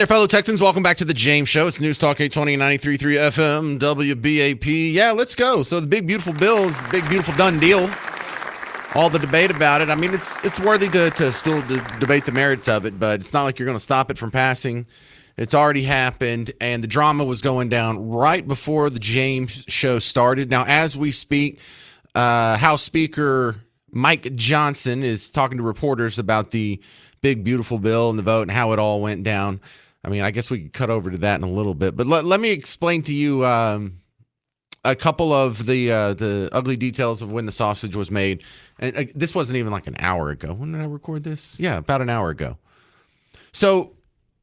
Hey, fellow Texans, welcome back to the James Show. It's News Talk 820 93.3 FM, WBAP. Yeah, let's go. So the big, beautiful bill is a big, beautiful done deal. All the debate about it. I mean, it's worthy to still debate the merits of it, but it's not like you're going to stop it from passing. It's already happened, and the drama was going down right before the James Show started. Now, as we speak, House Speaker Mike Johnson is talking to reporters about the big, beautiful bill and the vote and how it all went down. I mean, I guess we could cut over to that in a little bit, but let me explain to you a couple of the ugly details of when the sausage was made. And this wasn't even like an hour ago. When did I record this? Yeah, about an hour ago. So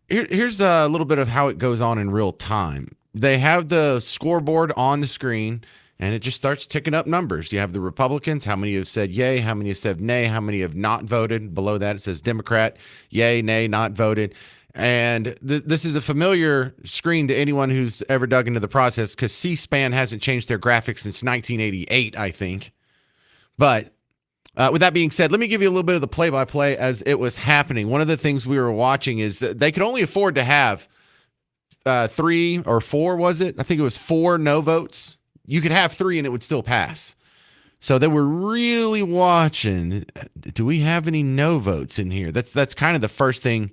here's a little bit of how it goes on in real time. They have the scoreboard on the screen, and it just starts ticking up numbers. You have the Republicans, how many have said yay, how many have said nay, how many have not voted. Below that, it says Democrat, yay, nay, not voted. And this is a familiar screen to anyone who's ever dug into the process because C-SPAN hasn't changed their graphics since 1988, I think. But with that being said, let me give you a little bit of the play-by-play as it was happening. One of the things we were watching is that they could only afford to have 3 or 4, was it? I think it was 4 no votes. You could have 3 and it would still pass. So they were really watching, do we have any no votes in here? That's kind of the first thing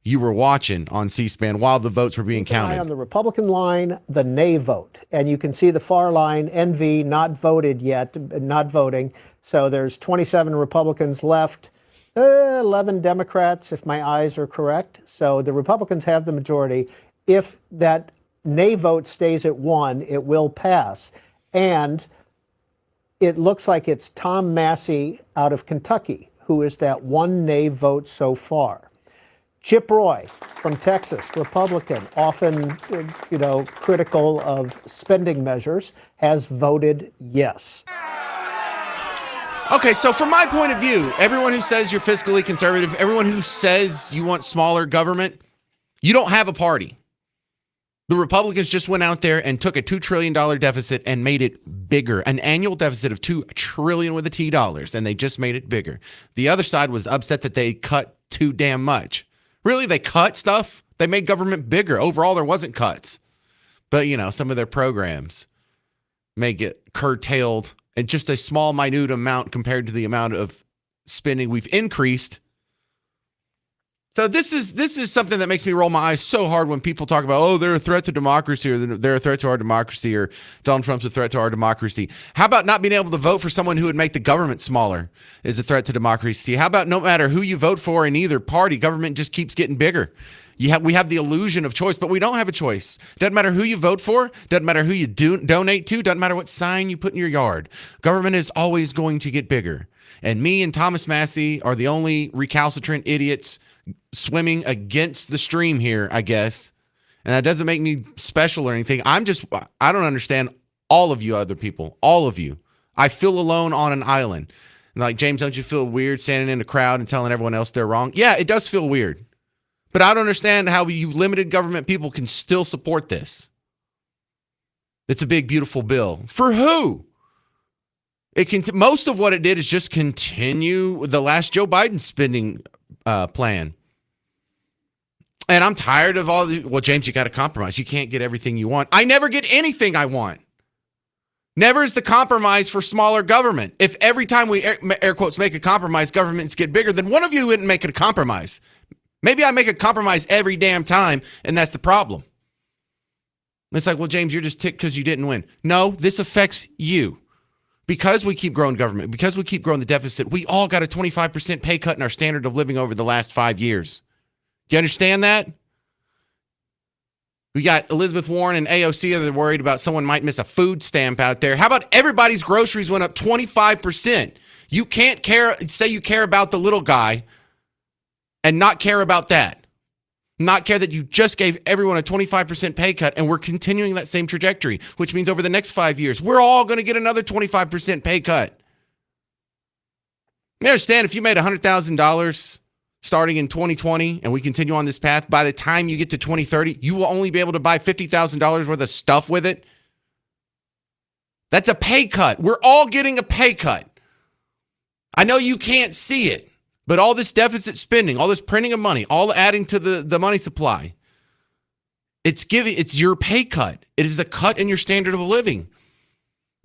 you were watching on C-SPAN while the votes were being counted. On the Republican line, the nay vote. And you can see the far line, NV, not voted yet, not voting. So there's 27 Republicans left, 11 Democrats, if my eyes are correct. So the Republicans have the majority. If that nay vote stays at 1, it will pass. And it looks like it's Tom Massey out of Kentucky, who is that 1 nay vote so far. Chip Roy from Texas, Republican, often, critical of spending measures, has voted yes. Okay, so from my point of view, everyone who says you're fiscally conservative, everyone who says you want smaller government, you don't have a party. The Republicans just went out there and took a $2 trillion deficit and made it bigger, an annual deficit of $2 trillion with a T dollars, and they just made it bigger. The other side was upset that they cut too damn much. Really, they cut stuff? They made government bigger. Overall, there wasn't cuts. But, some of their programs may get curtailed and just a small, minute amount compared to the amount of spending we've increased. So this is something that makes me roll my eyes so hard when people talk about, oh, they're a threat to democracy, or they're a threat to our democracy, or Donald Trump's a threat to our democracy. How about not being able to vote for someone who would make the government smaller is a threat to democracy? How about no matter who you vote for in either party, government just keeps getting bigger? We have the illusion of choice, but we don't have a choice. Doesn't matter who you vote for, doesn't matter who you donate to, doesn't matter what sign you put in your yard. Government is always going to get bigger. And me and Thomas Massey are the only recalcitrant idiots swimming against the stream here, I guess. And that doesn't make me special or anything. I don't understand all of you other people, all of you. I feel alone on an island. And like, James, don't you feel weird standing in a crowd and telling everyone else they're wrong? Yeah, it does feel weird. But I don't understand how you limited government people can still support this. It's a big, beautiful bill. For who? Most of what it did is just continue the last Joe Biden spending plan. And I'm tired of all the, well, James, you got to compromise. You can't get everything you want. I never get anything I want. Never is the compromise for smaller government. If every time we, air quotes, make a compromise, governments get bigger, then one of you wouldn't make it a compromise. Maybe I make a compromise every damn time, and that's the problem. It's like, well, James, you're just ticked because you didn't win. No, this affects you. Because we keep growing government, because we keep growing the deficit, we all got a 25% pay cut in our standard of living over the last 5 years. Do you understand that? We got Elizabeth Warren and AOC that are worried about someone might miss a food stamp out there. How about everybody's groceries went up 25%? You can't say you care about the little guy and not care about that. Not care that you just gave everyone a 25% pay cut, and we're continuing that same trajectory, which means over the next 5 years, we're all going to get another 25% pay cut. You understand, if you made $100,000 starting in 2020 and we continue on this path, by the time you get to 2030, you will only be able to buy $50,000 worth of stuff with it. That's a pay cut. We're all getting a pay cut. I know you can't see it. But all this deficit spending, all this printing of money, all adding to the money supply, It's your pay cut. It is a cut in your standard of living.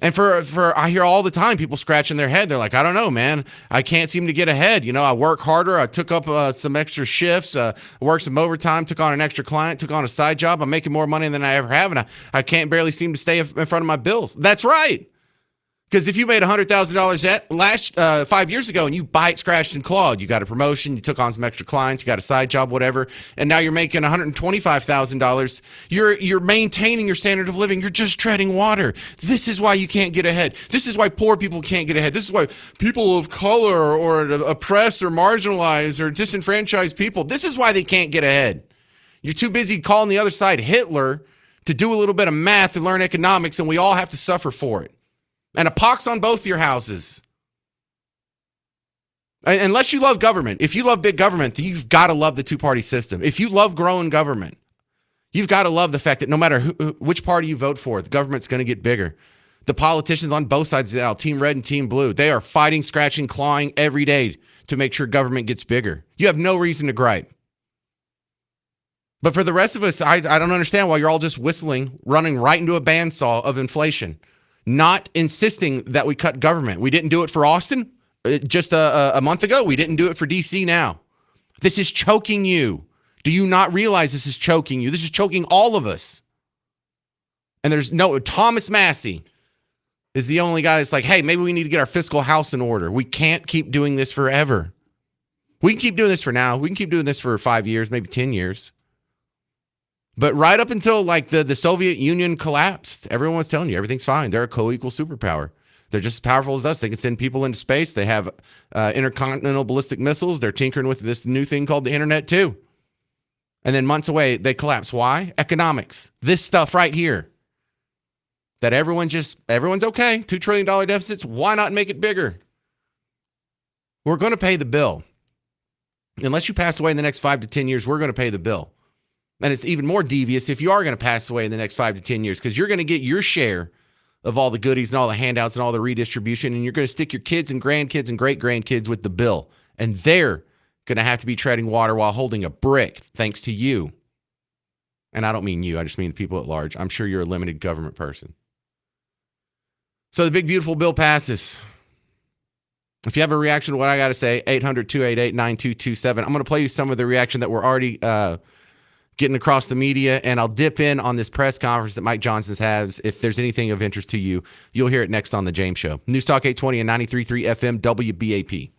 And for I hear all the time people scratching their head. They're like, I don't know, man. I can't seem to get ahead. I work harder. I took up some extra shifts, worked some overtime, took on an extra client, took on a side job. I'm making more money than I ever have, and I can't barely seem to stay in front of my bills. That's right. Because if you made $100,000 5 years ago and you bite, scratched, and clawed, you got a promotion, you took on some extra clients, you got a side job, whatever, and now you're making $125,000, you're maintaining your standard of living. You're just treading water. This is why you can't get ahead. This is why poor people can't get ahead. This is why people of color or oppressed or marginalized or disenfranchised people, this is why they can't get ahead. You're too busy calling the other side Hitler to do a little bit of math and learn economics, and we all have to suffer for it. And a pox on both your houses. Unless you love government. If you love big government, then you've got to love the two-party system. If you love growing government, you've got to love the fact that no matter which party you vote for, the government's going to get bigger. The politicians on both sides of the aisle, Team Red and Team Blue, they are fighting, scratching, clawing every day to make sure government gets bigger. You have no reason to gripe. But for the rest of us, I don't understand why you're all just whistling, running right into a bandsaw of inflation. Not insisting that we cut government. We didn't do it for Austin just a month ago. We didn't do it for DC now. This is choking you. Do you not realize this is choking you? This is choking all of us. And there's no, Thomas Massey is the only guy that's like, hey, maybe we need to get our fiscal house in order. We can't keep doing this forever. We can keep doing this for now. We can keep doing this for 5 years, maybe 10 years. But right up until like the Soviet Union collapsed, everyone was telling you everything's fine. They're a co-equal superpower. They're just as powerful as us. They can send people into space. They have intercontinental ballistic missiles. They're tinkering with this new thing called the internet too. And then months away, they collapse. Why? Economics. This stuff right here. That everyone's okay. $2 trillion deficits. Why not make it bigger? We're going to pay the bill. Unless you pass away in the next 5 to 10 years, we're going to pay the bill. And it's even more devious if you are going to pass away in the next 5 to 10 years, because you're going to get your share of all the goodies and all the handouts and all the redistribution, and you're going to stick your kids and grandkids and great-grandkids with the bill. And they're going to have to be treading water while holding a brick, thanks to you. And I don't mean you. I just mean the people at large. I'm sure you're a limited government person. So the big, beautiful bill passes. If you have a reaction to what I got to say, 800-288-9227. I'm going to play you some of the reaction that we're already getting across the media, and I'll dip in on this press conference that Mike Johnson has. If there's anything of interest to you, you'll hear it next on The James Show. News Talk 820 and 93.3 FM WBAP.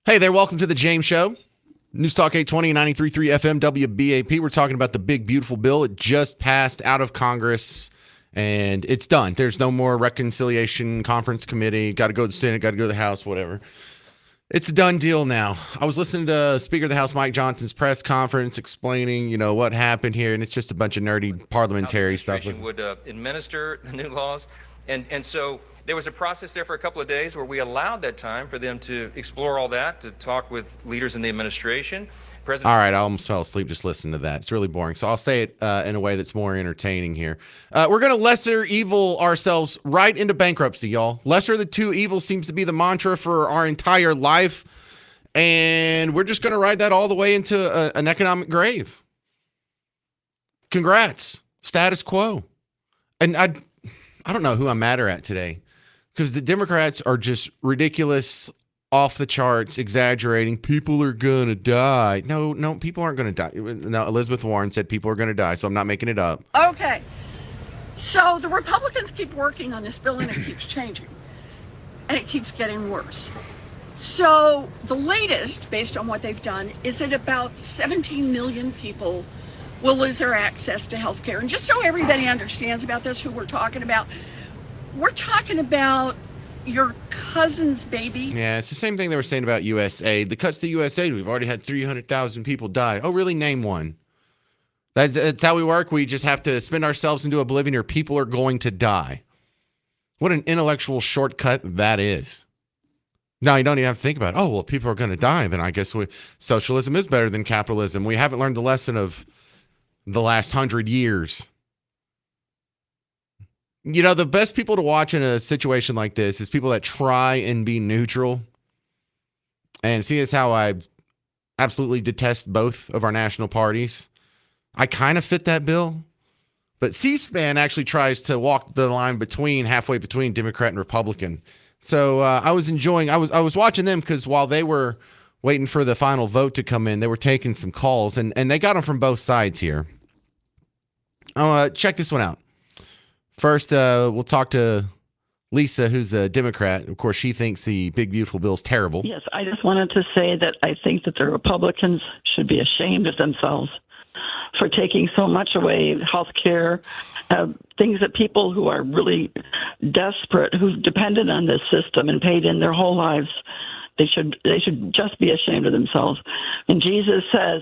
Hey there, welcome to the James Show. News Talk 820, 93.3 FM, WBAP. We're talking about the big, beautiful bill. It just passed out of Congress, and it's done. There's no more reconciliation conference committee. Got to go to the Senate, got to go to the House, whatever. It's a done deal now. I was listening to Speaker of the House Mike Johnson's press conference explaining, what happened here, and it's just a bunch of nerdy parliamentary stuff. Would administer the new laws, and so there was a process there for a couple of days where we allowed that time for them to explore all that, to talk with leaders in the administration. All right, I almost fell asleep just listening to that. It's really boring. So I'll say it in a way that's more entertaining here. We're going to lesser evil ourselves right into bankruptcy, y'all. Lesser of the two evils seems to be the mantra for our entire life. And we're just going to ride that all the way into an economic grave. Congrats. Status quo. And I don't know who I'm madder at today, because the Democrats are just ridiculous, off the charts, exaggerating. People are going to die. No, people aren't going to die. No, Elizabeth Warren said people are going to die, so I'm not making it up. Okay. So the Republicans keep working on this bill, and it keeps changing. And it keeps getting worse. So the latest, based on what they've done, is that about 17 million people will lose their access to health care. And just so everybody understands about this, who we're talking about your cousin's baby. Yeah, it's the same thing they were saying about USAID. The cuts to USAID, we've already had 300,000 people die. Oh, really? Name one. That's how we work. We just have to spin ourselves into oblivion, or people are going to die. What an intellectual shortcut that is. Now, you don't even have to think about, oh, well, people are going to die. Then I guess socialism is better than capitalism. We haven't learned the lesson of the last 100 years. The best people to watch in a situation like this is people that try and be neutral. And see, as how I absolutely detest both of our national parties. I kind of fit that bill. But C-SPAN actually tries to walk the line halfway between Democrat and Republican. So I was watching them, because while they were waiting for the final vote to come in, they were taking some calls, and they got them from both sides here. Check this one out. First, we'll talk to Lisa, who's a Democrat. Of course, she thinks the big, beautiful bill is terrible. Yes, I just wanted to say that I think that the Republicans should be ashamed of themselves for taking so much away, health care, things that people who are really desperate, who've depended on this system and paid in their whole lives, they should just be ashamed of themselves. And Jesus says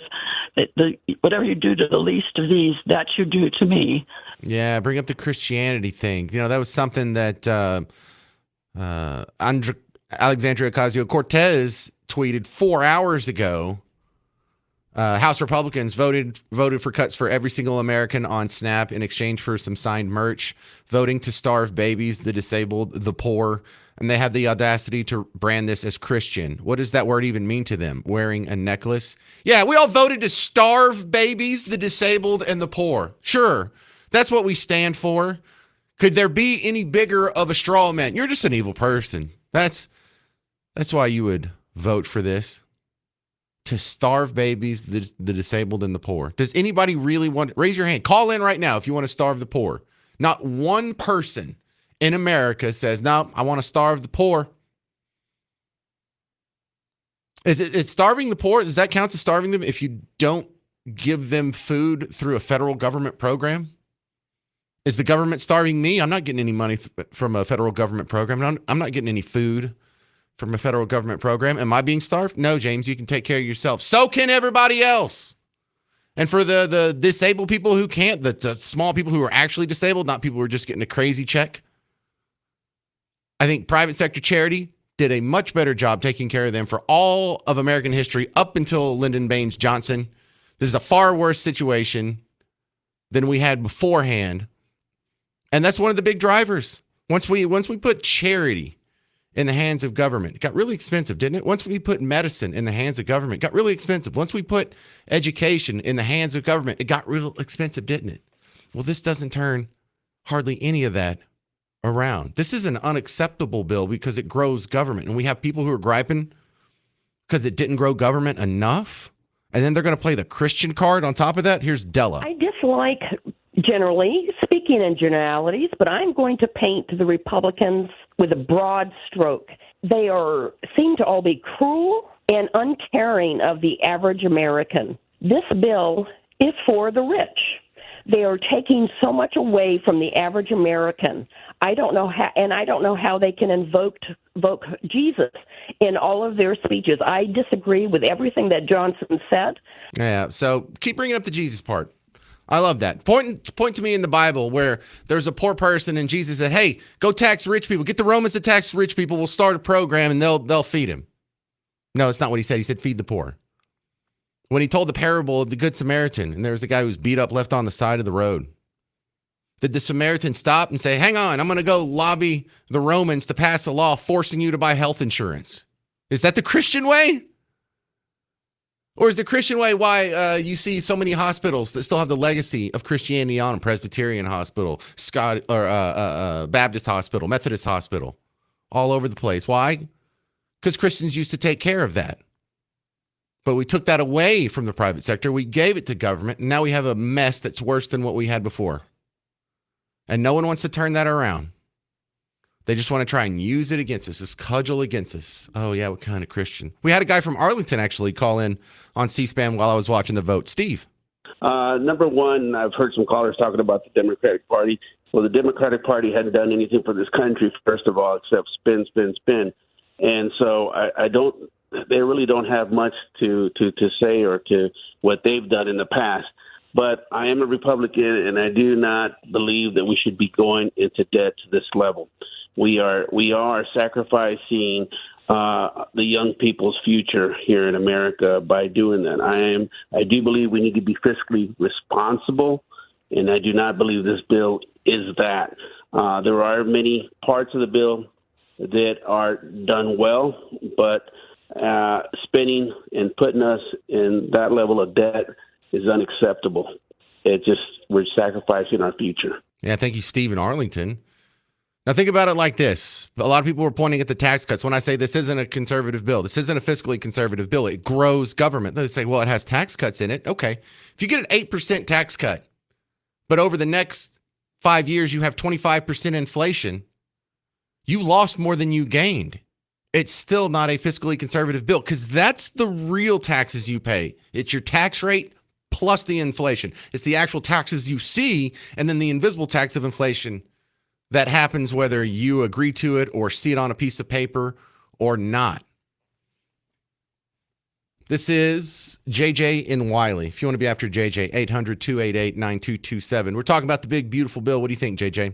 that whatever you do to the least of these, that you do to me. Yeah, bring up the Christianity thing. That was something that Alexandria Ocasio-Cortez tweeted 4 hours ago. House Republicans voted for cuts for every single American on SNAP in exchange for some signed merch, voting to starve babies, the disabled, the poor. And they have the audacity to brand this as Christian. What does that word even mean to them? Wearing a necklace? Yeah, we all voted to starve babies, the disabled, and the poor. Sure, that's what we stand for. Could there be any bigger of a straw man? You're just an evil person. That's why you would vote for this. To starve babies, the disabled, and the poor. Does anybody really want? Raise your hand. Call in right now if you want to starve the poor. Not one person in America says, no, I want to starve the poor. It's starving the poor? Does that count as starving them if you don't give them food through a federal government program? Is the government starving me? I'm not getting any money from a federal government program. I'm not getting any food from a federal government program. Am I being starved? No, James, you can take care of yourself. So can everybody else. And for the disabled people who can't, the small people who are actually disabled, not people who are just getting a crazy check, I think private sector charity did a much better job taking care of them for all of American history up until Lyndon Baines Johnson. This is a far worse situation than we had beforehand. And that's one of the big drivers. Once we put charity in the hands of government, it got really expensive, didn't it? Once we put medicine in the hands of government, it got really expensive. Once we put education in the hands of government, it got real expensive, didn't it? Well, this doesn't turn hardly any of that around. This is an unacceptable bill because it grows government. And we have people who are griping because it didn't grow government enough. And then they're going to play the Christian card on top of that. Here's Della. I dislike, generally, speaking in generalities, but I'm going to paint the Republicans with a broad stroke. They seem to all be cruel, and uncaring of the average American. This bill is for the rich. They are taking so much away from the average American. I don't know how they can invoke Jesus in all of their speeches. I disagree with everything that Johnson said. Yeah, so keep bringing up the Jesus part. I love that. Point to me in the Bible where there's a poor person and Jesus said, "Hey, go tax rich people. Get the Romans to tax rich people. We'll start a program and they'll feed him." No, that's not what he said. He said, "Feed the poor." When he told the parable of the Good Samaritan, and there was a guy who was beat up, left on the side of the road, did the Samaritan stop and say, "Hang on, I'm going to go lobby the Romans to pass a law forcing you to buy health insurance"? Is that the Christian way? Or is the Christian way why you see so many hospitals that still have the legacy of Christianity on them? Presbyterian Hospital, Baptist Hospital, Methodist Hospital, all over the place. Why? Because Christians used to take care of that. But we took that away from the private sector. We gave it to government, and now we have a mess that's worse than what we had before. And no one wants to turn that around. They just want to try and use it against us, this cudgel against us. Oh, yeah, what kind of Christian? We had a guy from Arlington actually call in on C-SPAN while I was watching the vote. Steve. Number one, I've heard some callers talking about the Democratic Party. Well, the Democratic Party hadn't done anything for this country, first of all, except spin, spin, spin. And so they really don't have much to say or to what they've done in the past. But I am a Republican, and I do not believe that we should be going into debt to this level. We are sacrificing the young people's future here in America by doing that. I do believe we need to be fiscally responsible, and I do not believe this bill is that. There are many parts of the bill that are done well, but spending and putting us in that level of debt is unacceptable. We're sacrificing our future. Yeah, thank you, Steve in Arlington. Now think about it like this. A lot of people were pointing at the tax cuts. When I say this isn't a conservative bill, this isn't a fiscally conservative bill, it grows government. They say, well, it has tax cuts in it. Okay. If you get an 8% tax cut, but over the next 5 years you have 25% inflation, you lost more than you gained. It's still not a fiscally conservative bill because that's the real taxes you pay. It's your tax rate plus the inflation. It's the actual taxes you see and then the invisible tax of inflation that happens whether you agree to it or see it on a piece of paper or not. This is JJ in Wiley. If you want to be after JJ, 800-288-9227. We're talking about the big, beautiful bill. What do you think, JJ?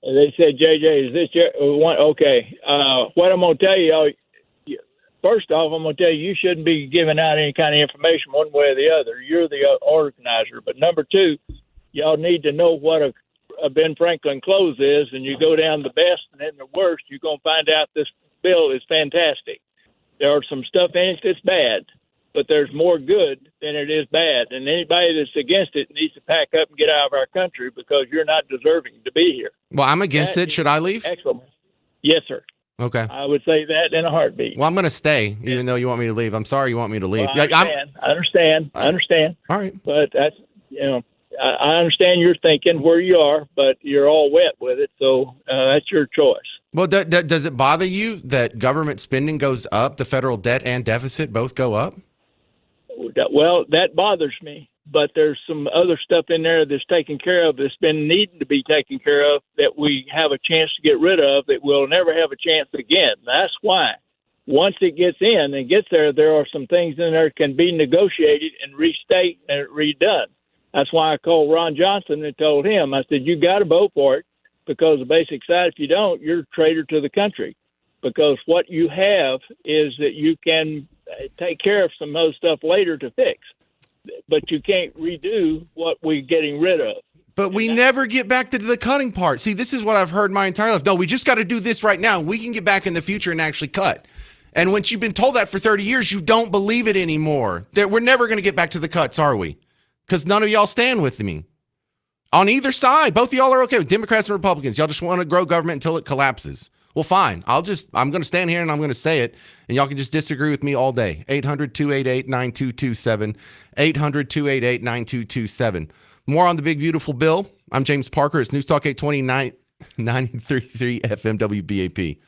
They said, JJ, is this your one? Okay. What I'm going to tell you, first off, I'm going to tell you shouldn't be giving out any kind of information one way or the other. You're the organizer. But number two, y'all need to know what a Ben Franklin close is, and you go down the best and then the worst, you're going to find out this bill is fantastic. There are some stuff in it that's bad, but there's more good than it is bad. And anybody that's against it needs to pack up and get out of our country because you're not deserving to be here. Well, I'm against it. Should I leave? Excellent. Yes, sir. Okay. I would say that in a heartbeat. Well, I'm going to stay, even though you want me to leave. I'm sorry you want me to leave. Well, I understand. All right. But that's, I understand you're thinking where you are, but you're all wet with it, so that's your choice. Well, does it bother you that government spending goes up, the federal debt and deficit both go up? Well, that bothers me, but there's some other stuff in there that's taken care of that's been needing to be taken care of that we have a chance to get rid of that we'll never have a chance again. That's why. Once it gets in and gets there, there are some things in there that can be negotiated and restate and redone. That's why I called Ron Johnson and told him, I said, you got to vote for it because the basic side, if you don't, you're a traitor to the country. Because what you have is that you can take care of some other stuff later to fix, but you can't redo what we're getting rid of. But we never get back to the cutting part. See, this is what I've heard my entire life. No, we just got to do this right now. We can get back in the future and actually cut. And once you've been told that for 30 years, you don't believe it anymore. That we're never going to get back to the cuts, are we? Because none of y'all stand with me. On either side, both of y'all are okay with Democrats and Republicans. Y'all just want to grow government until it collapses. Well, fine. I'm going to stand here and I'm going to say it, and y'all can just disagree with me all day. 800-288-9227. 800-288-9227. More on the big, beautiful bill. I'm James Parker. It's News Talk 829 93.3 FM WBAP.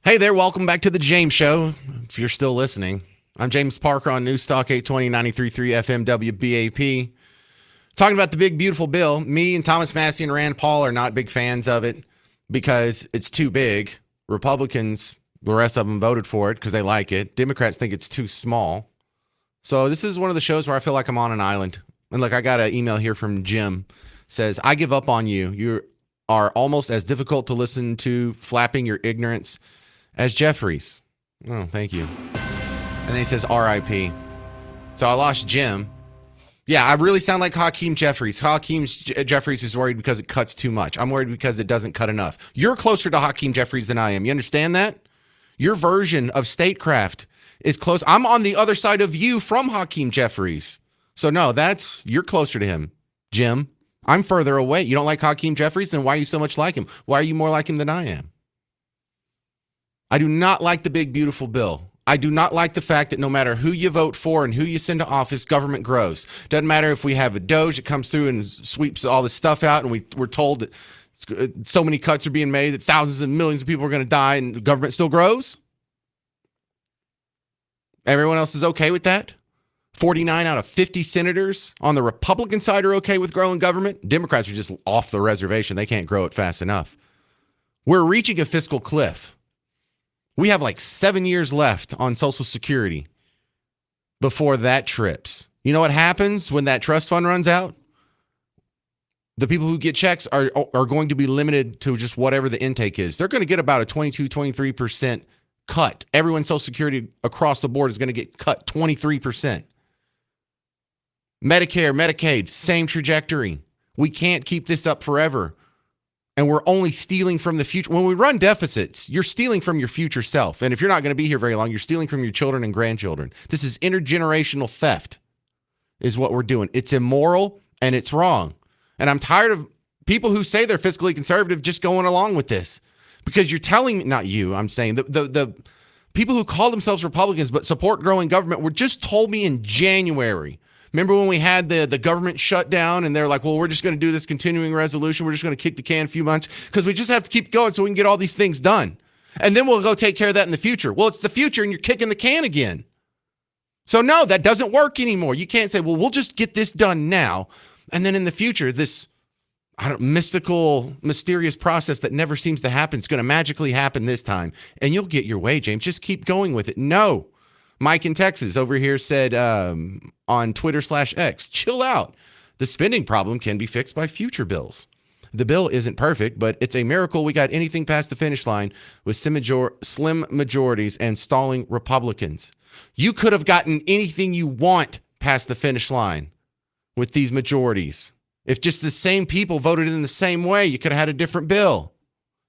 Hey there, welcome back to the James Show. If you're still listening, I'm James Parker on Newstalk 820 93.3 FM WBAP. Talking about the big, beautiful bill. Me and Thomas Massey and Rand Paul are not big fans of it because it's too big. Republicans, the rest of them voted for it because they like it. Democrats think it's too small. So this is one of the shows where I feel like I'm on an island. And look, I got an email here from Jim. Says, I give up on you. You are almost as difficult to listen to, flapping your ignorance, as Jeffries. Oh, thank you. And then he says, R.I.P. So I lost Jim. Yeah, I really sound like Hakeem Jeffries. Jeffries is worried because it cuts too much. I'm worried because it doesn't cut enough. You're closer to Hakeem Jeffries than I am. You understand that? Your version of statecraft is close. I'm on the other side of you from Hakeem Jeffries. So no, you're closer to him, Jim. I'm further away. You don't like Hakeem Jeffries? Then why are you so much like him? Why are you more like him than I am? I do not like the big, beautiful bill. I do not like the fact that no matter who you vote for and who you send to office, government grows. Doesn't matter if we have a Doge that comes through and sweeps all this stuff out and we're told that so many cuts are being made that thousands and millions of people are going to die and the government still grows. Everyone else is okay with that. 49 out of 50 senators on the Republican side are okay with growing government. Democrats are just off the reservation. They can't grow it fast enough. We're reaching a fiscal cliff. We have like 7 years left on Social Security before that trips. You know what happens when that trust fund runs out? The people who get checks are going to be limited to just whatever the intake is. They're going to get about a 22, 23% cut. Everyone's Social Security across the board is going to get cut 23%. Medicare, Medicaid, same trajectory. We can't keep this up forever. And we're only stealing from the future. When we run deficits, you're stealing from your future self. And if you're not going to be here very long, you're stealing from your children and grandchildren. This is intergenerational theft is what we're doing. It's immoral and it's wrong. And I'm tired of people who say they're fiscally conservative just going along with this. Because you're telling me, not you, I'm saying, the people who call themselves Republicans but support growing government were just told me in January. Remember when we had the government shutdown and they're like, well, we're just going to do this continuing resolution. We're just going to kick the can a few months because we just have to keep going so we can get all these things done. And then we'll go take care of that in the future. Well, it's the future and you're kicking the can again. So no, that doesn't work anymore. You can't say, well, we'll just get this done now. And then in the future, this mystical, mysterious process that never seems to happen is going to magically happen this time. And you'll get your way, James. Just keep going with it. No. Mike in Texas over here said on Twitter/X, chill out. The spending problem can be fixed by future bills. The bill isn't perfect, but it's a miracle we got anything past the finish line with slim majorities and stalling Republicans. You could have gotten anything you want past the finish line with these majorities. If just the same people voted in the same way, you could have had a different bill.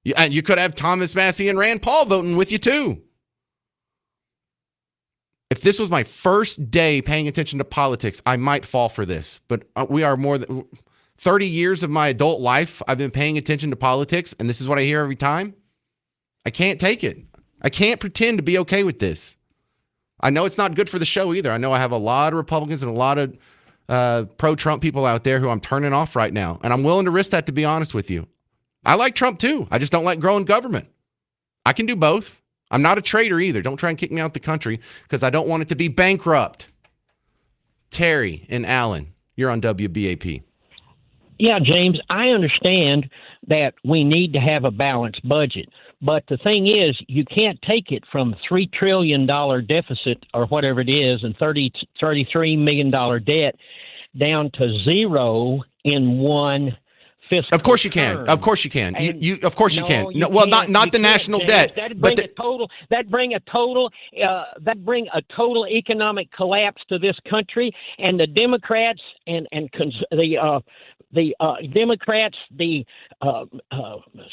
You could have Thomas Massey and Rand Paul voting with you too. If this was my first day paying attention to politics, I might fall for this. But we are more than 30 years of my adult life. I've been paying attention to politics, and this is what I hear every time. I can't take it. I can't pretend to be okay with this. I know it's not good for the show either. I know I have a lot of Republicans and a lot of pro-Trump people out there who I'm turning off right now. And I'm willing to risk that, to be honest with you. I like Trump too. I just don't like growing government. I can do both. I'm not a traitor either. Don't try and kick me out the country because I don't want it to be bankrupt. Terry and Allen, you're on WBAP. Yeah, James, I understand that we need to have a balanced budget. But the thing is, you can't take it from $3 trillion deficit or whatever it is and $33 million debt down to zero in one fiscal Of course you can. term. Of course you can. You of course you No, can. you No, well, can't. not You the can't, national James. debt, That'd but bring a total economic collapse to this country, and the Democrats the Democrats, the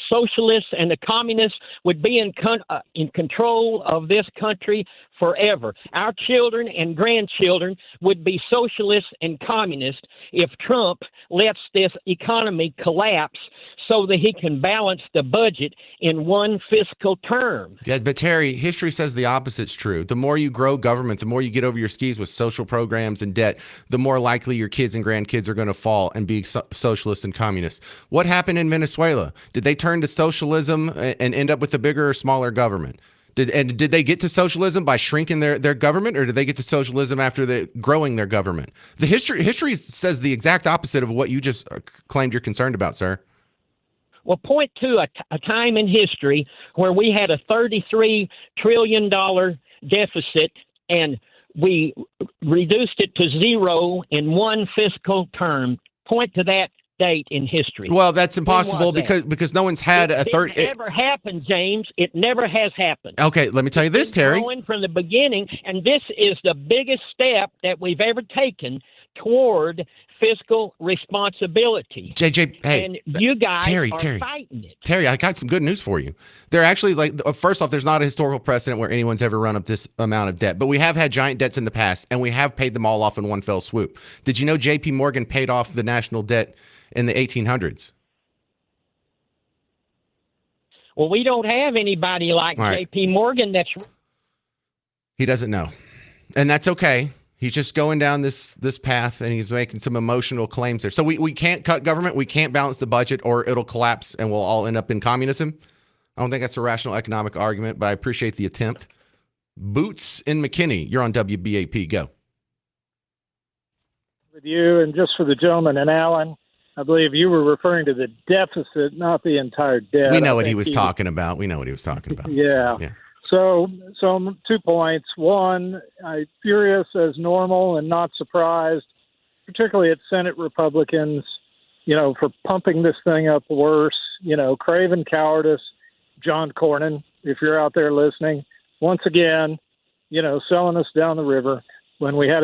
socialists, and the communists would be in control of this country forever. Our children and grandchildren would be socialists and communists if Trump lets this economy collapse so that he can balance the budget in one fiscal term. Yeah, but Terry, history says the opposite's true. The more you grow government, the more you get over your skis with social programs and debt, the more likely your kids and grandkids are going to fall and be socialists and communists. What happened in Venezuela? Did they turn to socialism and end up with a bigger or smaller government? Did they get to socialism by shrinking their government, or did they get to socialism after growing their government? The history says the exact opposite of what you just claimed you're concerned about, sir. Well, point to a time in history where we had a $33 trillion deficit and we reduced it to zero in one fiscal term. Point to that date in history. Well, that's impossible because no one's had a third. It never happened, James. It never has happened. Okay, let me tell you this, Terry. Growing from the beginning, and this is the biggest step that we've ever taken toward fiscal responsibility. JJ, hey, and you guys Terry, are fighting it. Terry, I got some good news for you. They're actually first off, there's not a historical precedent where anyone's ever run up this amount of debt, but we have had giant debts in the past, and we have paid them all off in one fell swoop. Did you know J.P. Morgan paid off the national debt in the 1800s? Well, we don't have anybody like J.P. Morgan He doesn't know, and that's okay. He's just going down this path, and he's making some emotional claims there. So we can't cut government, we can't balance the budget, or it'll collapse, and we'll all end up in communism. I don't think that's a rational economic argument, but I appreciate the attempt. Boots in McKinney, you're on WBAP. Go. With you, and just for the gentleman and Alan, I believe you were referring to the deficit, not the entire debt. We know what he was talking about. We know what he was talking about. Yeah. So 2 points. One, I'm furious as normal and not surprised, particularly at Senate Republicans, for pumping this thing up worse. Craven cowardice. John Cornyn, if you're out there listening, once again, selling us down the river. When we had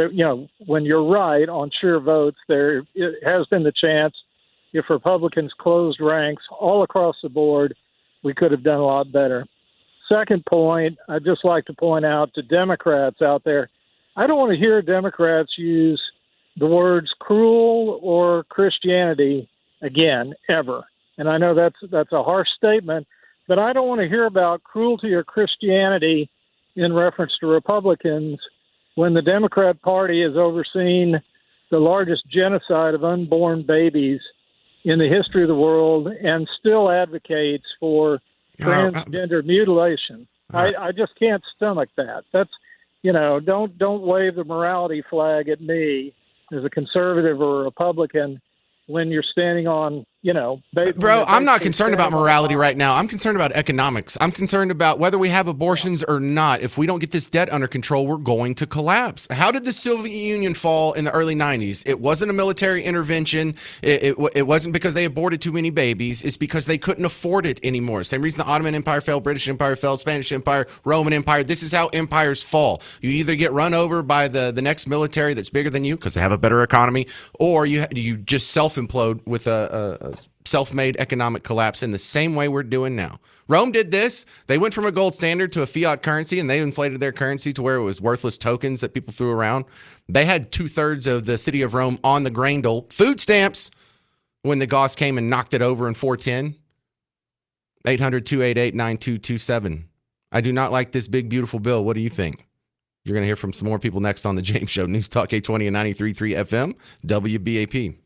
when you're right on sheer votes, it has been the chance if Republicans closed ranks all across the board, we could have done a lot better. Second point, I'd just like to point out to Democrats out there, I don't want to hear Democrats use the words cruel or Christianity again, ever. And I know that's a harsh statement, but I don't want to hear about cruelty or Christianity in reference to Republicans when the Democrat Party has overseen the largest genocide of unborn babies in the history of the world and still advocates for transgender mutilation. I just can't stomach that. That's, don't wave the morality flag at me as a conservative or a Republican when you're standing on, Bro, I'm not concerned about morality right now. I'm concerned about economics. I'm concerned about whether we have abortions or not. If we don't get this debt under control, we're going to collapse. How did the Soviet Union fall in the early 90s? It wasn't a military intervention. It wasn't because they aborted too many babies. It's because they couldn't afford it anymore. Same reason the Ottoman Empire fell, British Empire fell, Spanish Empire, Roman Empire. This is how empires fall. You either get run over by the next military that's bigger than you because they have a better economy, or you just self-implode with a self-made economic collapse in the same way we're doing now. Rome did this. They went from a gold standard to a fiat currency, and they inflated their currency to where it was worthless tokens that people threw around. They had 2/3 of the city of Rome on the grain dole, food stamps, when the Goths came and knocked it over in 410. 800-288-9227. I do not like this big, beautiful bill. What do you think? You're going to hear from some more people next on The James Show. News Talk 820 and 93.3 FM, WBAP.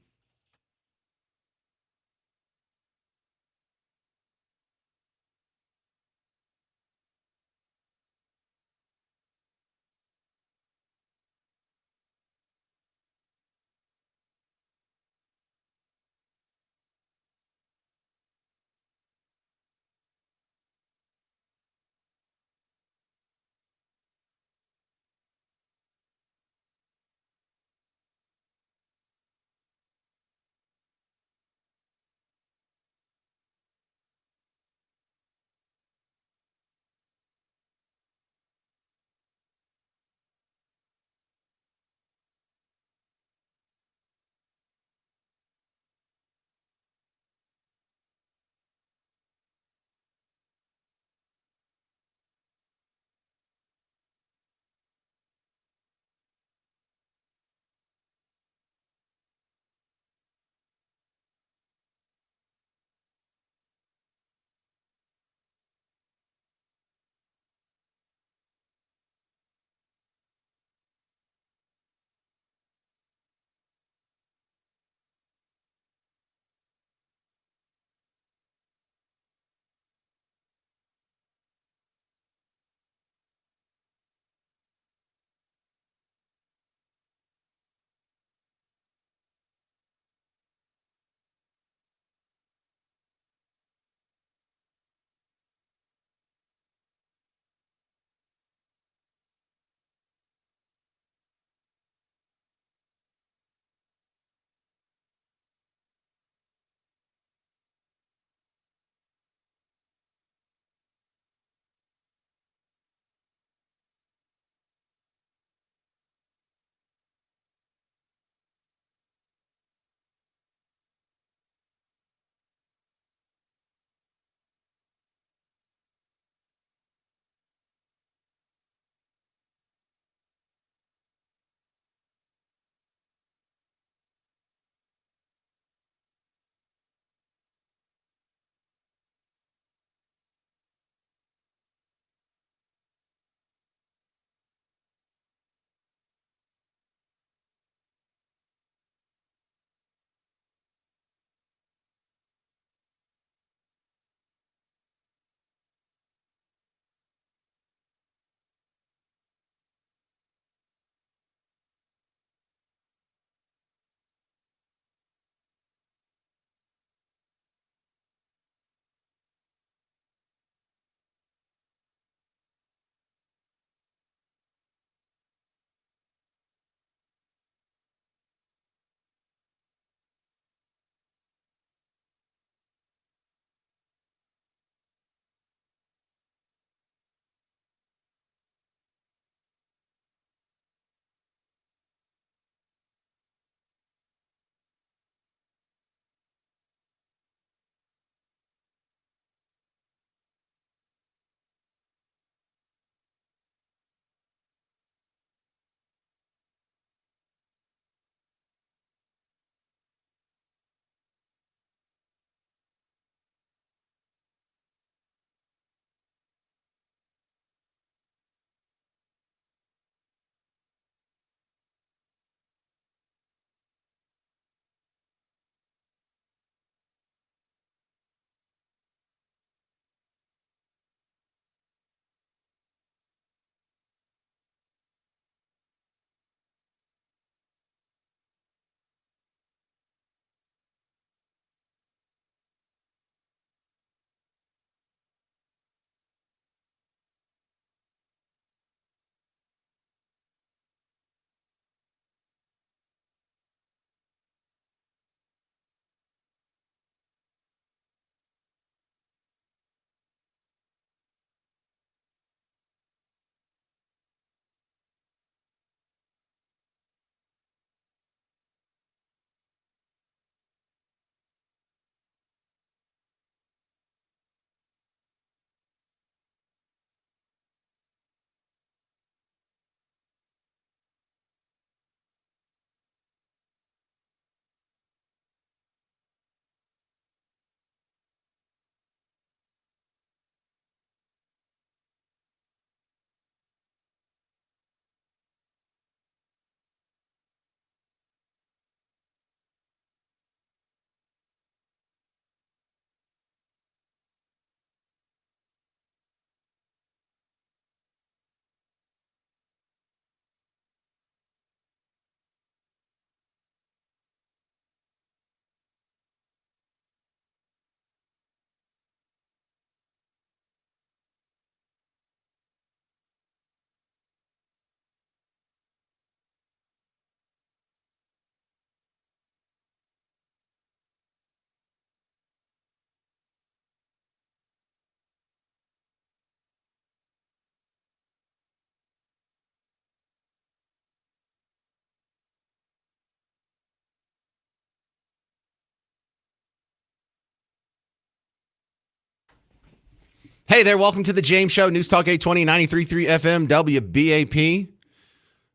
Hey there, welcome to the James Show, News Talk 820, 93.3 FM, WBAP.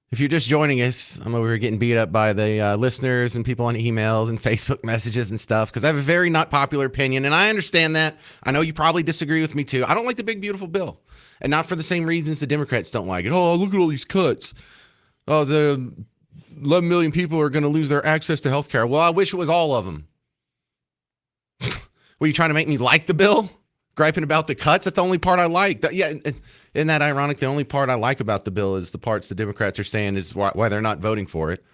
If you're just joining us, I'm over here getting beat up by the listeners and people on emails and Facebook messages and stuff because I have a very not popular opinion, and I understand that. I know you probably disagree with me too. I don't like the big, beautiful bill, and not for the same reasons the Democrats don't like it. Oh, look at all these cuts. Oh, the 11 million people are going to lose their access to health care. Well, I wish it was all of them. Were you trying to make me like the bill? Griping about the cuts? That's the only part I like. Yeah, isn't that ironic? The only part I like about the bill is the parts the Democrats are saying is why they're not voting for it.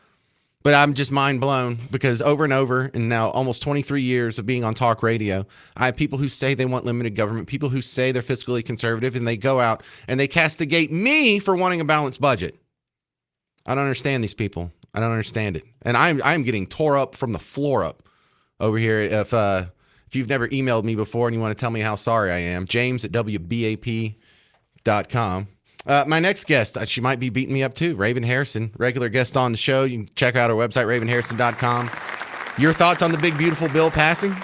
But I'm just mind blown because over and over, and now almost 23 years of being on talk radio, I have people who say they want limited government, people who say they're fiscally conservative, and they go out and they castigate me for wanting a balanced budget. I don't understand these people. I don't understand it. And I'm getting tore up from the floor up over here. If you've never emailed me before and you want to tell me how sorry I am, james@wbap.com. My next guest, she might be beating me up too, Raven Harrison, regular guest on the show. You can check out our website, ravenharrison.com. Your thoughts on the big, beautiful bill passing?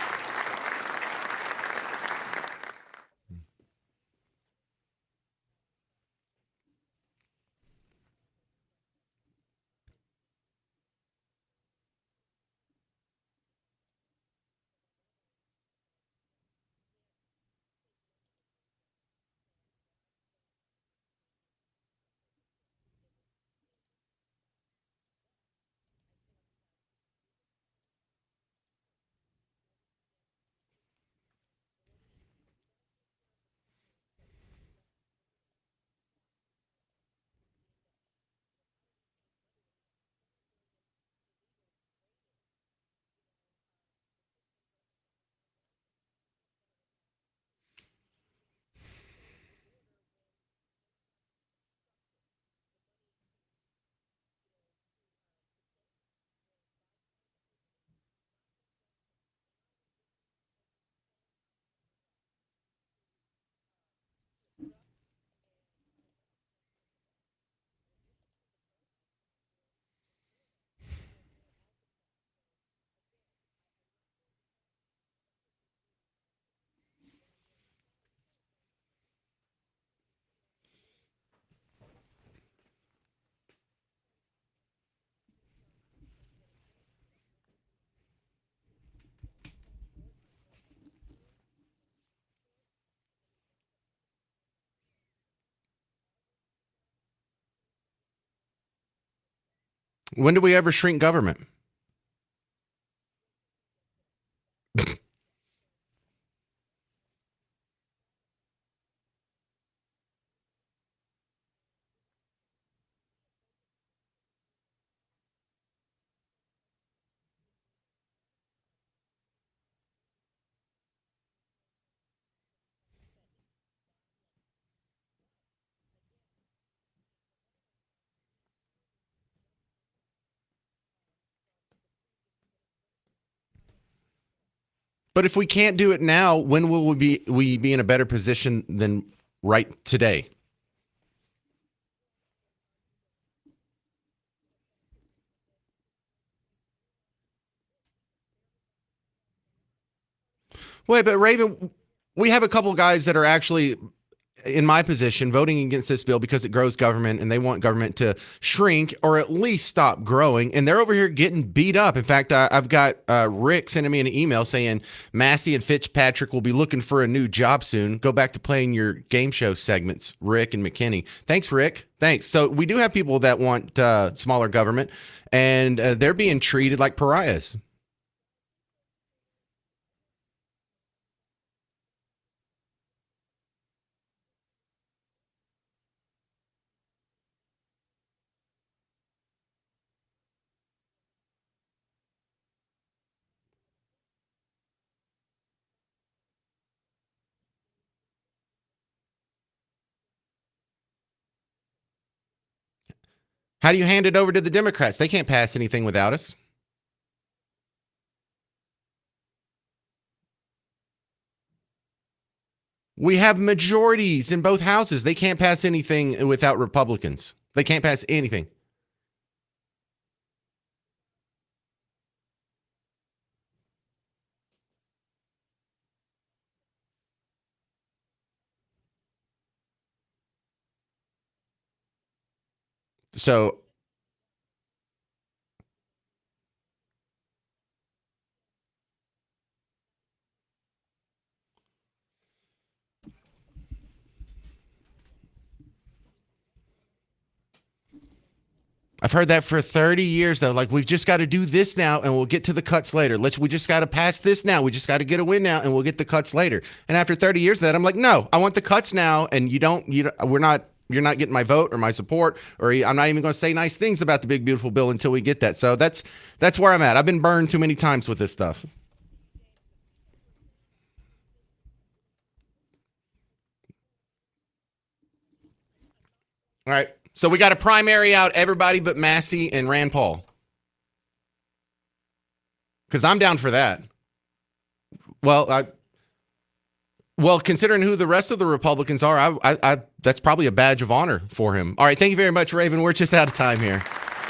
When do we ever shrink government? But if we can't do it now, when will we be in a better position than right today? Wait, but Raven, we have a couple guys that are actually in my position voting against this bill because it grows government and they want government to shrink or at least stop growing. And they're over here getting beat up. In fact, I've got Rick sending me an email saying Massey and Fitzpatrick will be looking for a new job soon. Go back to playing your game show segments, Rick and McKinney. Thanks, Rick. Thanks. So we do have people that want smaller government, and they're being treated like pariahs. How do you hand it over to the Democrats? They can't pass anything without us. We have majorities in both houses. They can't pass anything without Republicans. They can't pass anything. So I've heard that for 30 years though. Like, we've just got to do this now and we'll get to the cuts later. We just got to pass this now. We just got to get a win now and we'll get the cuts later. And after 30 years of that, I'm like, no, I want the cuts now. And you're not getting my vote or my support, or I'm not even going to say nice things about the big, beautiful bill until we get that. So that's where I'm at. I've been burned too many times with this stuff. All right. So we got a primary out, everybody but Massey and Rand Paul. Because I'm down for that. Well, considering who the rest of the Republicans are, that's probably a badge of honor for him. All right, thank you very much, Raven. We're just out of time here.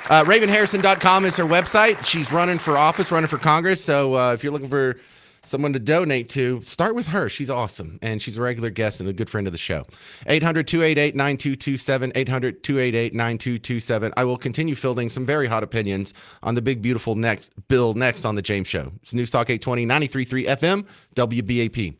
RavenHarrison.com is her website. She's running for office, running for Congress. So if you're looking for someone to donate to, start with her. She's awesome, and she's a regular guest and a good friend of the show. 800-288-9227, 800-288-9227. I will continue fielding some very hot opinions on the big, beautiful bill next on The James Show. It's News Talk 820, 93.3 FM, WBAP.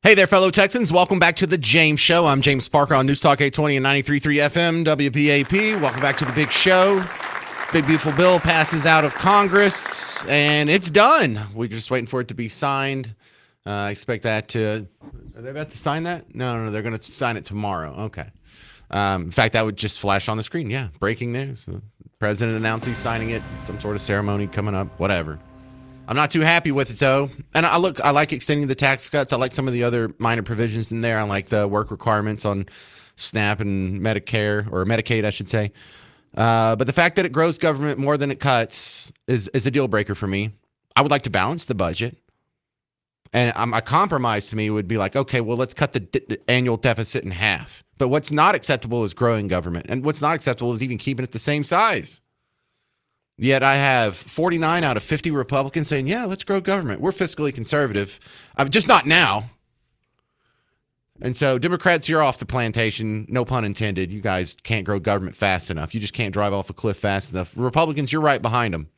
Hey there, fellow Texans. Welcome back to the James Show. I'm James Parker on News Talk 820 and 93.3 FM, WBAP. Welcome back to the big show. Big, beautiful bill passes out of Congress, and it's done. We're just waiting for it to be signed. I expect that to... Are they about to sign that? No, they're going to sign it tomorrow. Okay. In fact, that would just flash on the screen. Yeah, breaking news. The president announced he's signing it. Some sort of ceremony coming up. Whatever. I'm not too happy with it, though. And I like extending the tax cuts. I like some of the other minor provisions in there. I like the work requirements on SNAP and Medicare, or Medicaid, I should say. But the fact that it grows government more than it cuts is a deal breaker for me. I would like to balance the budget. And a compromise to me would be like, okay, well, let's cut the annual deficit in half. But what's not acceptable is growing government. And what's not acceptable is even keeping it the same size. Yet I have 49 out of 50 Republicans saying, yeah, let's grow government. We're fiscally conservative. Just not now. And so Democrats, you're off the plantation. No pun intended. You guys can't grow government fast enough. You just can't drive off a cliff fast enough. Republicans, you're right behind them.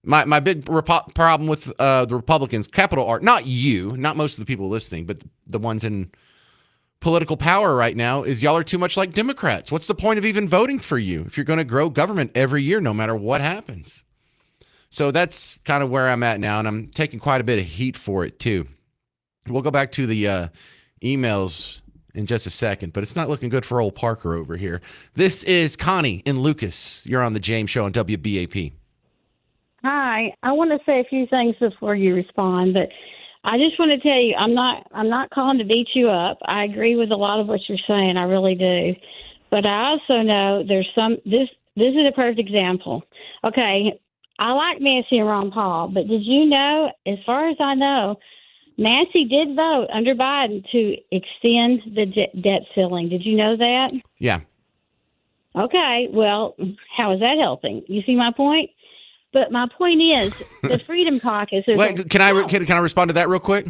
My big problem with the Republicans, capital R, not you, not most of the people listening, but the ones in political power right now, is y'all are too much like Democrats. What's the point of even voting for you if you're going to grow government every year, no matter what happens? So that's kind of where I'm at now, and I'm taking quite a bit of heat for it, too. We'll go back to the emails in just a second, but it's not looking good for old Parker over here. This is Connie in Lucas. You're on the James Show on WBAP. Hi. I want to say a few things before you respond, but I just want to tell you, I'm not calling to beat you up. I agree with a lot of what you're saying. I really do. But I also know this is a perfect example. Okay, I like Massey and Ron Paul, but did you know, as far as I know, Massey did vote under Biden to extend the debt ceiling. Did you know that? Yeah. Okay, well, how is that helping? You see my point? But my point is, the Freedom Caucus is... Wait, can I respond to that real quick?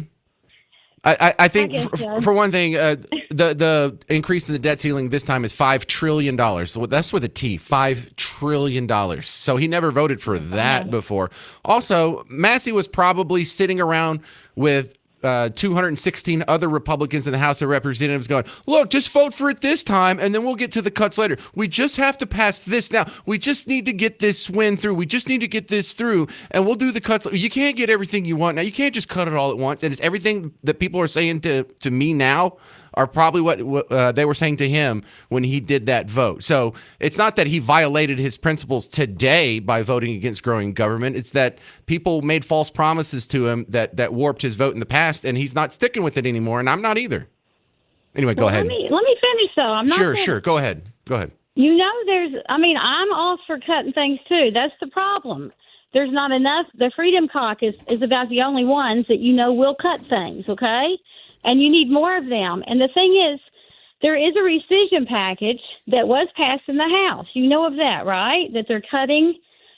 I think, for one thing, the increase in the debt ceiling this time is $5 trillion. So that's with a T, $5 trillion. So he never voted for that before. Also, Massey was probably sitting around with 216 other Republicans in the House of Representatives going, look, just vote for it this time, and then we'll get to the cuts later. We just have to pass this now. We just need to get this win through. We just need to get this through, and we'll do the cuts. You can't get everything you want now. You can't just cut it all at once. And it's everything that people are saying to me now are probably what they were saying to him when he did that vote. So it's not that he violated his principles today by voting against growing government. It's that people made false promises to him that warped his vote in the past, and he's not sticking with it anymore, and I'm not either. Anyway, go ahead. Let me finish, though. I'm not Sure. Go ahead. You know, I'm all for cutting things, too. That's the problem. There's not enough. The Freedom Caucus is about the only ones that will cut things, okay? And you need more of them. And the thing is, there is a rescission package that was passed in the House. You know of that, right? That they're cutting.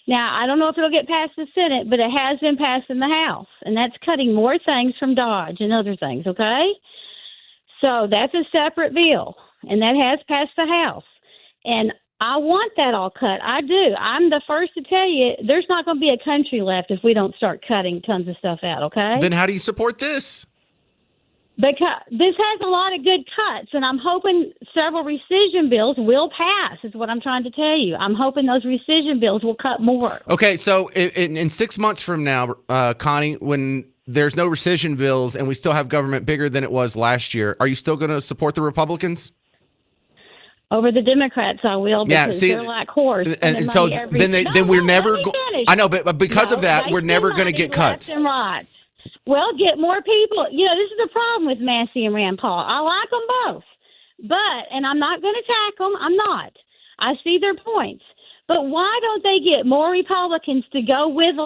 Now, I don't know if it'll get past the Senate, but it has been passed in the House. And that's cutting more things from Dodge and other things, okay? So that's a separate bill. And that has passed the House. And I want that all cut. I do. I'm the first to tell you, there's not going to be a country left if we don't start cutting tons of stuff out, okay? Then how do you support this? Because this has a lot of good cuts, and I'm hoping several rescission bills will pass, is what I'm trying to tell you. I'm hoping those rescission bills will cut more. Okay, so in 6 months from now, Connie, when there's no rescission bills and we still have government bigger than it was last year, are you still going to support the Republicans? Over the Democrats, I will, because they're like horse. And so then we're never going... I know, but because of that, we're never going to get cuts. Left and right. Well, get more people. You know, this is the problem with Massey and Rand Paul. I like them both. And I'm not going to attack them. I'm not. I see their points. But why don't they get more Republicans to go with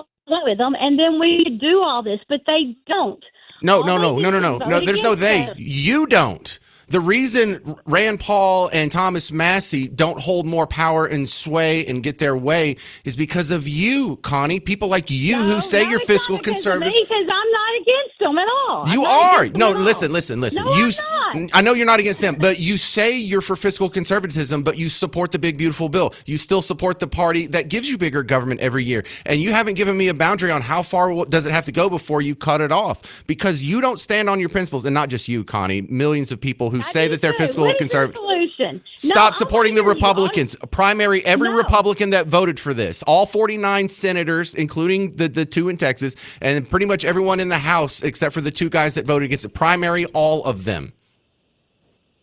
them, and then we could do all this? But they don't. No. There's no they. You don't. The reason Rand Paul and Thomas Massey don't hold more power and sway and get their way is because of you, Connie. People like you who say you're fiscal conservative. Because I'm not against them at all. You are. No, listen. No, I'm not. not. I know you're not against them, but you say you're for fiscal conservatism, but you support the big, beautiful bill. You still support the party that gives you bigger government every year. And you haven't given me a boundary on how far does it have to go before you cut it off, because you don't stand on your principles. And not just you, Connie, millions of people who say that they're fiscal What is conservative. your solution? Stop No, supporting the I wanna hear you. Republicans. Primary every No. Republican that voted for this. All 49 senators, including the two in Texas, and pretty much everyone in the House except for the two guys that voted against it. Primary all of them.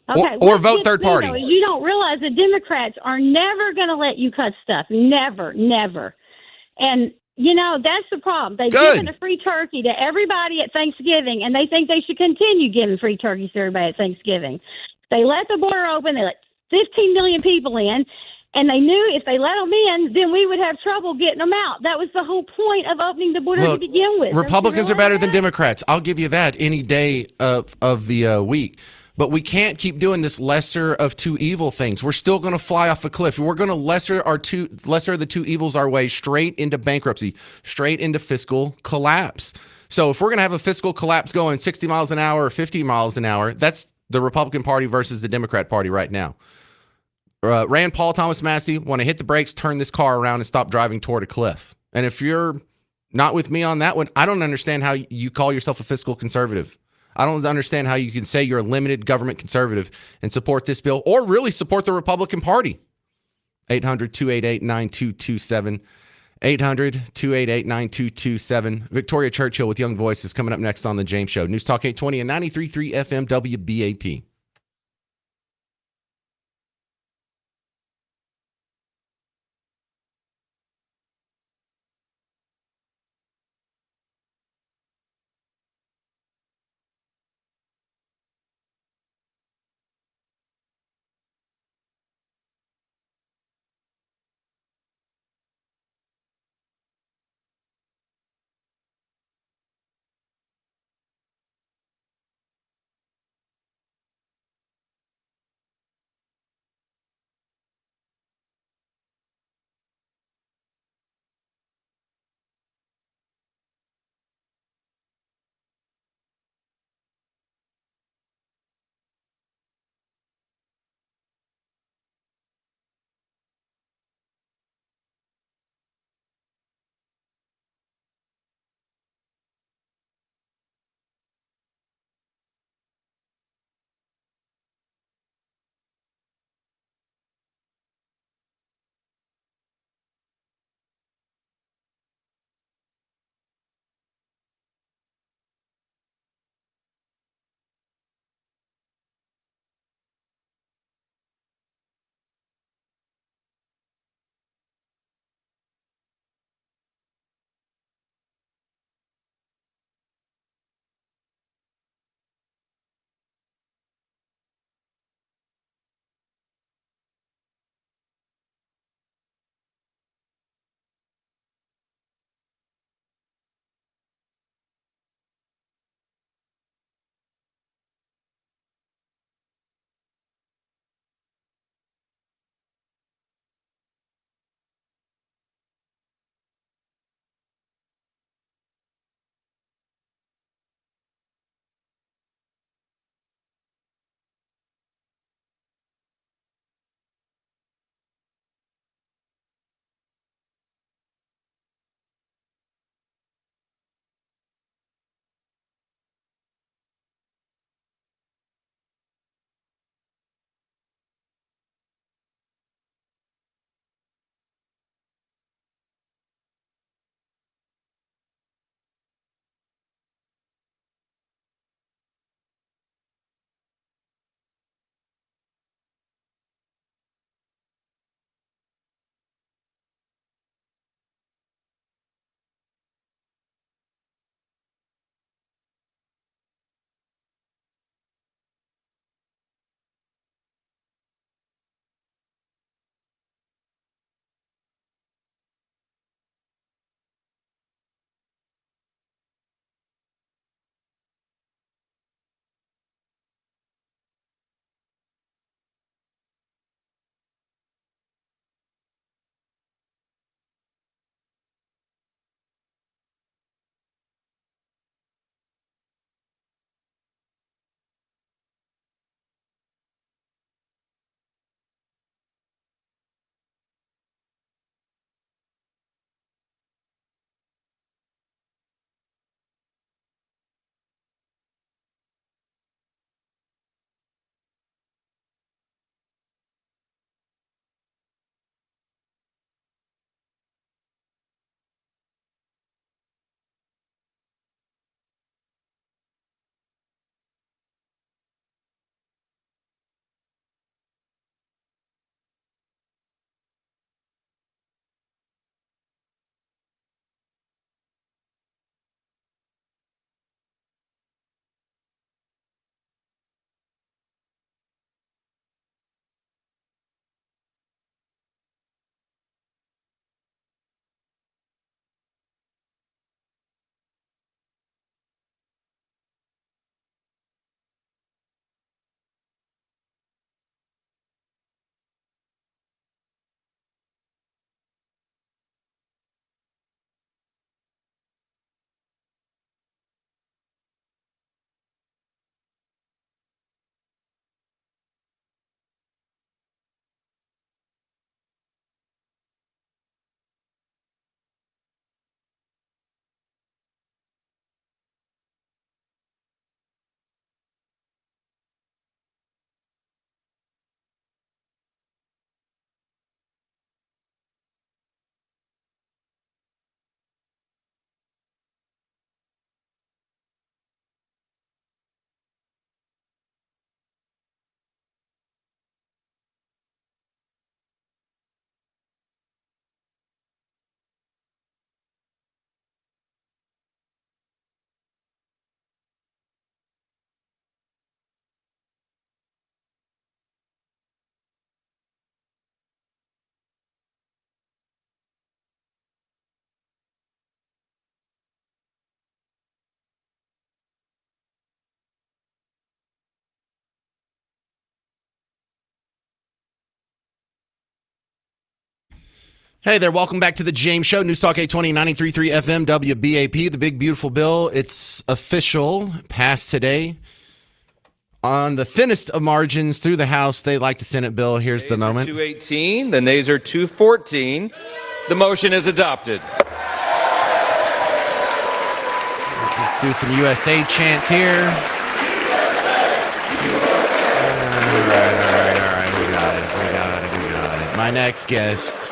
Okay, Or what vote gets third me, party. though, is you don't realize the Democrats are never going to let you cut stuff. Never, never. And, you know, that's the problem. They've Good. given a free turkey to everybody at Thanksgiving, and they think they should continue giving free turkeys to everybody at Thanksgiving. They let the border open. They let 15 million people in, and they knew if they let them in, then we would have trouble getting them out. That was the whole point of opening the border Look, to begin with. Don't you Republicans are realize better than that? Democrats. I'll give you that any day of the week. But we can't keep doing this lesser of two evil things. We're still going to fly off a cliff. We're going to lesser of the two evils our way straight into bankruptcy, straight into fiscal collapse. So if we're going to have a fiscal collapse going 60 miles an hour or 50 miles an hour, that's the Republican Party versus the Democrat Party right now. Rand Paul, Thomas Massey want to hit the brakes, turn this car around, and stop driving toward a cliff. And if you're not with me on that one, I don't understand how you call yourself a fiscal conservative. I don't understand how you can say you're a limited government conservative and support this bill, or really support the Republican Party. 800-288-9227. 800-288-9227. Victoria Churchill with Young Voices coming up next on The James Show. News Talk 820 and 93.3 FM WBAP. Hey there, welcome back to the James Show, News Talk 820, 93.3 FM, WBAP, the big beautiful bill. It's official, passed today. On the thinnest of margins through the House, they like the Senate bill. Here's the moment. 218, the nays are 214. The motion is adopted. Do some USA chants here. All right. We got it. My next guest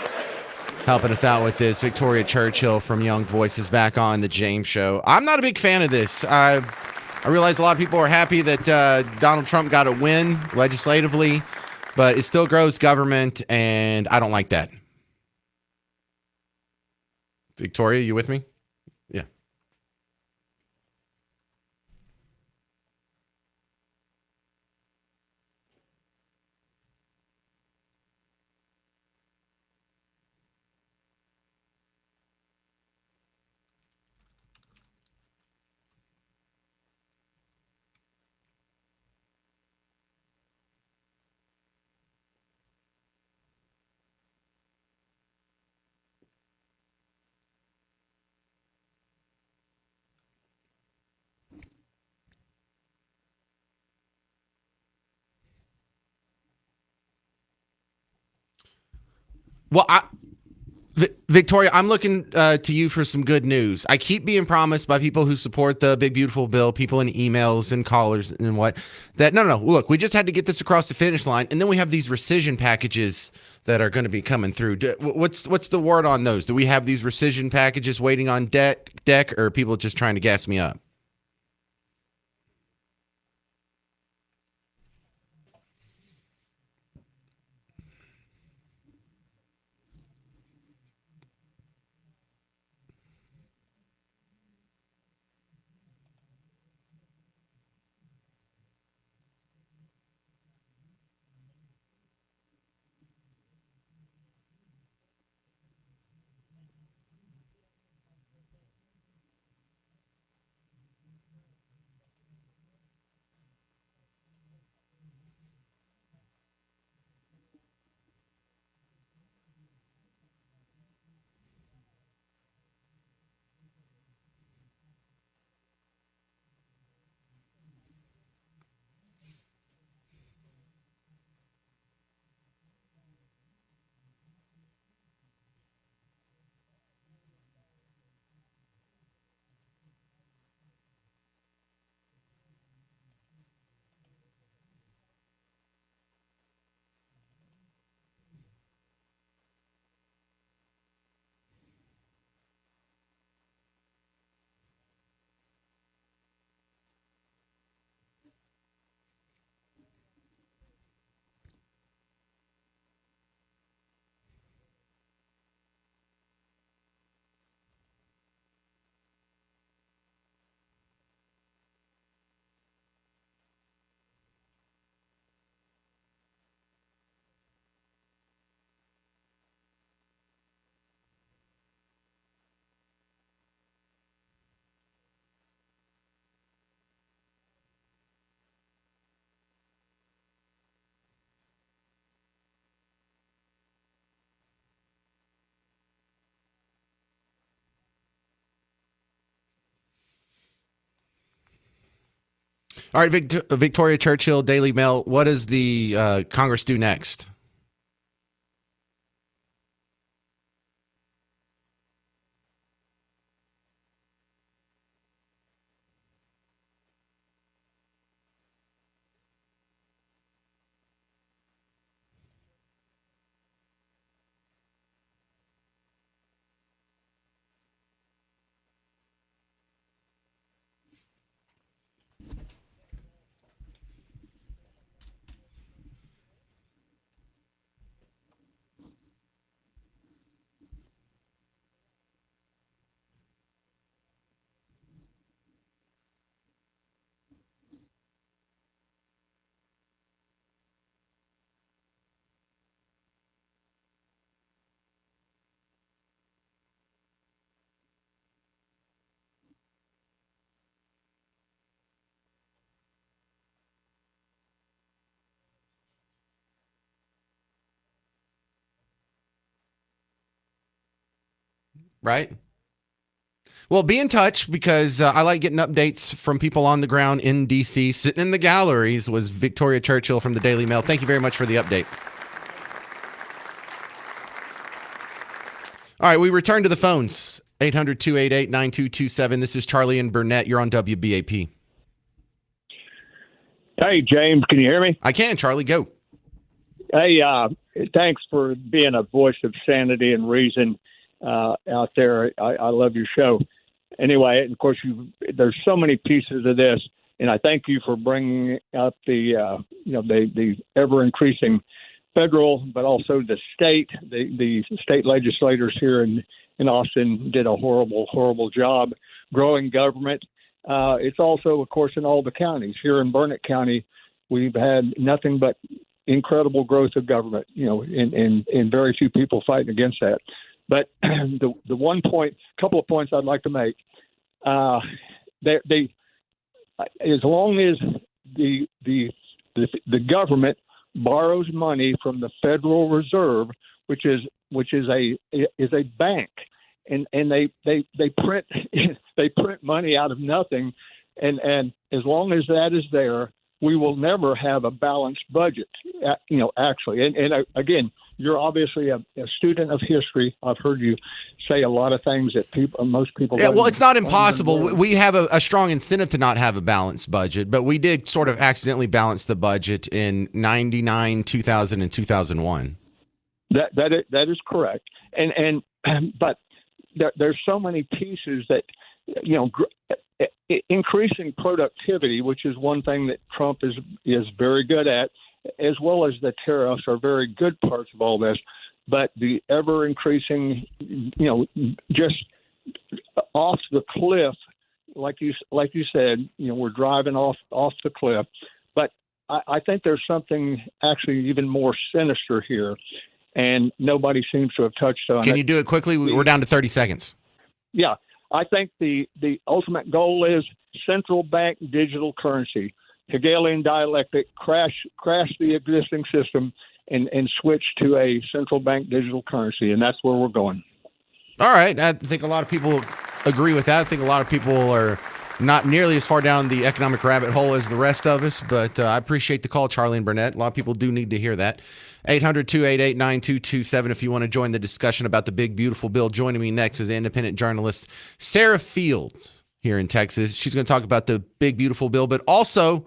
helping us out with this, Victoria Churchill from Young Voices, back on the James Show. I'm not a big fan of this. I realize a lot of people are happy that Donald Trump got a win legislatively, but it still grows government, and I don't like that. Victoria, you with me? Yeah. Well, Victoria, I'm looking to you for some good news. I keep being promised by people who support the big beautiful bill, people in emails and callers and what, that no. Look, we just had to get this across the finish line, and then we have these rescission packages that are going to be coming through. What's the word on those? Do we have these rescission packages waiting on deck, or are people just trying to gas me up? All right, Victoria Churchill, Daily Mail. What does the Congress do next? right? Well, be in touch because I like getting updates from people on the ground in D.C. Sitting in the galleries was Victoria Churchill from the Daily Mail. Thank you very much for the update. All right, we return to the phones. 800-288-9227. This is Charlie and Burnett. You're on WBAP. Hey, James, can you hear me? I can, Charlie. Go. Hey, thanks for being a voice of sanity and reason out there. I love your show. Anyway, of course, there's so many pieces of this, and I thank you for bringing up the ever increasing federal, but also the state. The state legislators here in Austin did a horrible job growing government. It's also, of course, in all the counties. Here in Burnett County, we've had nothing but incredible growth of government, and very few people fighting against that. But couple of points I'd like to make. As long as the government borrows money from the Federal Reserve, which is a bank, and they print they print money out of nothing, and as long as that is there, we will never have a balanced budget. Actually, and again, you're obviously a student of history. I've heard you say a lot of things that most people. Yeah, well, it's not impossible. We have a strong incentive to not have a balanced budget, but we did sort of accidentally balance the budget in 99, 2000, and 2001. That is correct, and but there's so many pieces that increasing productivity, which is one thing that Trump is very good at, as well as the tariffs are very good parts of all this. But the ever increasing, just off the cliff, like you said, we're driving off the cliff. But I think there's something actually even more sinister here, and nobody seems to have touched on it. Can you do it quickly? We're down to 30 seconds. Yeah. I think the ultimate goal is central bank digital currency, Hegelian dialectic, crash the existing system and switch to a central bank digital currency. And that's where we're going. All right. I think a lot of people agree with that. I think a lot of people are not nearly as far down the economic rabbit hole as the rest of us, but I appreciate the call, Charlie and Burnett. A lot of people do need to hear that. 800-288-9227 if you want to join the discussion about the big, beautiful bill. Joining me next is independent journalist Sarah Fields here in Texas. She's going to talk about the big, beautiful bill, but also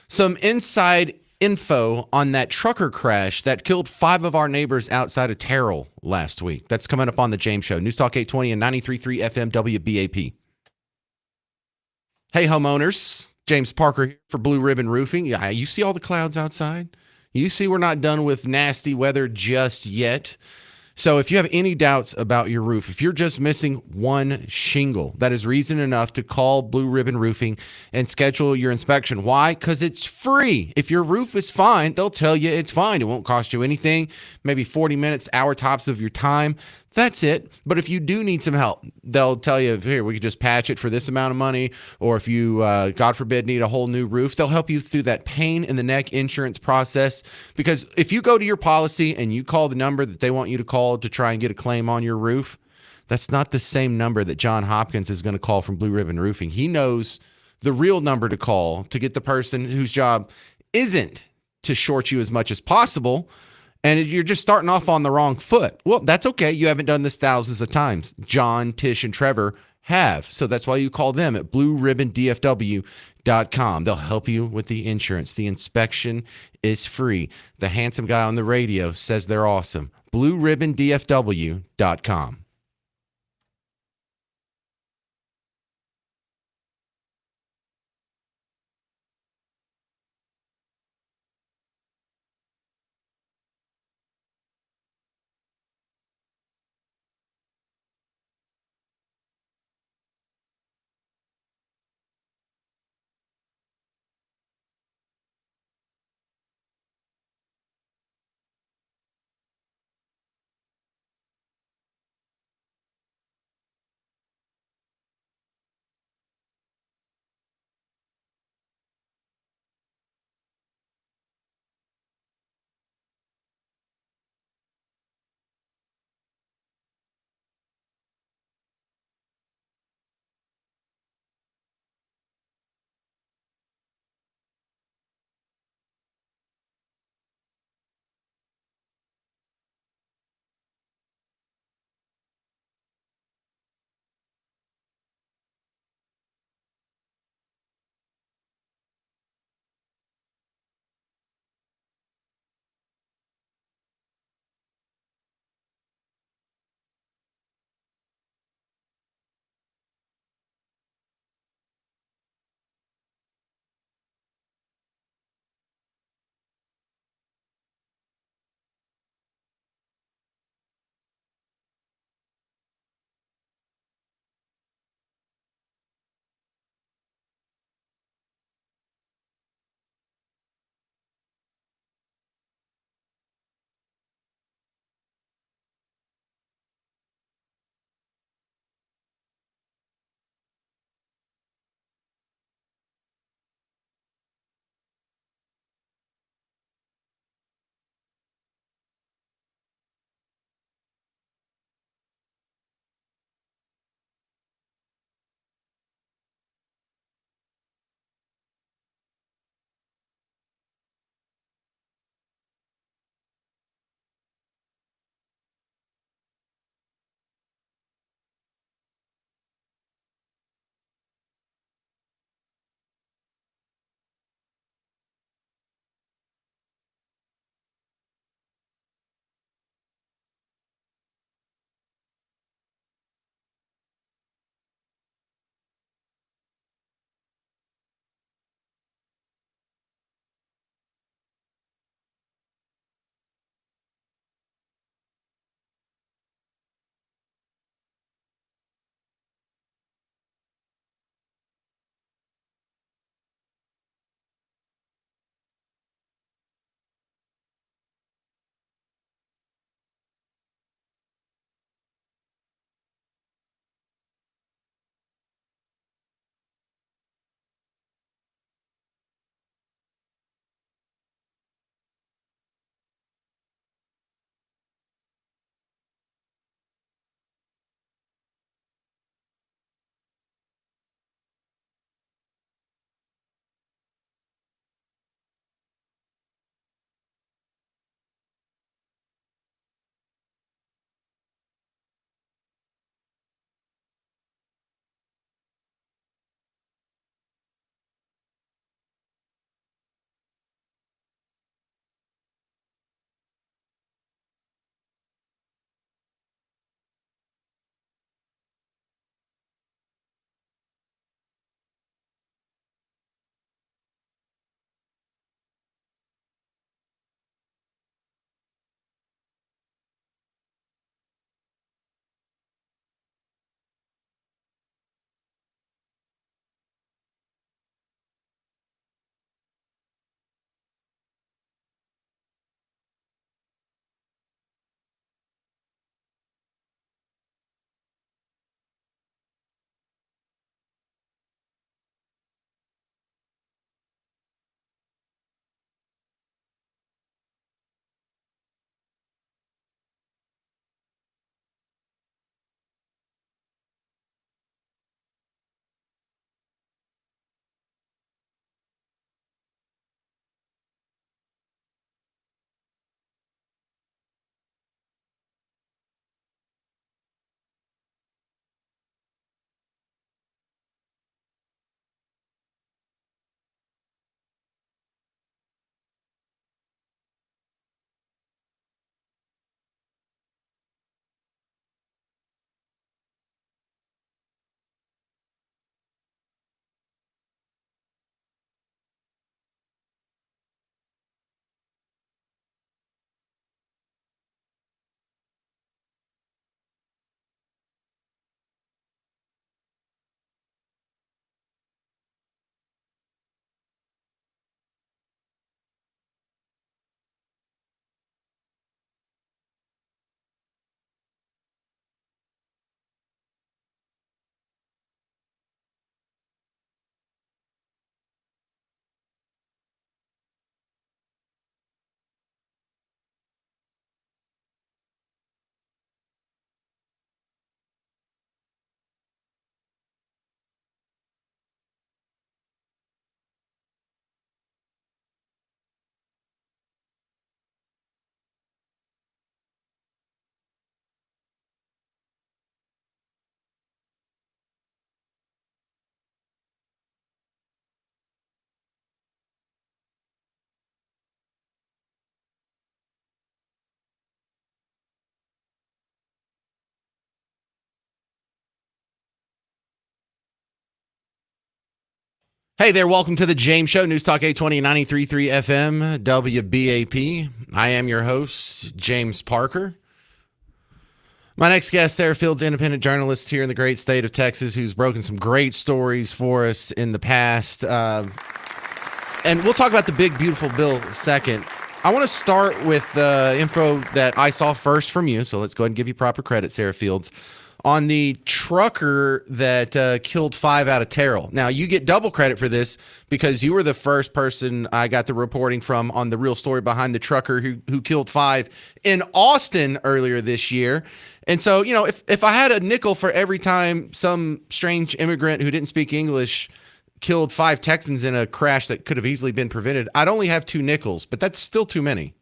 some inside info on that trucker crash that killed 5 of our neighbors outside of Terrell last week. That's coming up on the James Show. News Talk 820 and 93.3 FM WBAP. Hey, homeowners. James Parker here for Blue Ribbon Roofing. Yeah, you see all the clouds outside? You see we're not done with nasty weather just yet. So if you have any doubts about your roof, if you're just missing one shingle, that is reason enough to call Blue Ribbon Roofing and schedule your inspection. Why? Because it's free. If your roof is fine, they'll tell you it's fine. It won't cost you anything, maybe 40 minutes, hour tops of your time. That's it. But if you do need some help, they'll tell you, here, we could just patch it for this amount of money. Or if you, God forbid, need a whole new roof, they'll help you through that pain in the neck insurance process. Because if you go to your policy and you call the number that they want you to call to try and get a claim on your roof, that's not the same number that John Hopkins is going to call from Blue Ribbon Roofing. He knows the real number to call to get the person whose job isn't to short you as much as possible, and you're just starting off on the wrong foot. Well, that's okay. You haven't done this thousands of times. John, Tish, and Trevor have. So that's why you call them at blueribbondfw.com. They'll help you with the insurance. The inspection is free. The handsome guy on the radio says they're awesome. blueribbondfw.com. Hey there, welcome to the James Show, News Talk 820 93.3 FM, WBAP. I am your host, James Parker. My next guest, Sarah Fields, independent journalist here in the great state of Texas, who's broken some great stories for us in the past. And we'll talk about the big, beautiful bill second. I want to start with info that I saw first from you, so let's go ahead and give you proper credit, Sarah Fields, on the trucker that killed 5 out of Terrell. Now, you get double credit for this because you were the first person I got the reporting from on the real story behind the trucker who killed 5 in Austin earlier this year. And so, you know, if I had a nickel for every time some strange immigrant who didn't speak English killed 5 Texans in a crash that could have easily been prevented, I'd only have 2 nickels, but that's still too many.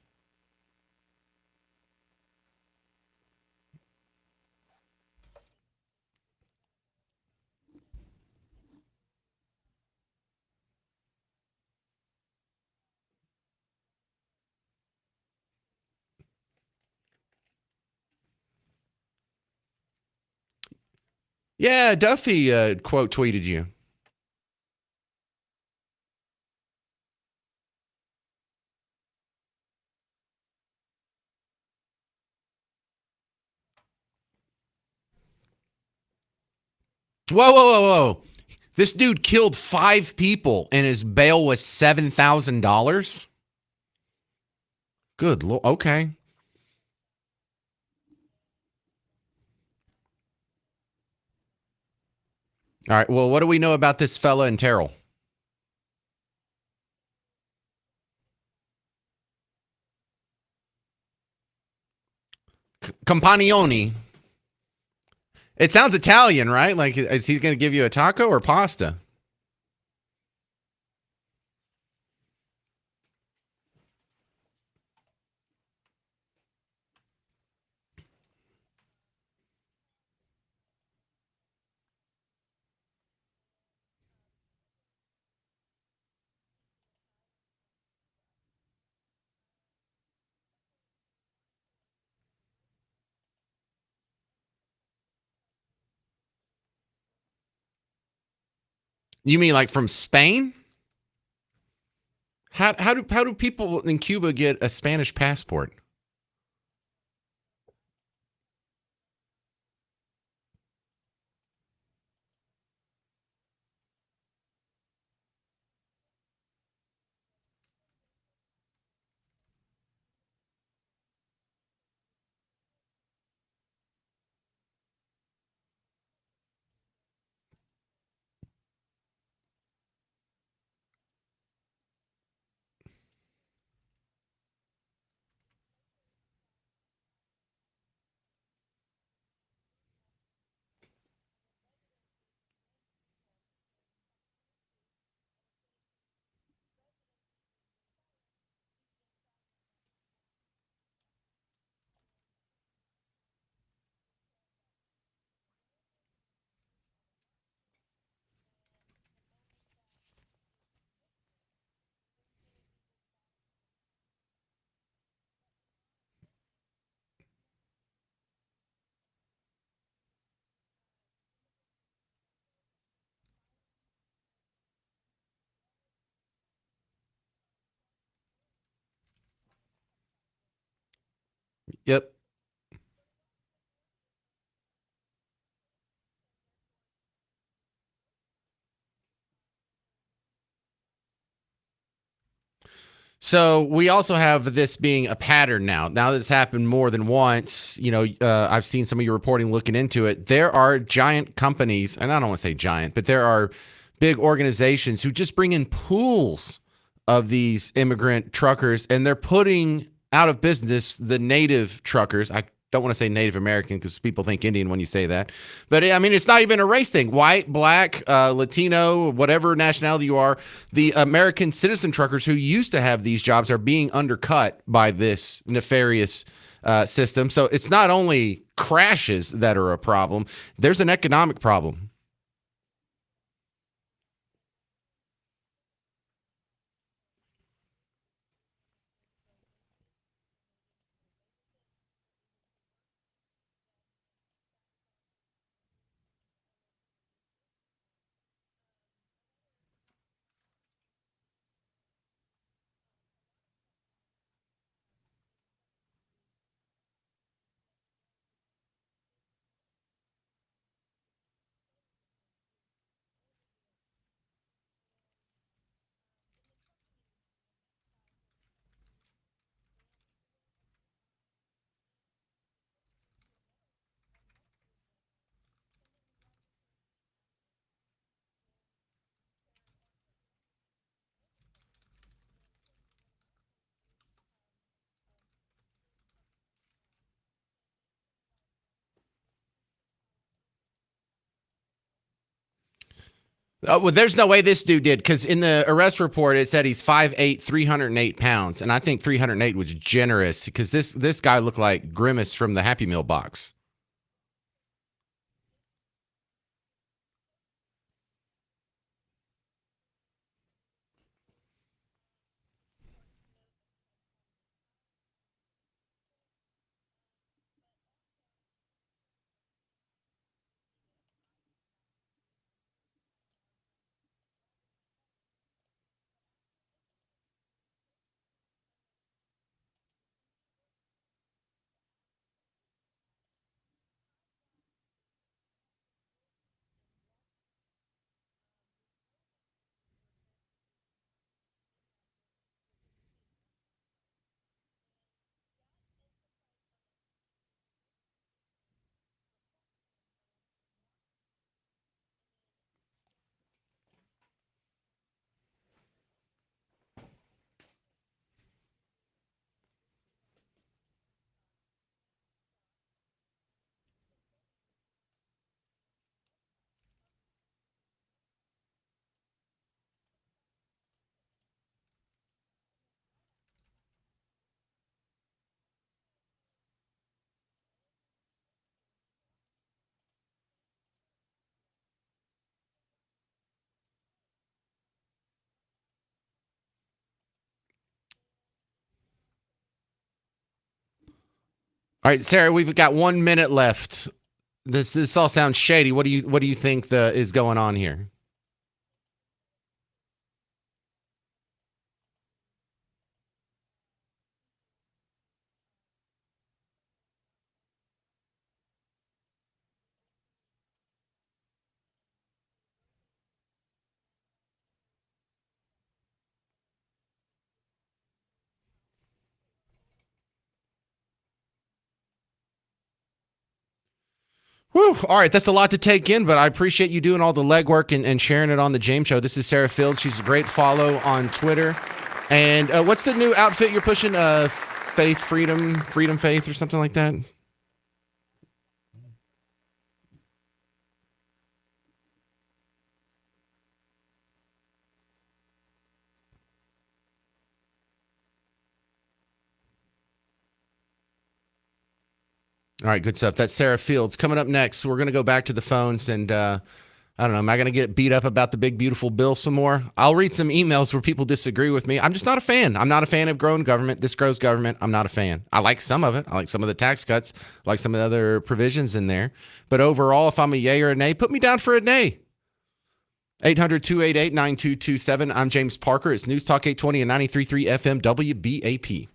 Yeah, Duffy quote tweeted you. Whoa, whoa, whoa, whoa. This dude killed 5 people and his bail was $7,000? Good Lord. Okay. All right. Well, what do we know about this fella in Terrell? Campagnoni. It sounds Italian, right? Like, is he going to give you a taco or pasta? You mean like from Spain? How do people in Cuba get a Spanish passport? Yep. So we also have this being a pattern now. Now that it's happened more than once, you know, I've seen some of your reporting looking into it. There are giant companies, and I don't want to say giant, but there are big organizations who just bring in pools of these immigrant truckers, and they're putting out of business the native truckers. I don't want to say Native American because people think Indian when you say that. But I mean, it's not even a race thing. White, black, Latino, whatever nationality you are, the American citizen truckers who used to have these jobs are being undercut by this nefarious system. So it's not only crashes that are a problem, there's an economic problem. Oh, well, there's no way this dude did, because in the arrest report it said he's 5'8", 308 pounds, and I think 308 was generous because this guy looked like Grimace from the Happy Meal box. All right, Sarah, we've got 1 minute left. This all sounds shady. What do you think is going on here? Whew. All right, that's a lot to take in, but I appreciate you doing all the legwork and sharing it on the James Show. This is Sarah Fields. She's a great follow on Twitter. And what's the new outfit you're pushing? Faith, freedom, faith, or something like that? All right, good stuff. That's Sarah Fields. Coming up next, we're going to go back to the phones and I don't know. Am I going to get beat up about the big, beautiful bill some more? I'll read some emails where people disagree with me. I'm just not a fan. I'm not a fan of growing government. This grows government. I'm not a fan. I like some of it. I like some of the tax cuts. I like some of the other provisions in there. But overall, if I'm a yay or a nay, put me down for a nay. 800-288-9227. I'm James Parker. It's News Talk 820 and 93.3 FM WBAP.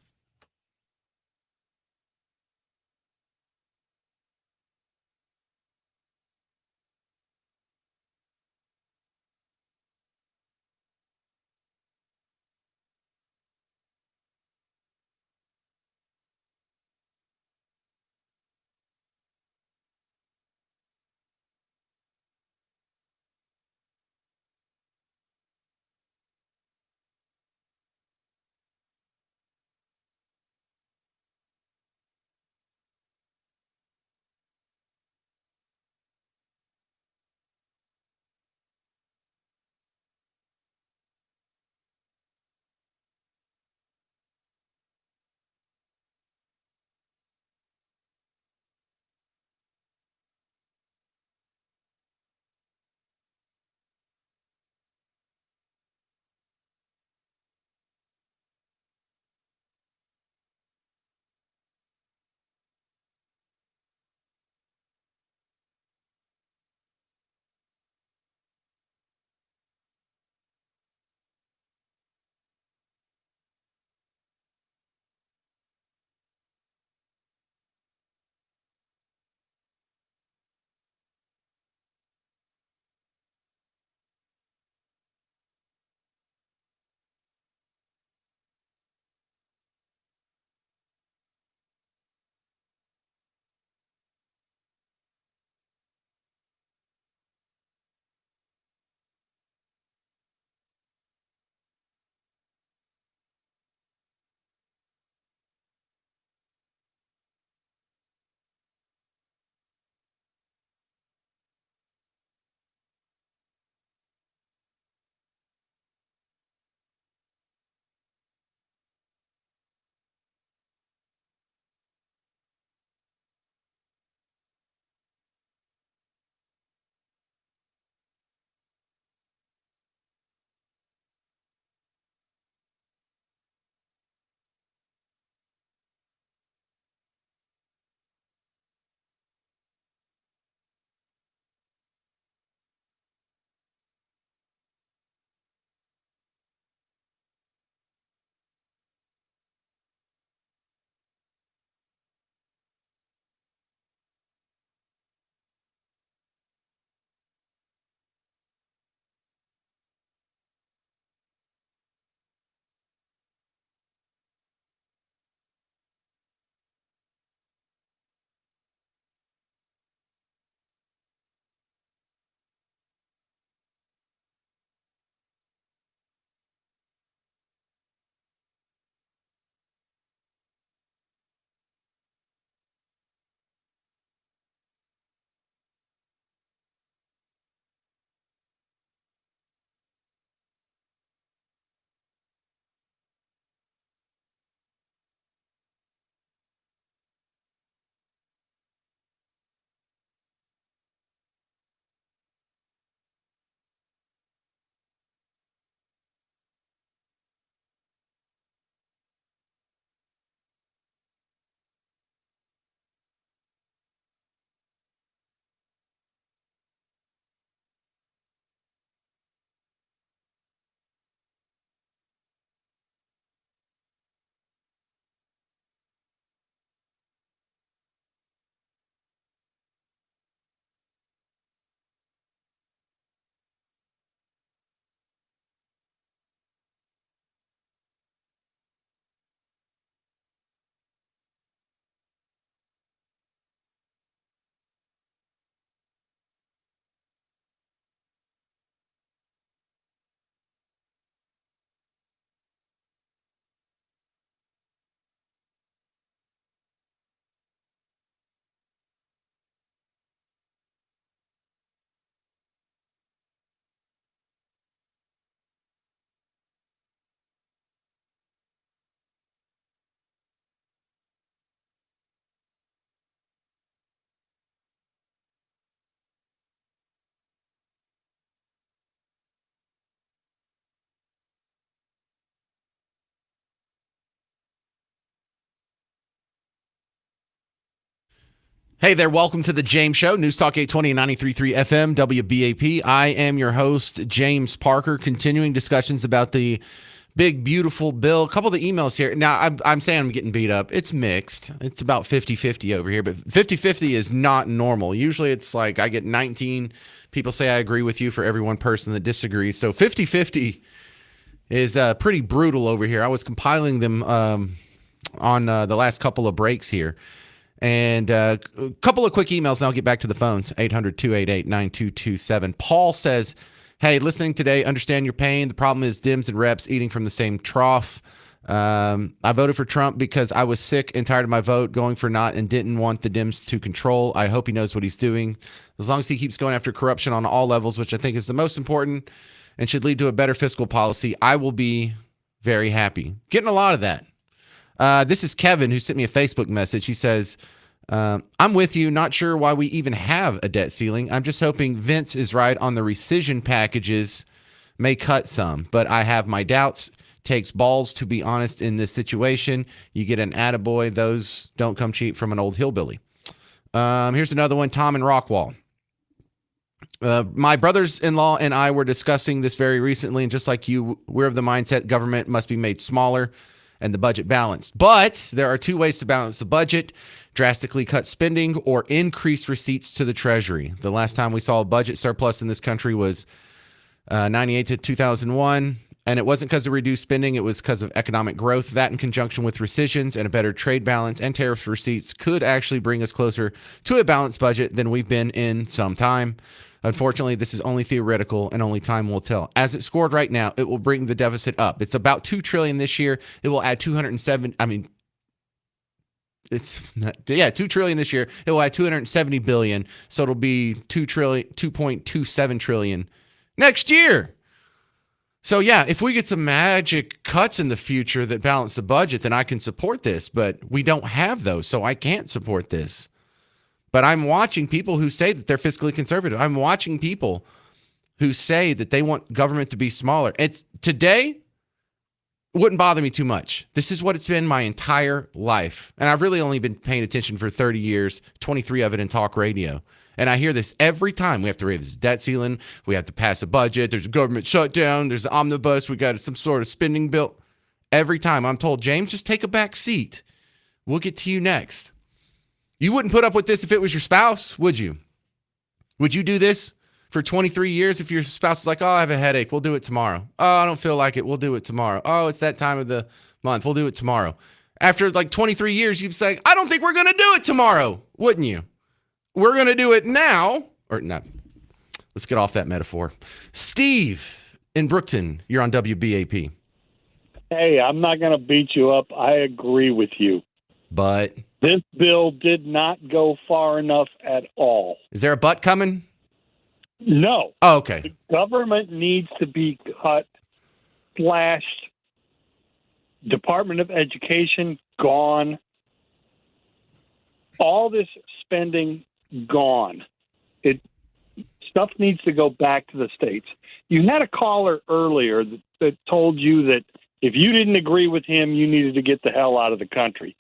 Hey there, welcome to the James Show, News Talk 820 and 93.3 FM, WBAP. I am your host, James Parker, continuing discussions about the big, beautiful bill. A couple of the emails here. Now, I'm saying I'm getting beat up. It's mixed. It's about 50-50 over here, but 50-50 is not normal. Usually it's like I get 19 people say I agree with you for every one person that disagrees. So 50-50 is pretty brutal over here. I was compiling them on the last couple of breaks here. And a couple of quick emails, and I'll get back to the phones. 800-288-9227. Paul says, hey, listening today, understand your pain. The problem is Dems and reps eating from the same trough. I voted for Trump because I was sick and tired of my vote going for not and didn't want the Dems to control. I hope he knows what he's doing. As long as he keeps going after corruption on all levels, which I think is the most important and should lead to a better fiscal policy, I will be very happy. Getting a lot of that. This is Kevin, who sent me a Facebook message. He says, I'm with you. Not sure why we even have a debt ceiling. I'm just hoping Vince is right on the rescission packages may cut some, but I have my doubts. Takes balls to be honest in this situation. You get an attaboy. Those don't come cheap from an old hillbilly. Here's another one, Tom in Rockwall. My brothers-in-law and I were discussing this very recently, and just like you, we're of the mindset government must be made smaller and the budget balanced. But there are two ways to balance the budget: drastically cut spending or increase receipts to the Treasury. The last time we saw a budget surplus in this country was 98 to 2001, and it wasn't because of reduced spending. It was because of economic growth. That in conjunction with rescissions and a better trade balance and tariff receipts could actually bring us closer to a balanced budget than we've been in some time. Unfortunately, this is only theoretical and only time will tell. As it's scored right now, it will bring the deficit up. It's about $2 trillion this year. It will add 207. I mean, it's not, yeah, $2 trillion this year. It will add 270 billion. So it'll be 2.27 trillion next year. So yeah, if we get some magic cuts in the future that balance the budget, then I can support this, but we don't have those. So I can't support this. But I'm watching people who say that they're fiscally conservative. I'm watching people who say that they want government to be smaller. It's today wouldn't bother me too much. This is what it's been my entire life. And I've really only been paying attention for 30 years, 23 of it in talk radio. And I hear this every time. We have to raise this debt ceiling. We have to pass a budget. There's a government shutdown. There's the omnibus. We got some sort of spending bill. Every time I'm told, James, just take a back seat. We'll get to you next. You wouldn't put up with this if it was your spouse, would you? Would you do this for 23 years if your spouse is like, oh, I have a headache, we'll do it tomorrow. Oh, I don't feel like it, we'll do it tomorrow. Oh, it's that time of the month, we'll do it tomorrow. After like 23 years, you'd say, I don't think we're going to do it tomorrow, wouldn't you? We're going to do it now. Or no, let's get off that metaphor. Steve in Brookton, you're on WBAP. Hey, I'm not going to beat you up. I agree with you. But this bill did not go far enough at all. Is there a but coming? No. Oh, okay. The government needs to be cut, slashed. Department of Education, gone. All this spending, gone. Stuff needs to go back to the states. You had a caller earlier that told you that if you didn't agree with him, you needed to get the hell out of the country.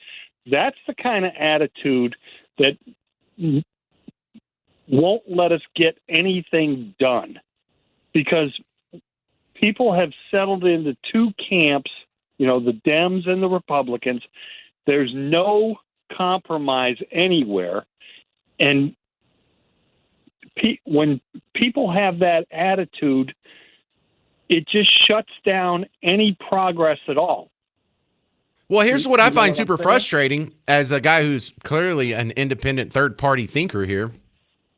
That's the kind of attitude that won't let us get anything done, because people have settled into two camps, the Dems and the Republicans. There's no compromise anywhere. And when people have that attitude, it just shuts down any progress at all. Well, here's what I find super frustrating as a guy who's clearly an independent third-party thinker here.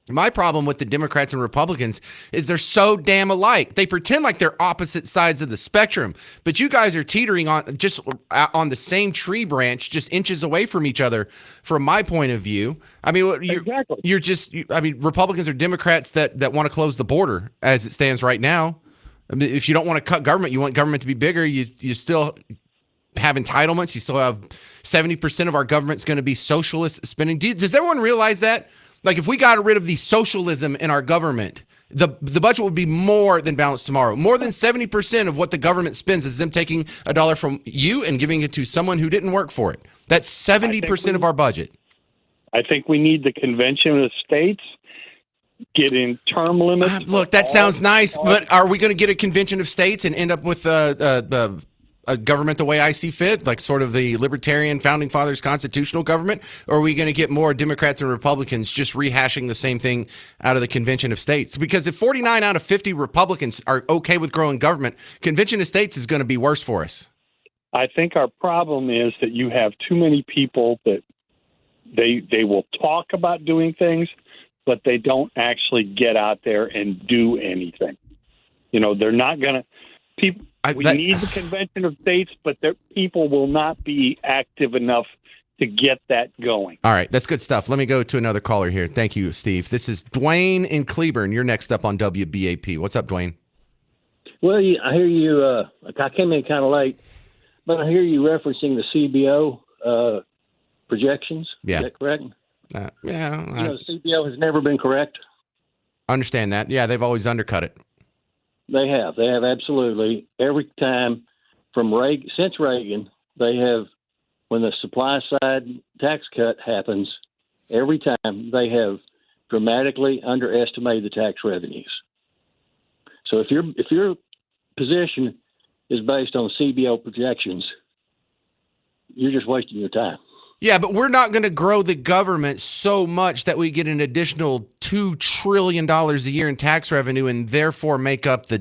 My problem with the Democrats and Republicans is they're so damn alike. They pretend like they're opposite sides of the spectrum, but you guys are teetering on just on the same tree branch, just inches away from each other. From my point of view, I mean, Republicans are Democrats that want to close the border as it stands right now. I mean, if you don't want to cut government, you want government to be bigger. You still have entitlements. You still have 70% of our government's going to be socialist spending. Does everyone realize that? Like, if we got rid of the socialism in our government, the budget would be more than balanced tomorrow. More than 70% of what the government spends is them taking a dollar from you and giving it to someone who didn't work for it. That's 70% of our budget. I think we need the convention of states, get in term limits. Look, that sounds nice, but are we going to get a convention of states and end up with a government the way I see fit, like sort of the libertarian founding fathers constitutional government? Or are we going to get more Democrats and Republicans just rehashing the same thing out of the convention of states? Because if 49 out of 50 Republicans are okay with growing government, convention of states is going to be worse for us. I think our problem is that you have too many people that they will talk about doing things, but they don't actually get out there and do anything. They're not going to. People. We need the convention of states, but people will not be active enough to get that going. All right, that's good stuff. Let me go to another caller here. Thank you, Steve. This is Dwayne in Cleburne. You're next up on WBAP. What's up, Dwayne? Well, I hear you. I came in kind of late, but I hear you referencing the CBO projections. Yeah. Is that correct? Yeah. The CBO has never been correct. Understand that. Yeah, they've always undercut it. They have. They have absolutely. Every time since Reagan, they have, when the supply side tax cut happens, every time they have dramatically underestimated the tax revenues. So if your position is based on CBO projections, you're just wasting your time. Yeah, but we're not going to grow the government so much that we get an additional $2 trillion a year in tax revenue and therefore make up the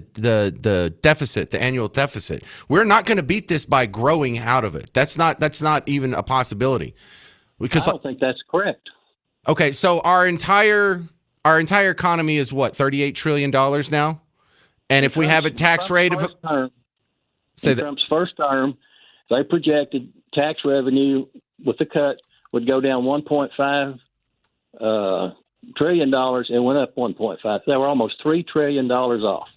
deficit, the annual deficit. We're not going to beat this by growing out of it. That's not even a possibility. Because I don't think that's correct. Okay, so our entire economy is what, $38 trillion now? And if we have a tax rate of Trump's first term, they projected tax revenue with the cut would go down $1.5 trillion and went up 1.5. They were almost $3 trillion off.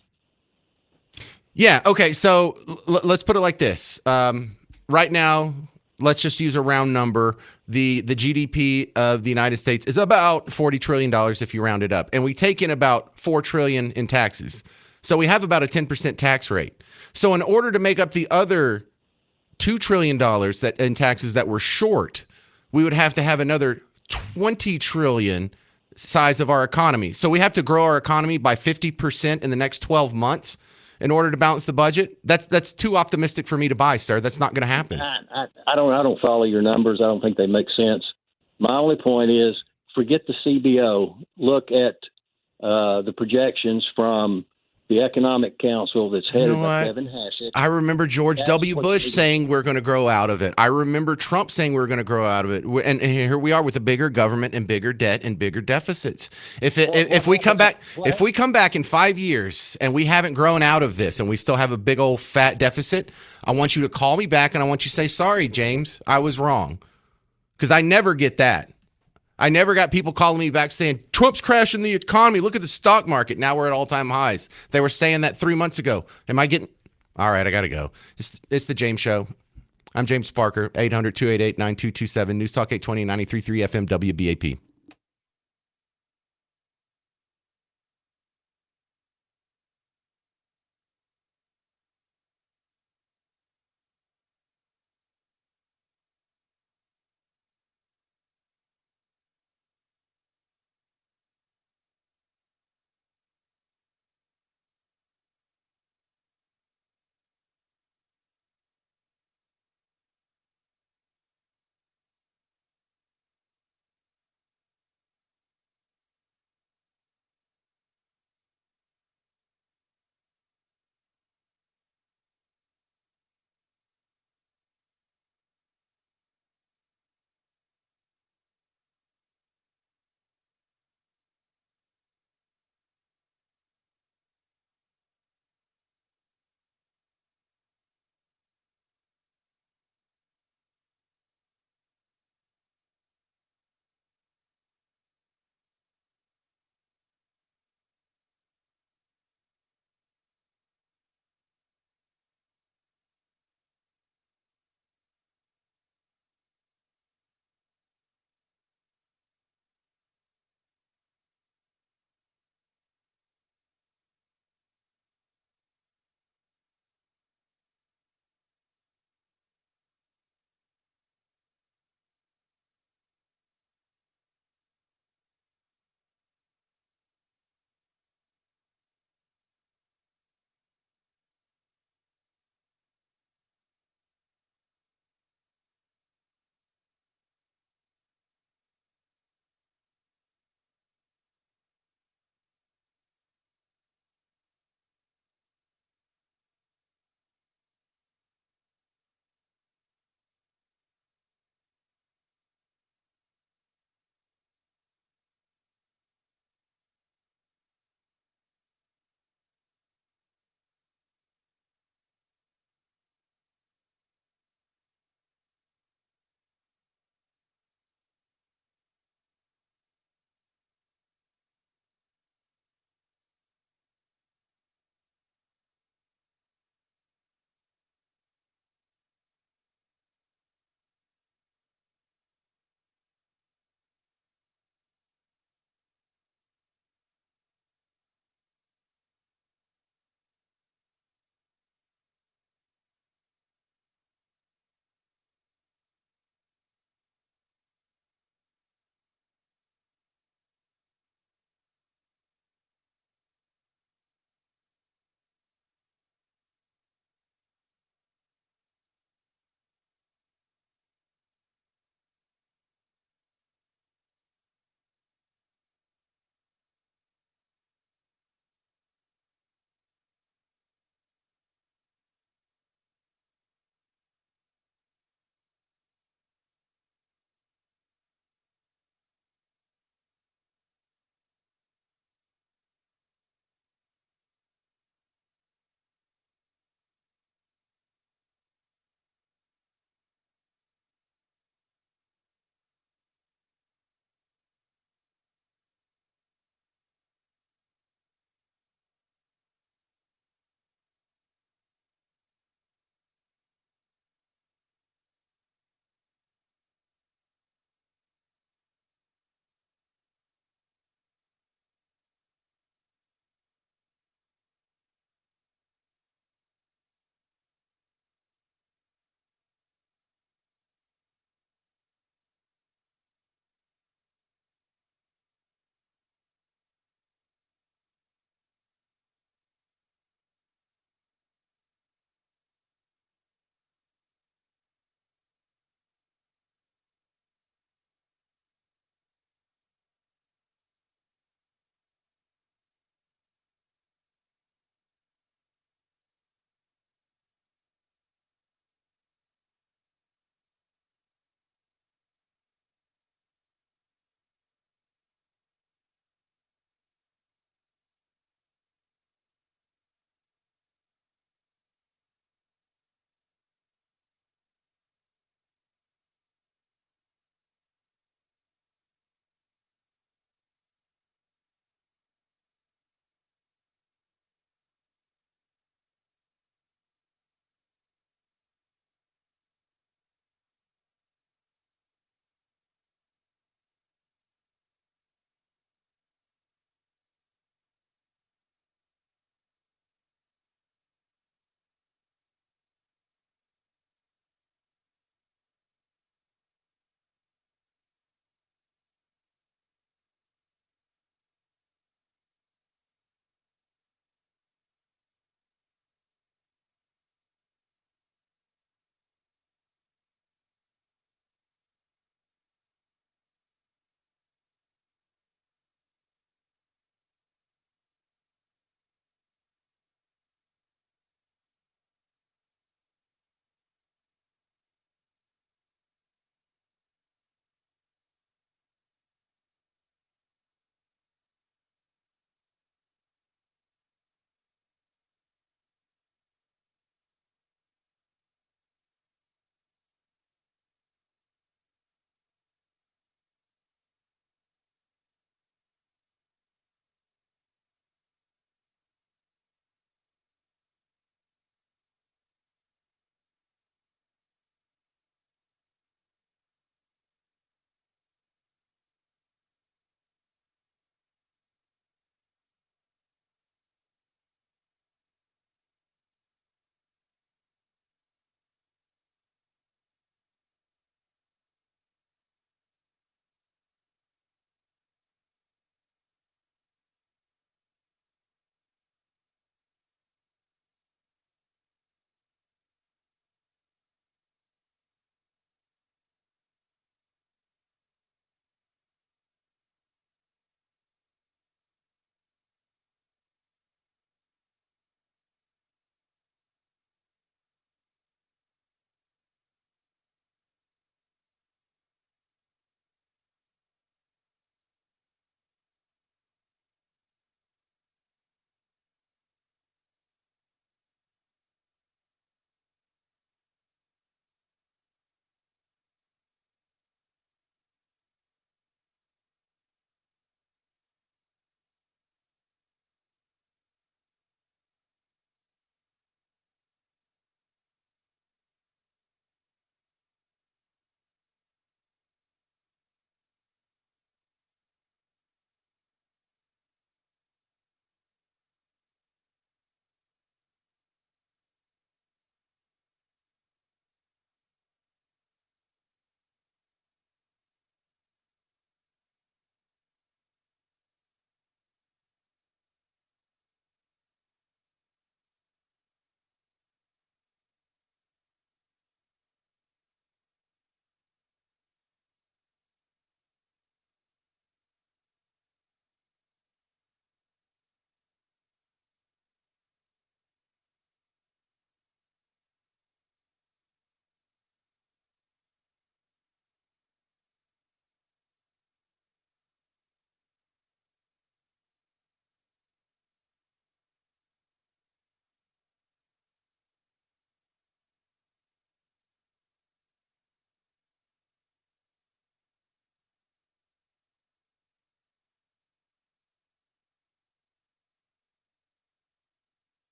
Yeah. Okay. So let's put it like this. Right now, let's just use a round number. The GDP of the United States is about $40 trillion if you round it up, and we take in about $4 trillion in taxes. So we have about a 10% tax rate. So in order to make up the other $2 trillion in taxes that we're short, we would have to have another 20 trillion size of our economy. So we have to grow our economy by 50% in the next 12 months in order to balance the budget. That's too optimistic for me to buy, sir. That's not going to happen. I don't follow your numbers. I don't think they make sense. My only point is, forget the CBO. Look at the projections from the Economic Council that's headed by Kevin Hassett. I remember George W. Bush saying we're going to grow out of it. I remember Trump saying we're going to grow out of it. And here we are with a bigger government and bigger debt and bigger deficits. If we come back in 5 years and we haven't grown out of this and we still have a big old fat deficit, I want you to call me back and I want you to say, sorry, James, I was wrong. Because I never get that. I never got people calling me back saying, Trump's crashing the economy. Look at the stock market. Now we're at all-time highs. They were saying that 3 months ago. Am I getting... All right, I got to go. It's the James Show. I'm James Parker, 800-288-9227, News Talk 820, 93.3 FM, WBAP.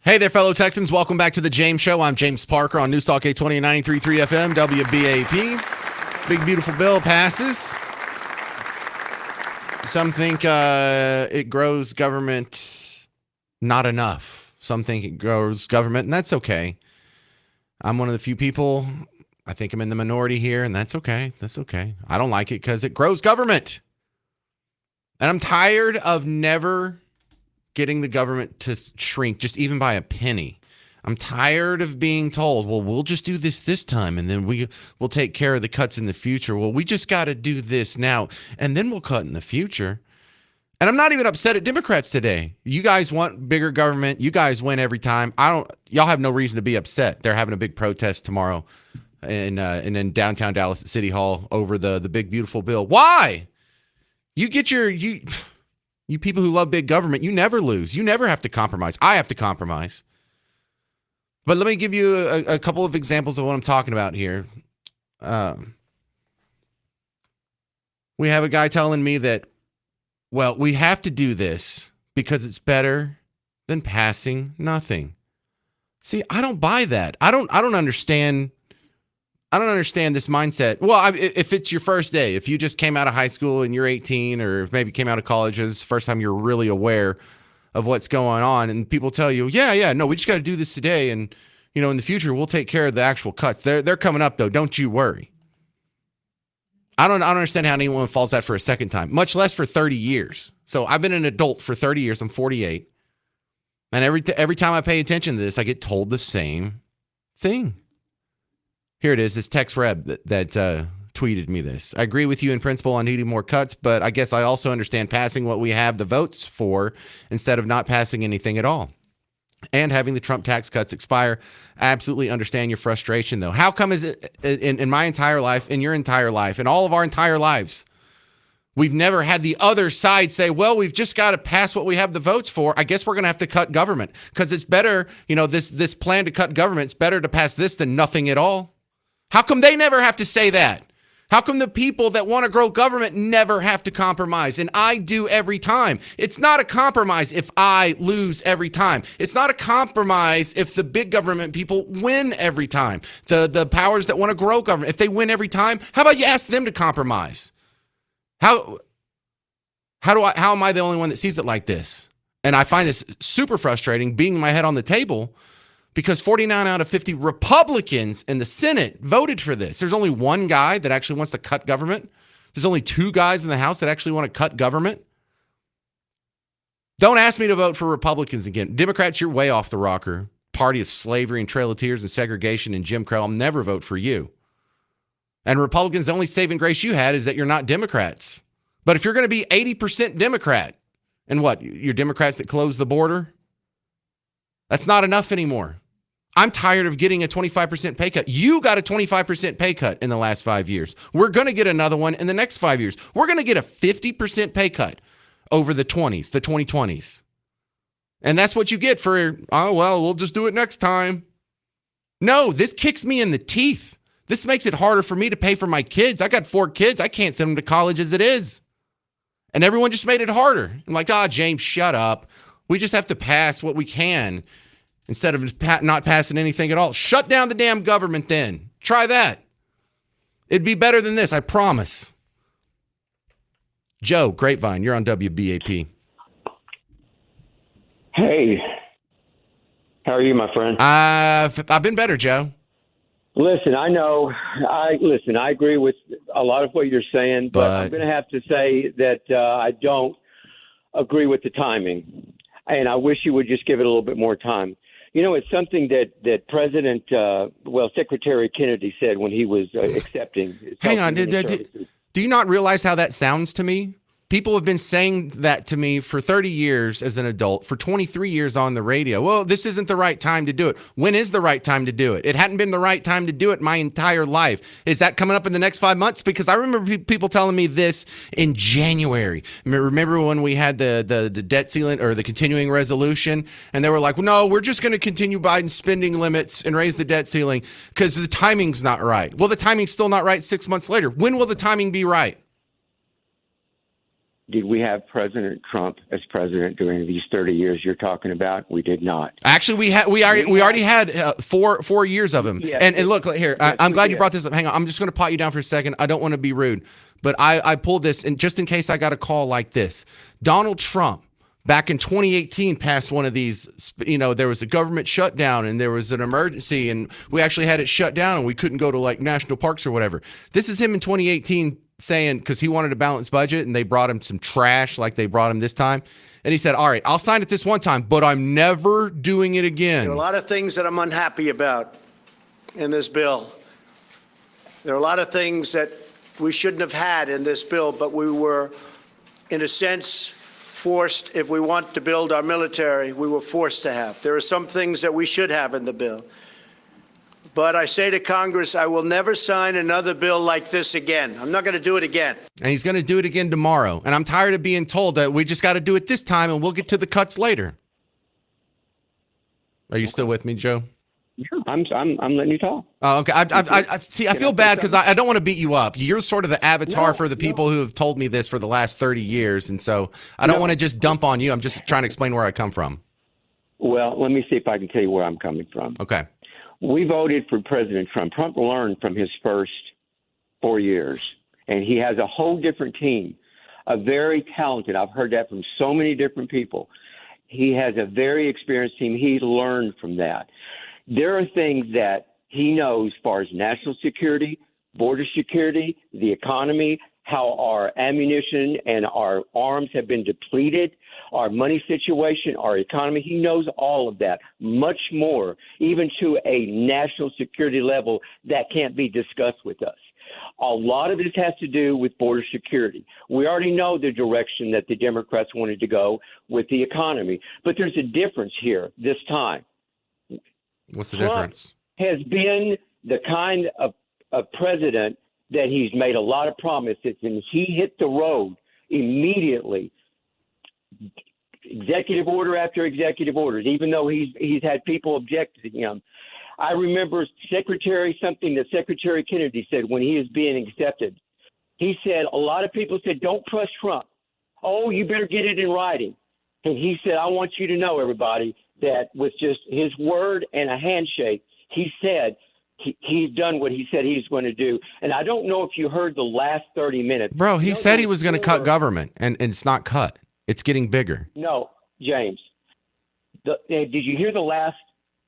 Hey there, fellow Texans. Welcome back to the James Show. I'm James Parker on News Talk 820 93.3 FM, WBAP. Big, beautiful bill passes. Some think it grows government not enough. Some think it grows government, and that's okay. I'm one of the few people, I think I'm in the minority here, and that's okay. That's okay. I don't like it because it grows government. And I'm tired of never getting the government to shrink just even by a penny. I'm tired of being told, well, we'll just do this time, and then we'll take care of the cuts in the future. Well, we just got to do this now, and then we'll cut in the future. And I'm not even upset at Democrats today. You guys want bigger government. You guys win every time. Y'all have no reason to be upset. They're having a big protest tomorrow in downtown Dallas at City Hall over the big, beautiful bill. Why? You get you people who love big government, you never lose. You never have to compromise. I have to compromise. But let me give you a couple of examples of what I'm talking about here. We have a guy telling me that, well, we have to do this because it's better than passing nothing. See, I don't buy that. I don't understand. I don't understand this mindset. Well, if it's your first day, if you just came out of high school and you're 18, or maybe came out of college, and it's the first time you're really aware of what's going on, and people tell you, no, we just got to do this today, and in the future we'll take care of the actual cuts. They're coming up though. Don't you worry. I don't understand how anyone falls that for a second time, much less for 30 years. So I've been an adult for 30 years. I'm 48, and every time I pay attention to this, I get told the same thing. Here it is. This text rep that tweeted me this. I agree with you in principle on needing more cuts, but I guess I also understand passing what we have the votes for instead of not passing anything at all. And having the Trump tax cuts expire. I absolutely understand your frustration, though. How come is it in my entire life, in your entire life, in all of our entire lives, we've never had the other side say, well, we've just got to pass what we have the votes for. I guess we're going to have to cut government because it's better, this plan to cut government, it's better to pass this than nothing at all. How come they never have to say that? How come the people that want to grow government never have to compromise? And I do every time. It's not a compromise if I lose every time. It's not a compromise if the big government people win every time. The powers that want to grow government, if they win every time, how about you ask them to compromise? How am I the only one that sees it like this? And I find this super frustrating, being my head on the table, because 49 out of 50 Republicans in the Senate voted for this. There's only one guy that actually wants to cut government. There's only two guys in the House that actually want to cut government. Don't ask me to vote for Republicans again. Democrats, you're way off the rocker. Party of slavery and Trail of Tears and segregation and Jim Crow. I'll never vote for you. And Republicans, the only saving grace you had is that you're not Democrats. But if you're going to be 80% Democrat, and what, you're Democrats that close the border? That's not enough anymore. I'm tired of getting a 25% pay cut. You got a 25% pay cut in the last 5 years. We're going to get another one in the next 5 years. We're going to get a 50% pay cut over the 2020s. And that's what you get for, we'll just do it next time. No, this kicks me in the teeth. This makes it harder for me to pay for my kids. I got 4 kids. I can't send them to college as it is. And everyone just made it harder. I'm like, James, shut up. We just have to pass what we can instead of not passing anything at all. Shut down the damn government then. Try that. It'd be better than this, I promise. Joe, Grapevine, you're on WBAP. Hey, how are you, my friend? I've been better, Joe. Listen, I know. I agree with a lot of what you're saying, but I'm going to have to say that I don't agree with the timing. And I wish you would just give it a little bit more time. It's something that Secretary Kennedy said when he was accepting. Hang on. Do you not realize how that sounds to me? People have been saying that to me for 30 years as an adult, for 23 years on the radio. Well, this isn't the right time to do it. When is the right time to do it? It hadn't been the right time to do it my entire life. Is that coming up in the next 5 months? Because I remember people telling me this in January. Remember when we had the debt ceiling or the continuing resolution, and they were like, well, no, we're just going to continue Biden's spending limits and raise the debt ceiling because the timing's not right. Well, the timing's still not right 6 months later. When will the timing be right? did we have President Trump as president during these 30 years you're talking about? We did not. Actually, we already had 4 years of him. Yes, and look here, yes, I'm we glad you did. brought this up. Hang on, I'm just going to pot you down for a second. I don't want to be rude, but I pulled this, and just in case I got a call like this, Donald Trump back in 2018 passed one of these. There was a government shutdown and there was an emergency, and we actually had it shut down, and we couldn't go to like national parks or whatever. This is him in 2018 saying, because he wanted a balanced budget, and they brought him some trash like they brought him this time. And he said, all right, I'll sign it this one time, but I'm never doing it again. There are a lot of things that I'm unhappy about in this bill. There are a lot of things that we shouldn't have had in this bill, but we were, in a sense, forced. If we want to build our military, we were forced to have. There are some things that we should have in the bill. But I say to Congress, I will never sign another bill like this again. I'm not going to do it again. And he's going to do it again tomorrow. And I'm tired of being told that we just got to do it this time and we'll get to the cuts later. Are you still with me, Joe? Sure. I'm letting you talk. Oh, okay. I see. I feel bad because I don't want to beat you up. You're sort of the avatar for the people who have told me this for the last 30 years. And so I don't want to just dump on you. I'm just trying to explain where I come from. Well, let me see if I can tell you where I'm coming from. Okay. We voted for President Trump. Trump learned from his first 4 years, and he has a whole different team, a very talented. I've heard that from so many different people. He has a very experienced team. He learned from that. There are things that he knows as far as national security, border security, the economy, how our ammunition and our arms have been depleted, our money situation, our economy. He knows all of that, much more, even to a national security level that can't be discussed with us. A lot of this has to do with border security. We already know the direction that the Democrats wanted to go with the economy, but there's a difference here this time. What's the Trump difference? Has been the kind of president that he's made a lot of promises, and he hit the road immediately. Executive order after executive orders, even though he's had people object to him. I remember Secretary Kennedy said when he was being accepted. He said, a lot of people said, don't trust Trump. Oh, you better get it in writing. And he said, I want you to know, everybody, that with just his word and a handshake, he said he's done what he said he's going to do. And I don't know if you heard the last 30 minutes. Bro, he said he was going to cut government, and it's not cut. It's getting bigger. No, James. Did you hear the last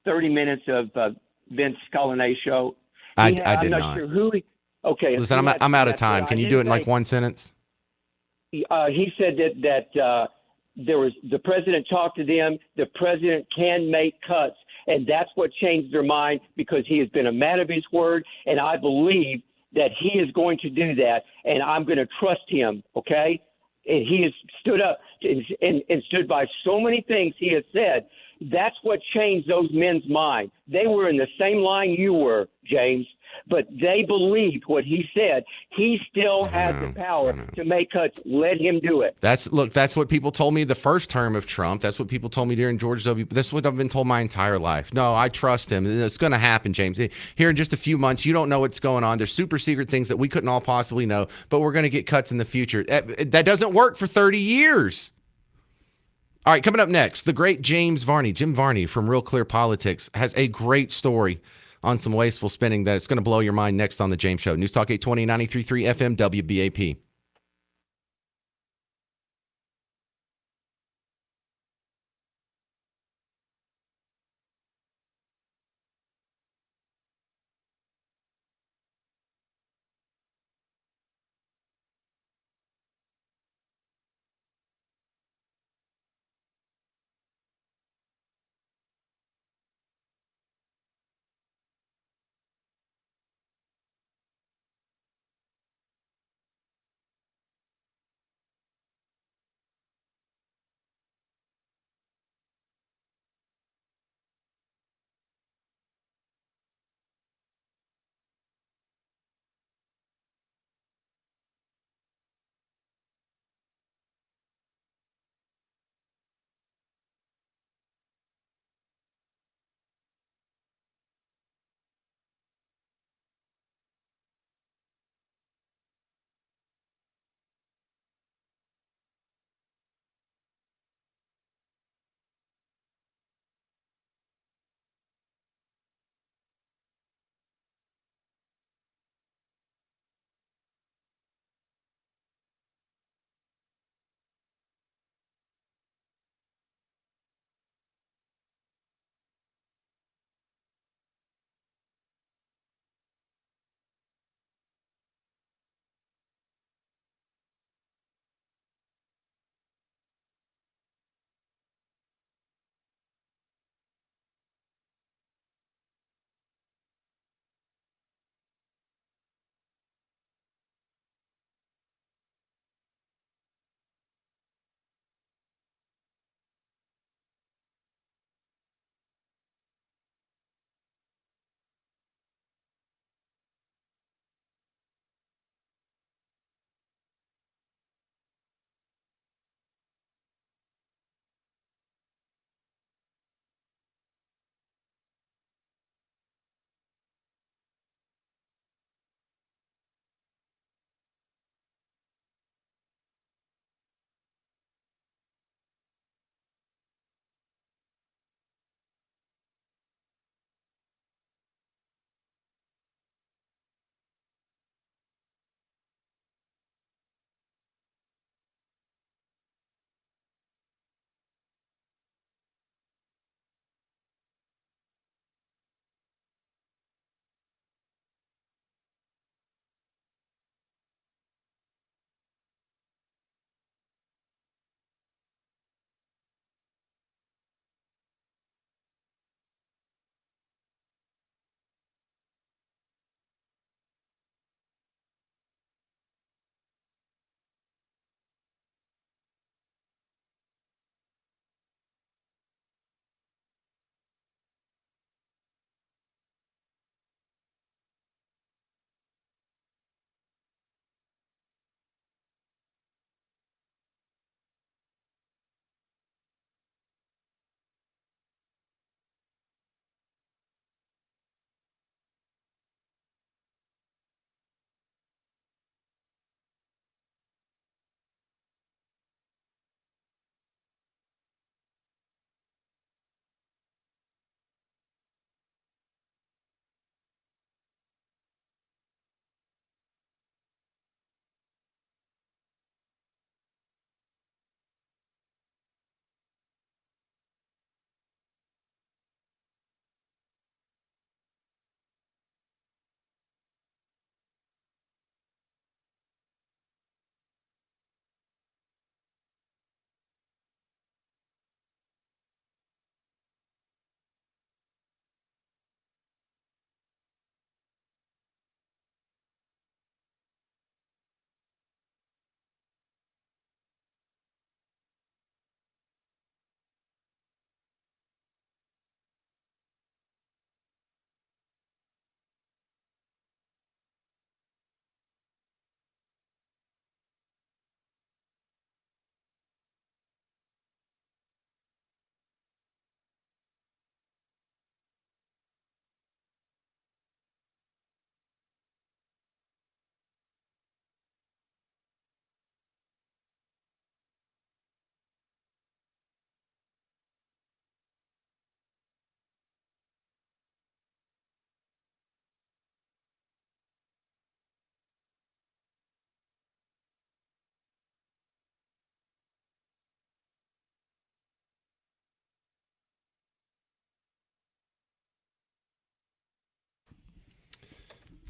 30 minutes of Vince Scolinet's show? I did I'm not. Sure who okay. Listen, I'm out of time. Can you do it in like one sentence? He said that there was the president talked to them. The president can make cuts, and that's what changed their mind because he has been a man of his word, and I believe that he is going to do that, and I'm going to trust him. Okay. And he has stood up and stood by so many things he has said. That's what changed those men's mind. They were in the same line you were, James, but they believed what he said. He still has the power to make cuts. Let him do it. That's what people told me the first term of Trump. That's what people told me during George W. That's what I've been told my entire life. No, I trust him. It's going to happen, James. Here in just a few months, you don't know what's going on. There's super secret things that we couldn't all possibly know, but we're going to get cuts in the future. That doesn't work for 30 years. All right, coming up next, the great Jim Varney from Real Clear Politics, has a great story on some wasteful spending that's going to blow your mind next on The James Show. News Talk 820, 93.3 FM, WBAP.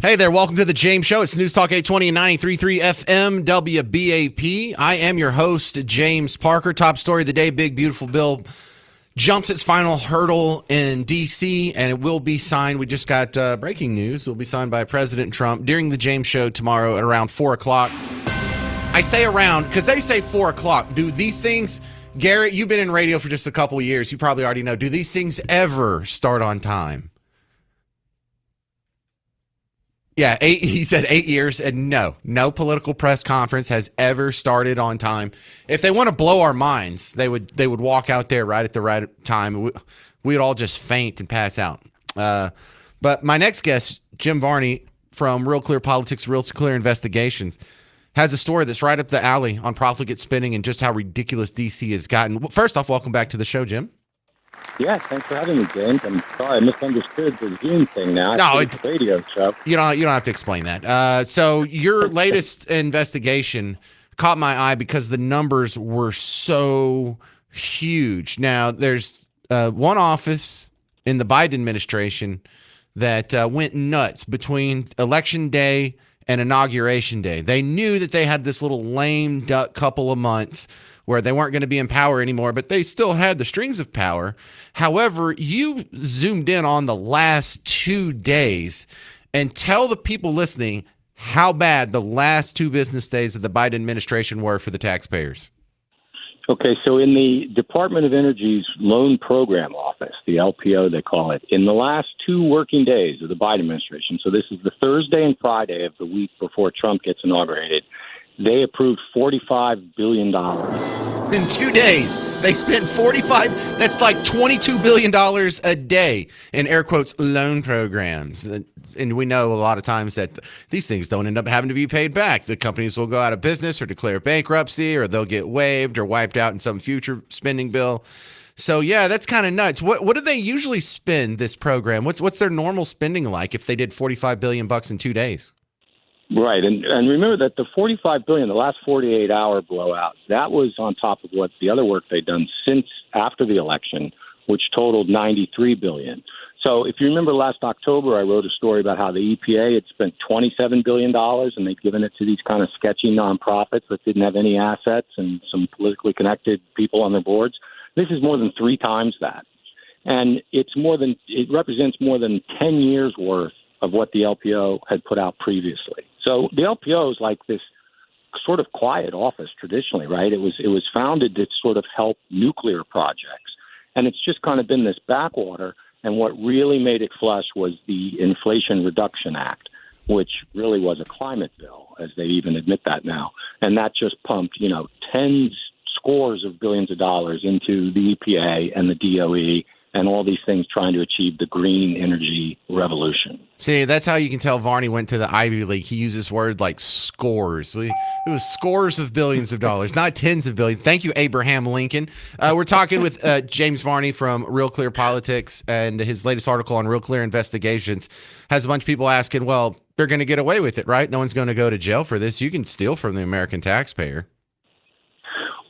Hey there, welcome to the James Show. It's News Talk 820 and 93.3 FM WBAP. I am your host, James Parker. Top story of the day, big, beautiful bill jumps its final hurdle in D.C., and it will be signed. We just got breaking news. It will be signed by President Trump during the James Show tomorrow at around 4 o'clock. I say around because they say 4 o'clock. Do these things, Garrett, you've been in radio for just a couple of years. You probably already know. Do these things ever start on time? Yeah, he said 8 years, and no political press conference has ever started on time. If they want to blow our minds, they would walk out there right at the right time. We'd all just faint and pass out. But my next guest, Jim Varney from Real Clear Politics, Real Clear Investigations, has a story that's right up the alley on profligate spending and just how ridiculous D.C. has gotten. First off, welcome back to the show, Jim. Yeah, thanks for having me, James. I'm sorry I misunderstood the Zoom thing now. No, it's a radio show. You don't have to explain that. So your latest investigation caught my eye because the numbers were so huge. Now, there's one office in the Biden administration that went nuts between Election Day and Inauguration Day. They knew that they had this little lame duck couple of months where they weren't going to be in power anymore, but they still had the strings of power. However, you zoomed in on the last 2 days and tell the people listening how bad the last 2 business days of the Biden administration were for the taxpayers. Okay, so in the Department of Energy's Loan Program Office, the LPO they call it, in the last 2 working days of the Biden administration, so this is the Thursday and Friday of the week before Trump gets inaugurated, they approved $45 billion. In 2 days, they spent that's like $22 billion a day in air quotes loan programs. And we know a lot of times that these things don't end up having to be paid back. The companies will go out of business or declare bankruptcy, or they'll get waived or wiped out in some future spending bill. So yeah, that's kind of nuts. What do they usually spend this program? What's their normal spending like if they did $45 billion in 2 days? Right, and remember that the $45 billion, the last 48-hour blowout, that was on top of what the other work they'd done since after the election, which totaled $93 billion. So if you remember last October, I wrote a story about how the EPA had spent $27 billion and they'd given it to these kind of sketchy nonprofits that didn't have any assets and some politically connected people on their boards. This is more than 3 times that, and it represents more than 10 years worth of what the LPO had put out previously. So the LPO is like this sort of quiet office traditionally, right? It was founded to sort of help nuclear projects, and it's just kind of been this backwater. And what really made it flush was the Inflation Reduction Act, which really was a climate bill, as they even admit that now. And that just pumped, scores of billions of dollars into the EPA and the DOE and all these things trying to achieve the green energy revolution. See, that's how you can tell Varney went to the Ivy League. He uses words like scores. It was scores of billions of dollars, not tens of billions. Thank you, Abraham Lincoln. We're talking with James Varney from Real Clear Politics, and his latest article on Real Clear Investigations has a bunch of people asking, well, they're going to get away with it, right? No one's going to go to jail for this. You can steal from the American taxpayer.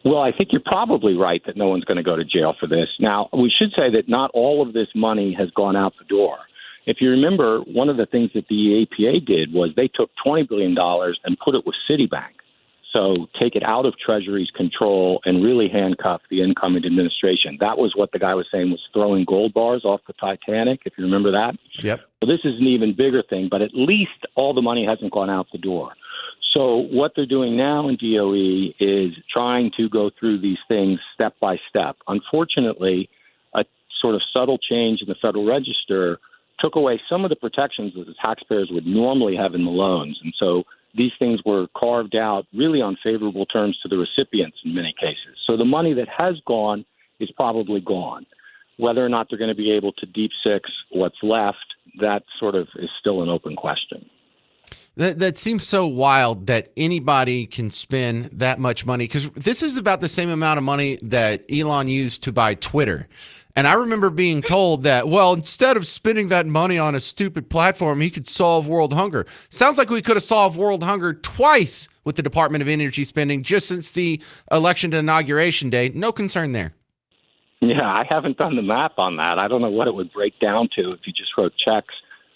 Well, I think you're probably right that no one's going to go to jail for this. Now, we should say that not all of this money has gone out the door. If you remember, one of the things that the EPA did was they took $20 billion and put it with Citibank. So take it out of Treasury's control and really handcuff the incoming administration. That was what the guy was saying was throwing gold bars off the Titanic, if you remember that. Yep. Well, this is an even bigger thing, but at least all the money hasn't gone out the door. So what they're doing now in DOE is trying to go through these things step by step. Unfortunately, a sort of subtle change in the Federal Register took away some of the protections that the taxpayers would normally have in the loans. And so these things were carved out really on favorable terms to the recipients in many cases. So the money that has gone is probably gone. Whether or not they're going to be able to deep six what's left, that sort of is still an open question. That seems so wild that anybody can spend that much money, because this is about the same amount of money that Elon used to buy Twitter. And I remember being told that, well, instead of spending that money on a stupid platform, he could solve world hunger. Sounds like we could have solved world hunger twice with the Department of Energy spending just since the election to inauguration day. No concern there. Yeah, I haven't done the math on that. I don't know what it would break down to if you just wrote checks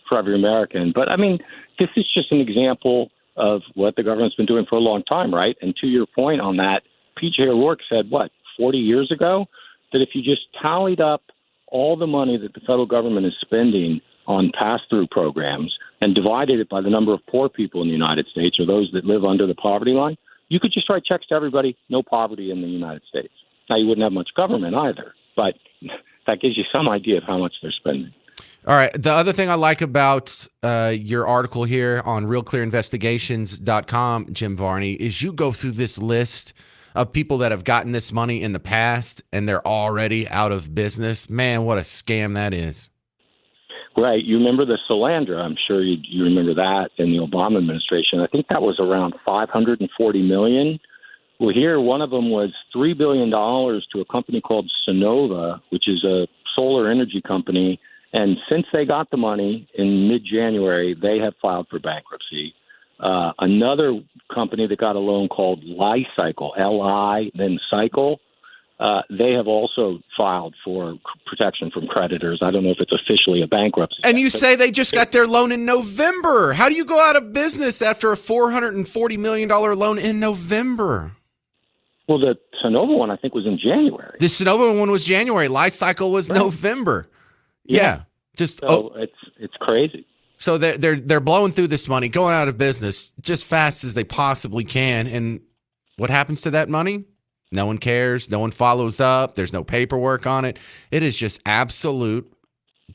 for every American. But I mean, this is just an example of what the government's been doing for a long time, right? And to your point on that, P.J. O'Rourke said, 40 years ago, that if you just tallied up all the money that the federal government is spending on pass-through programs and divided it by the number of poor people in the United States or those that live under the poverty line, you could just write checks to everybody, no poverty in the United States. Now, you wouldn't have much government either, but that gives you some idea of how much they're spending. All right. The other thing I like about your article here on realclearinvestigations.com, Jim Varney, is you go through this list of people that have gotten this money in the past and they're already out of business. Man, what a scam that is. Right. You remember the Solandra. I'm sure you remember that in the Obama administration. I think that was around $540 million. Well, here, one of them was $3 billion to a company called Sonova, which is a solar energy company. And since they got the money in mid-January, they have filed for bankruptcy. Another company that got a loan called Li-Cycle, L-I, then Cycle, they have also filed for protection from creditors. I don't know if it's officially a bankruptcy. And you say they just got their loan in November. How do you go out of business after a $440 million loan in November? Well, the Sonova one, I think, was in January. The Sonova one was January. Li-Cycle was November. Yeah. Just it's crazy. So they're blowing through this money, going out of business just fast as they possibly can. And what happens to that money? No one cares. No one follows up. There's no paperwork on it. It is just absolute,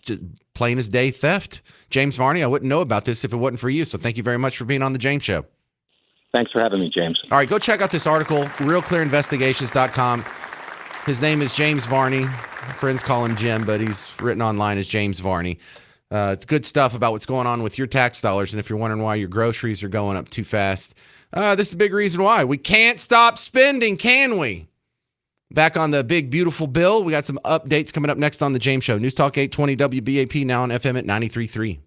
just plain as day theft. James Varney, I wouldn't know about this if it wasn't for you. So thank you very much for being on the James Show. Thanks for having me, James. All right, go check out this article, realclearinvestigations.com. His name is James Varney. Friends call him Jim, but he's written online as James Varney. It's good stuff about what's going on with your tax dollars. And if you're wondering why your groceries are going up too fast, this is a big reason why. We can't stop spending, can we? Back on the big, beautiful bill, we got some updates coming up next on The James Show. News Talk 820 WBAP, now on FM at 93.3.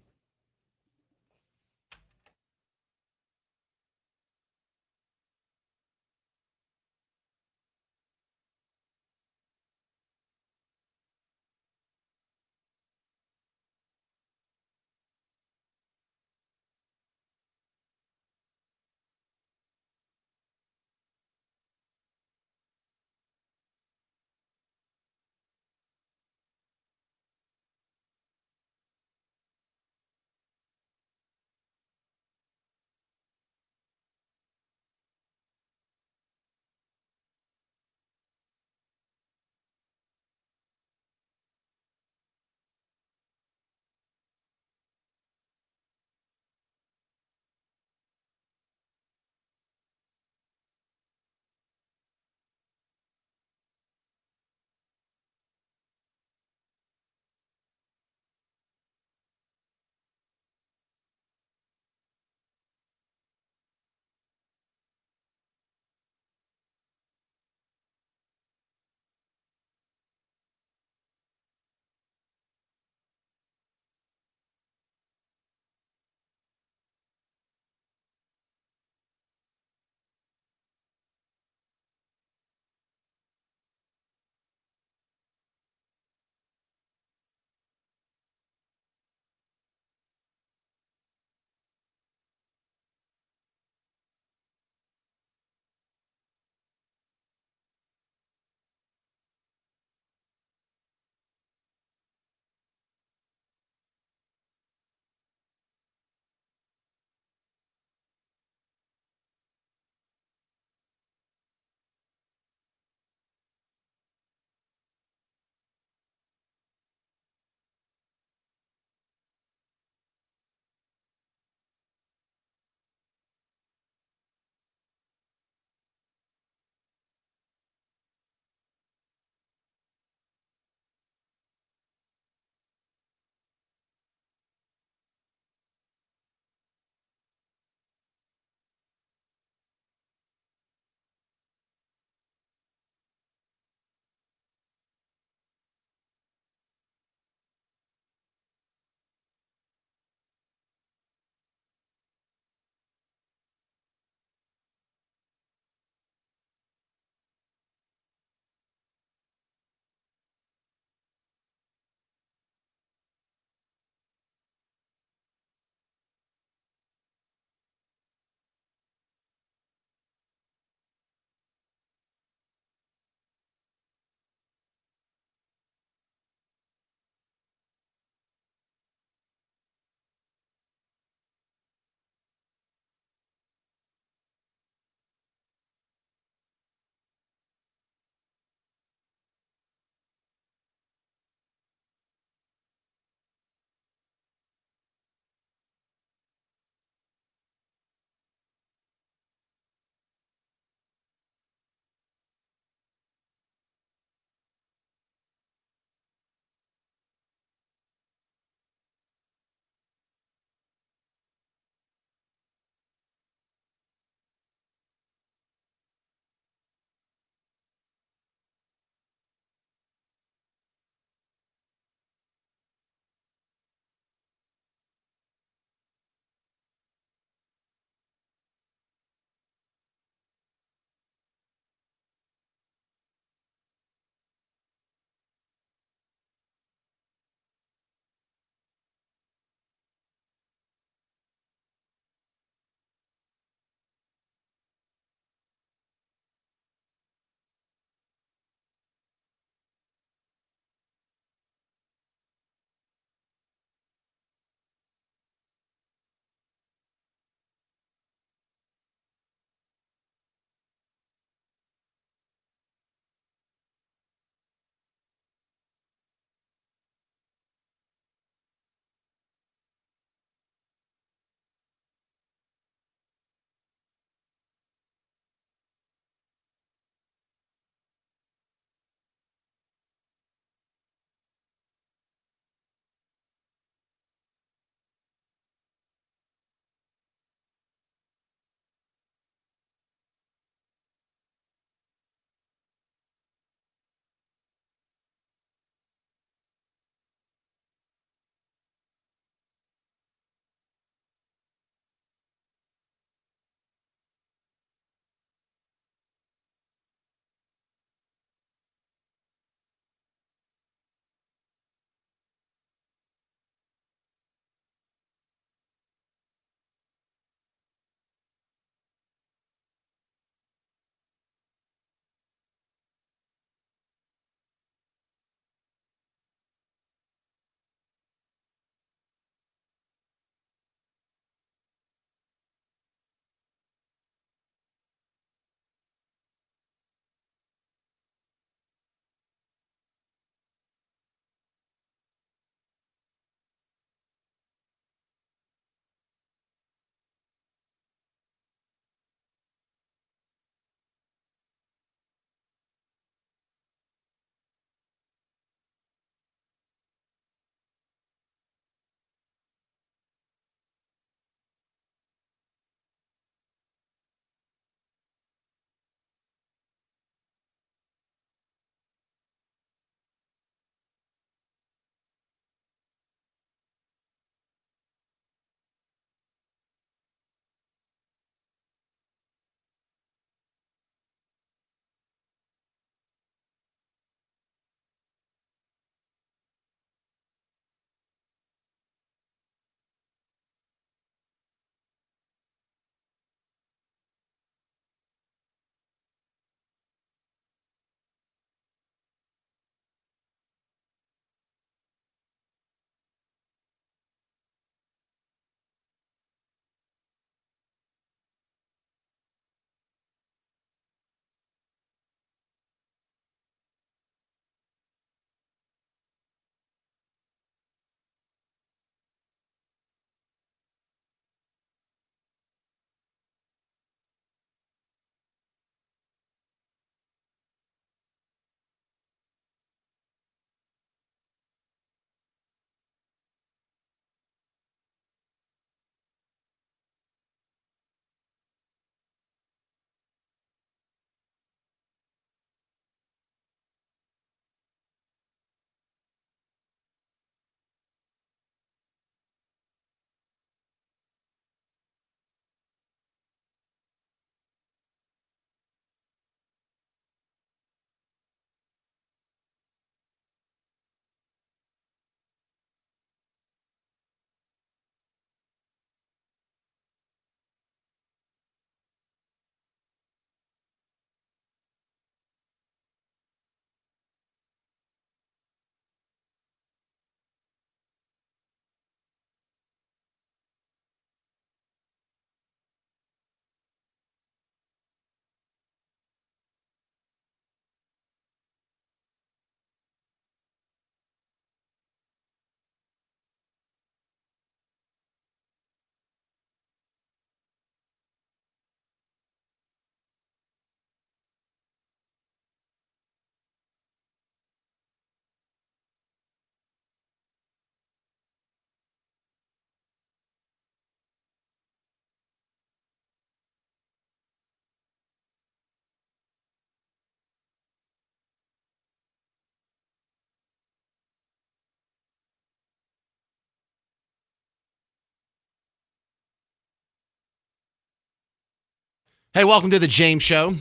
Hey, welcome to the James Show.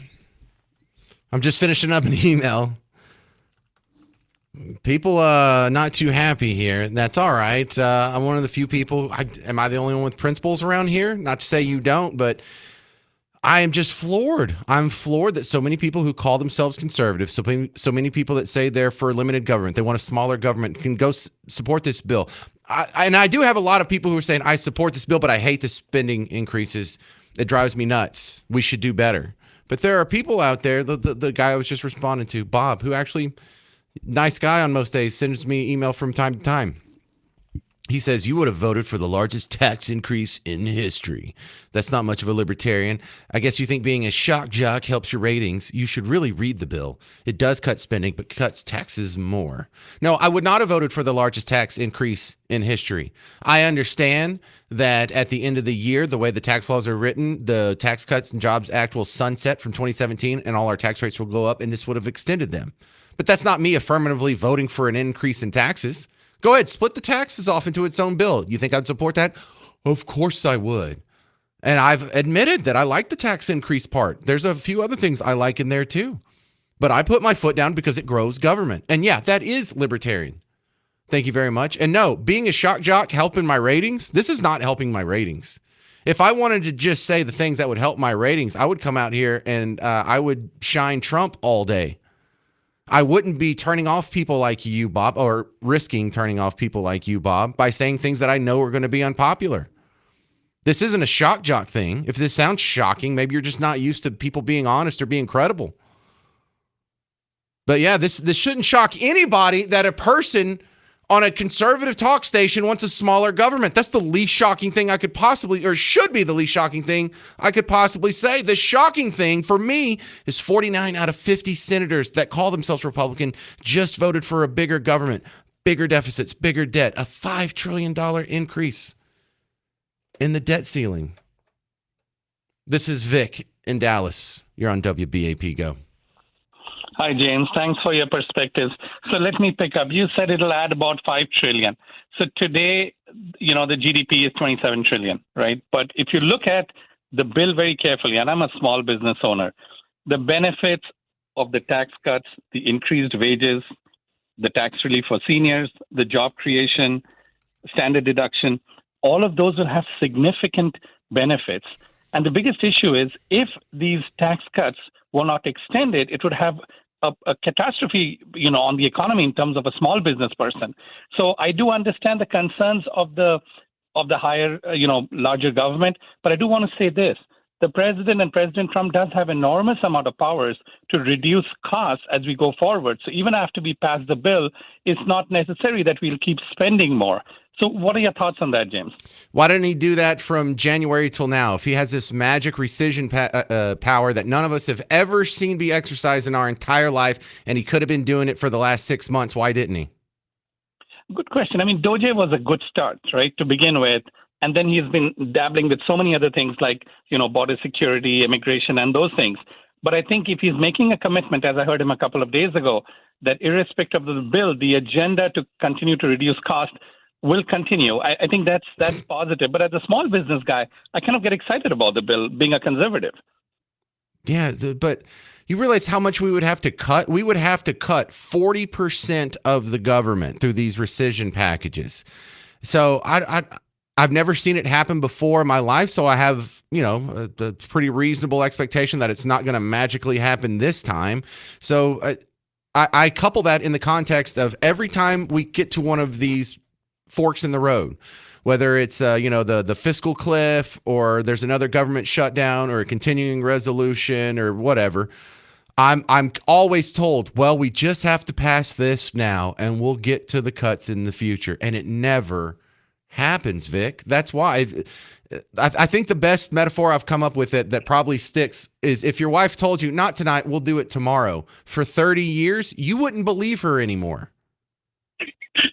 I'm just finishing up an email. People not too happy here. That's all right. I'm one of the few people. Am I the only one with principles around here? Not to say you don't, but I am just floored. I'm floored that so many people who call themselves conservative, so many people that say they're for limited government, they want a smaller government, can go support this bill. And I do have a lot of people who are saying, I support this bill, but I hate the spending increases. It drives me nuts. We should do better. But there are people out there, the guy I was just responding to, Bob, who actually, nice guy on most days, sends me email from time to time. He says, you would have voted for the largest tax increase in history. That's not much of a libertarian. I guess you think being a shock jock helps your ratings. You should really read the bill. It does cut spending, but cuts taxes more. No, I would not have voted for the largest tax increase in history. I understand that at the end of the year, the way the tax laws are written, the Tax Cuts and Jobs Act will sunset from 2017 and all our tax rates will go up, and this would have extended them. But that's not me affirmatively voting for an increase in taxes. Go ahead, split the taxes off into its own bill. You think I'd support that? Of course I would. And I've admitted that I like the tax increase part. There's a few other things I like in there too. But I put my foot down because it grows government. And yeah, that is libertarian. Thank you very much. And no, being a shock jock helping my ratings, this is not helping my ratings. If I wanted to just say the things that would help my ratings, I would come out here and I would shine Trump all day. I wouldn't be turning off people like you, Bob, or risking turning off people like you, Bob, by saying things that I know are going to be unpopular. This isn't a shock jock thing. If this sounds shocking, maybe you're just not used to people being honest or being credible. But yeah, this shouldn't shock anybody that a person on a conservative talk station wants a smaller government. That's the least shocking thing I could possibly, or should be the least shocking thing I could possibly say. The shocking thing for me is 49 out of 50 senators that call themselves Republican just voted for a bigger government, bigger deficits, bigger debt, a $5 trillion increase in the debt ceiling. This is Vic in Dallas. You're on WBAP. Go. Hi, James. Thanks for your perspectives. So let me pick up. You said it'll add about $5 trillion. So today, the GDP is $27 trillion, right? But if you look at the bill very carefully, and I'm a small business owner, the benefits of the tax cuts, the increased wages, the tax relief for seniors, the job creation, standard deduction, all of those will have significant benefits. And the biggest issue is if these tax cuts were not extended, it would have a catastrophe, on the economy in terms of a small business person. So I do understand the concerns of the higher, larger government, but I do want to say this. The president and President Trump does have enormous amount of powers to reduce costs as we go forward. So even after we pass the bill, it's not necessary that we'll keep spending more. So what are your thoughts on that, James? Why didn't he do that from January till now? If he has this magic rescission power that none of us have ever seen be exercised in our entire life, and he could have been doing it for the last 6 months, why didn't he? Good question. I mean, DOJ was a good start, right, to begin with. And then he's been dabbling with so many other things like, border security, immigration, and those things. But I think if he's making a commitment, as I heard him a couple of days ago, that irrespective of the bill, the agenda to continue to reduce cost will continue. I think that's positive. But as a small business guy, I kind of get excited about the bill being a conservative. Yeah, but you realize how much we would have to cut? We would have to cut 40% of the government through these rescission packages. So I've never seen it happen before in my life, so I have, a pretty reasonable expectation that it's not going to magically happen this time. So I couple that in the context of every time we get to one of these forks in the road, whether it's the fiscal cliff or there's another government shutdown or a continuing resolution or whatever, I'm always told, well, we just have to pass this now and we'll get to the cuts in the future, and it never happens, Vic. That's why I think the best metaphor I've come up with that probably sticks is if your wife told you, not tonight, we'll do it tomorrow, for 30 years, you wouldn't believe her anymore.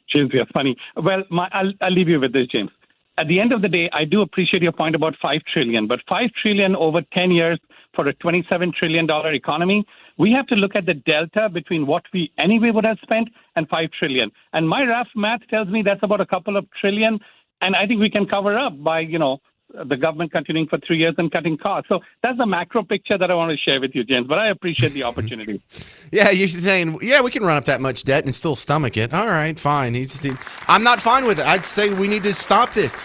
James, you're funny. Well, I'll leave you with this, James. At the end of the day, I do appreciate your point about $5 trillion, but $5 trillion over 10 years for a $27 trillion economy, we have to look at the delta between what we anyway would have spent and $5 trillion. And my rough math tells me that's about a couple of trillion. And I think we can cover up by, the government continuing for 3 years and cutting costs. So that's the macro picture that I want to share with you, James. But I appreciate the opportunity. Yeah, you're saying, yeah, we can run up that much debt and still stomach it. All right, fine. I'm not fine with it. I'd say we need to stop this.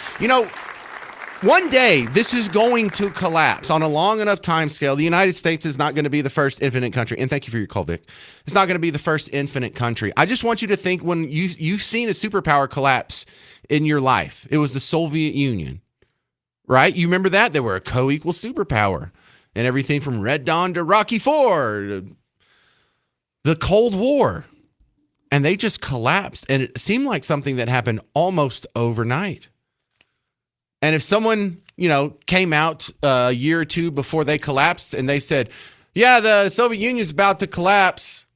One day, this is going to collapse on a long enough time scale. The United States is not going to be the first infinite country. And thank you for your call, Vic. It's not going to be the first infinite country. I just want you to think when you've seen a superpower collapse in your life. It was the Soviet Union, right? You remember that? They were a co-equal superpower. And everything from Red Dawn to Rocky IV, to the Cold War. And they just collapsed. And it seemed like something that happened almost overnight. And if someone, came out a year or two before they collapsed and they said, yeah, the Soviet Union's about to collapse,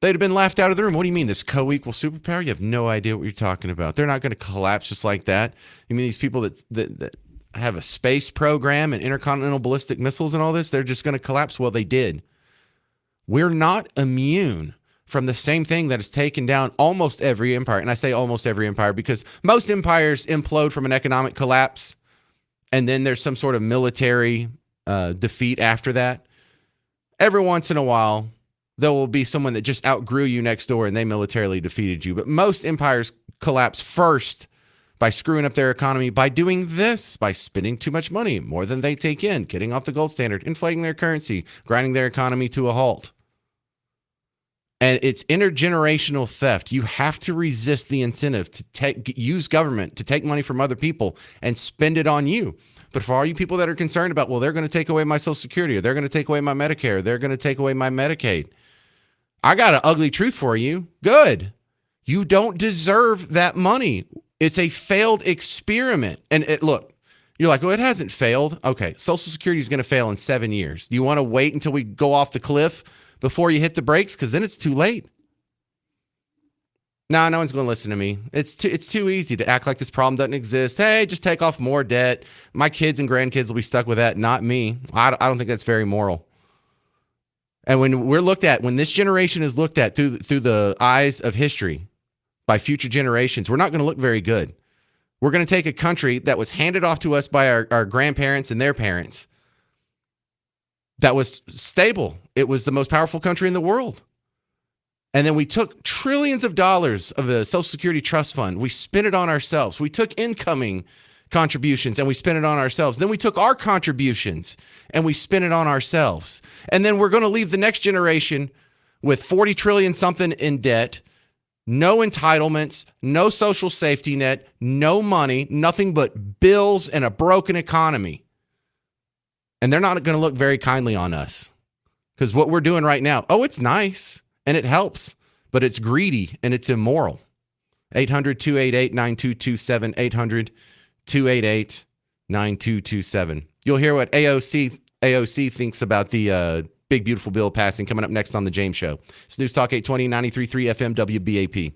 they'd have been laughed out of the room. What do you mean, this co-equal superpower? You have no idea what you're talking about. They're not going to collapse just like that. You mean these people that have a space program and intercontinental ballistic missiles and all this, they're just going to collapse? Well, they did. We're not immune from the same thing that has taken down almost every empire. And I say almost every empire because most empires implode from an economic collapse, and then there's some sort of military defeat after that. Every once in a while, there will be someone that just outgrew you next door and they militarily defeated you. But most empires collapse first by screwing up their economy, by doing this, by spending too much money, more than they take in, getting off the gold standard, inflating their currency, grinding their economy to a halt. And it's intergenerational theft. You have to resist the incentive to use government to take money from other people and spend it on you. But for all you people that are concerned about, well, they're going to take away my Social Security, or they're going to take away my Medicare, or they're going to take away my Medicaid. I got an ugly truth for you. Good. You don't deserve that money. It's a failed experiment. And look, you're like, well, it hasn't failed. Okay, Social Security is going to fail in 7 years. Do you want to wait until we go off the cliff before you hit the brakes? Because then it's too late. No one's going to listen to me. It's too easy to act like this problem doesn't exist. Hey, just take off more debt. My kids and grandkids will be stuck with that, not me. I don't think that's very moral. And when this generation is looked at through the eyes of history by future generations, we're not going to look very good. We're going to take a country that was handed off to us by our grandparents and their parents that was stable. It was the most powerful country in the world. And then we took trillions of dollars of the Social Security Trust Fund. We spent it on ourselves. We took incoming contributions and we spent it on ourselves. Then we took our contributions and we spent it on ourselves. And then we're going to leave the next generation with 40 trillion something in debt, no entitlements, no social safety net, no money, nothing but bills and a broken economy. And they're not going to look very kindly on us because what we're doing right now, it's nice and it helps, but it's greedy and it's immoral. 800-288-9227, 800-288-9227. You'll hear what AOC thinks about the big, beautiful bill passing coming up next on The James Show. It's News Talk 820, 93.3 FM, WBAP.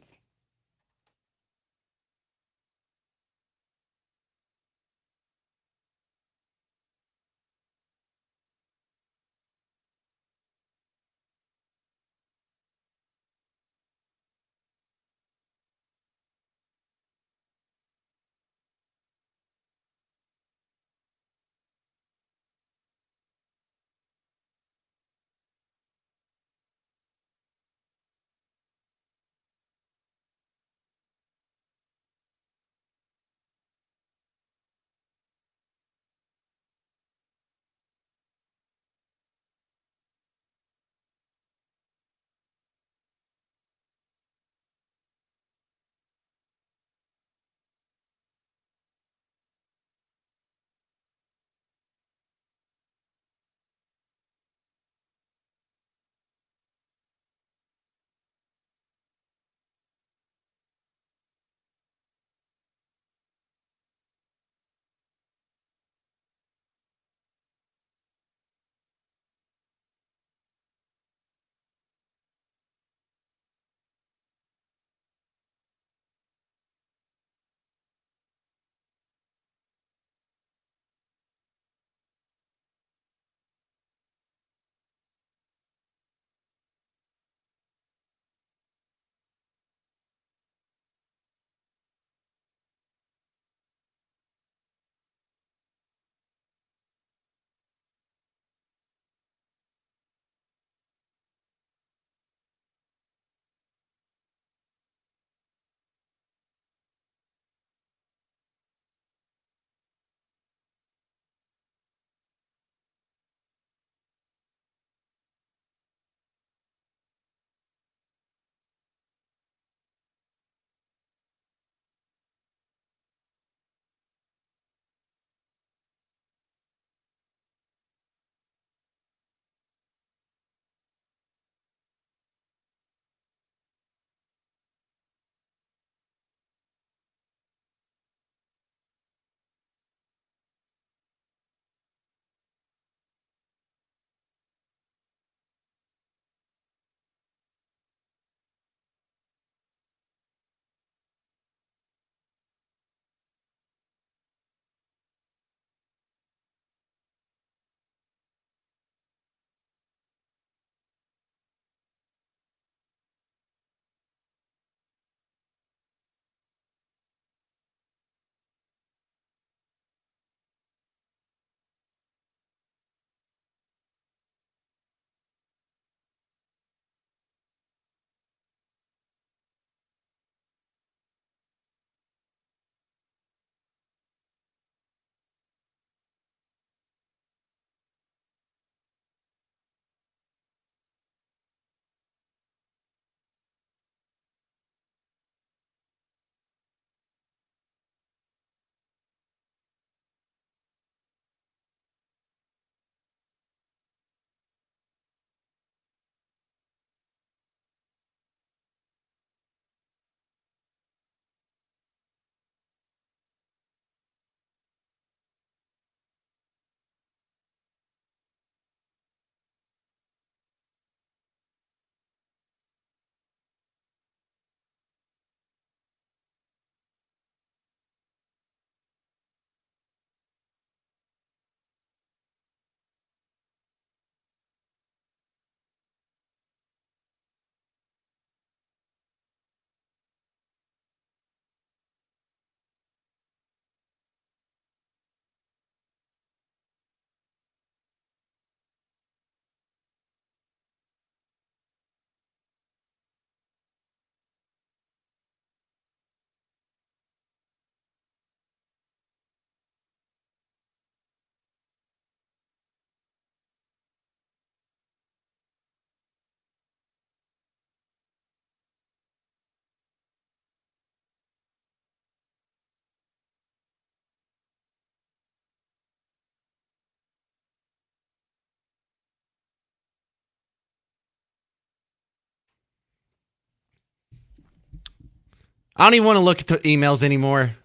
I don't even want to look at the emails anymore.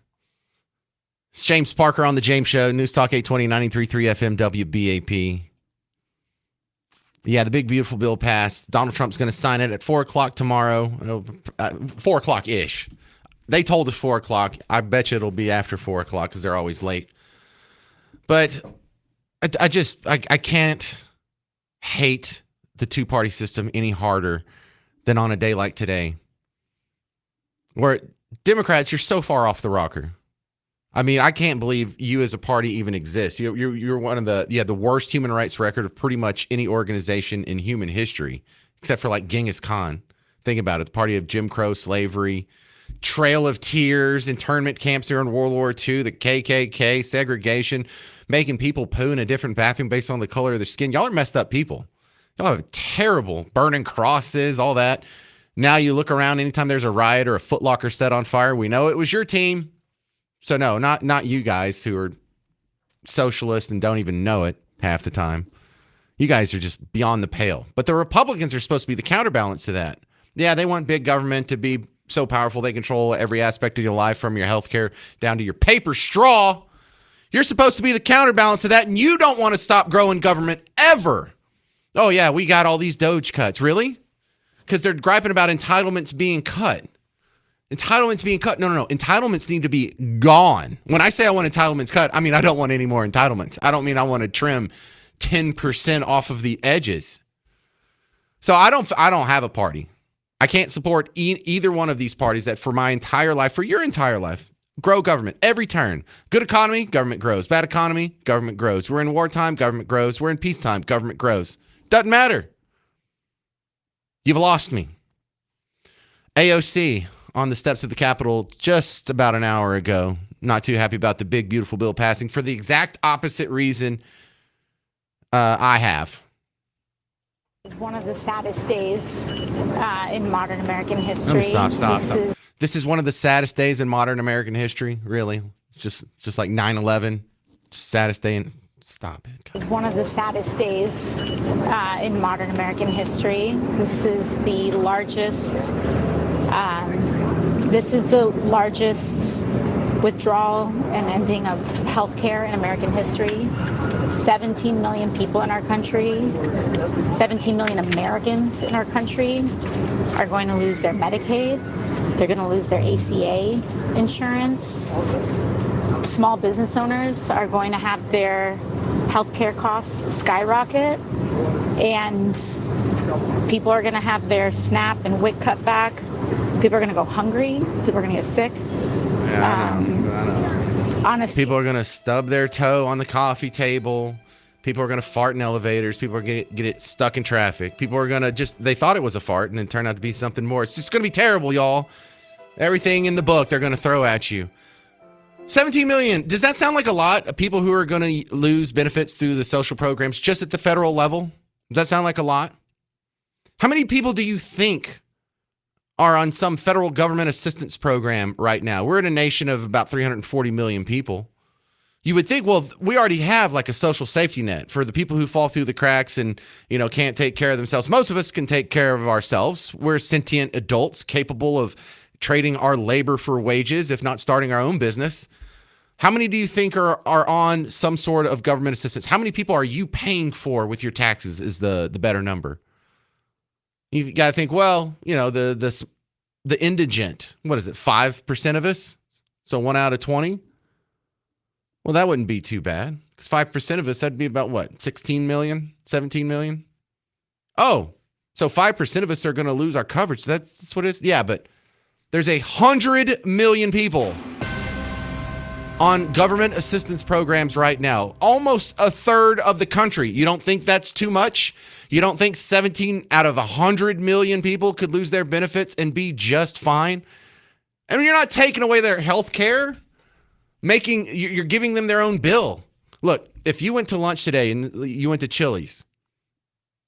It's James Parker on the James Show, News Talk 820, 93.3 FM WBAP. Yeah, the big, beautiful bill passed. Donald Trump's going to sign it at 4 o'clock tomorrow. 4 o'clock-ish. They told us 4 o'clock. I bet you it'll be after 4 o'clock because they're always late. But I can't hate the two-party system any harder than on a day like today, where Democrats, you're so far off the rocker. I mean, I can't believe you as a party even exist. You're one of the worst human rights record of pretty much any organization in human history, except for like Genghis Khan. Think about it. The party of Jim Crow, slavery, Trail of Tears, internment camps during World War II, the KKK, segregation, making people poo in a different bathroom based on the color of their skin. Y'all are messed up people. Y'all have terrible burning crosses, all that. Now you look around anytime there's a riot or a Foot Locker set on fire, we know it was your team. So no, not you guys who are socialists and don't even know it half the time. You guys are just beyond the pale. But the Republicans are supposed to be the counterbalance to that. Yeah, they want big government to be so powerful they control every aspect of your life, from your health care down to your paper straw. You're supposed to be the counterbalance to that, and you don't want to stop growing government ever. Oh yeah, we got all these Doge cuts. Really? Because they're griping about entitlements being cut. Entitlements being cut. No. Entitlements need to be gone. When I say I want entitlements cut, I mean I don't want any more entitlements. I don't mean I want to trim 10% off of the edges. So I don't have a party. I can't support either one of these parties that for my entire life, for your entire life, grow government every turn. Good economy, government grows. Bad economy, government grows. We're in wartime, government grows. We're in peacetime, government grows. Doesn't matter. You've lost me. AOC on the steps of the Capitol just about an hour ago. Not too happy about the big, beautiful bill passing for the exact opposite reason I have. It's one of the saddest days in modern American history. Stop. This is one of the saddest days in modern American history, really. It's just like 9/11. Saddest day in... Stop it. It's one of the saddest days in modern American history. This is the largest withdrawal and ending of health care in American history. 17 million people in our country, 17 million Americans in our country are going to lose their Medicaid. They're going to lose their ACA insurance. Small business owners are going to have their healthcare costs skyrocket, and people are going to have their SNAP and WIC cut back. People are going to go hungry. People are going to get sick. Yeah, I know. Honestly, people are going to stub their toe on the coffee table. People are going to fart in elevators. People are going to get it stuck in traffic. People are going to they thought it was a fart and it turned out to be something more. It's just going to be terrible, y'all. Everything in the book they're going to throw at you. 17 million. Does that sound like a lot of people who are going to lose benefits through the social programs just at the federal level? Does that sound like a lot? How many people do you think are on some federal government assistance program right now? We're in a nation of about 340 million people. You would think, well, we already have like a social safety net for the people who fall through the cracks and, can't take care of themselves. Most of us can take care of ourselves. We're sentient adults capable of trading our labor for wages, if not starting our own business. How many do you think are on some sort of government assistance? How many people are you paying for with your taxes is the better number? You got to think, well, the indigent, what is it, 5% of us? So 1 out of 20? Well, that wouldn't be too bad, because 5% of us, that'd be about what, 16 million, 17 million? Oh, so 5% of us are going to lose our coverage. That's what it is? Yeah, but there's 100 million people on government assistance programs right now. Almost a third of the country. You don't think that's too much? You don't think 17 out of 100 million people could lose their benefits and be just fine? I mean, you're not taking away their health care. You're giving them their own bill. Look, if you went to lunch today and you went to Chili's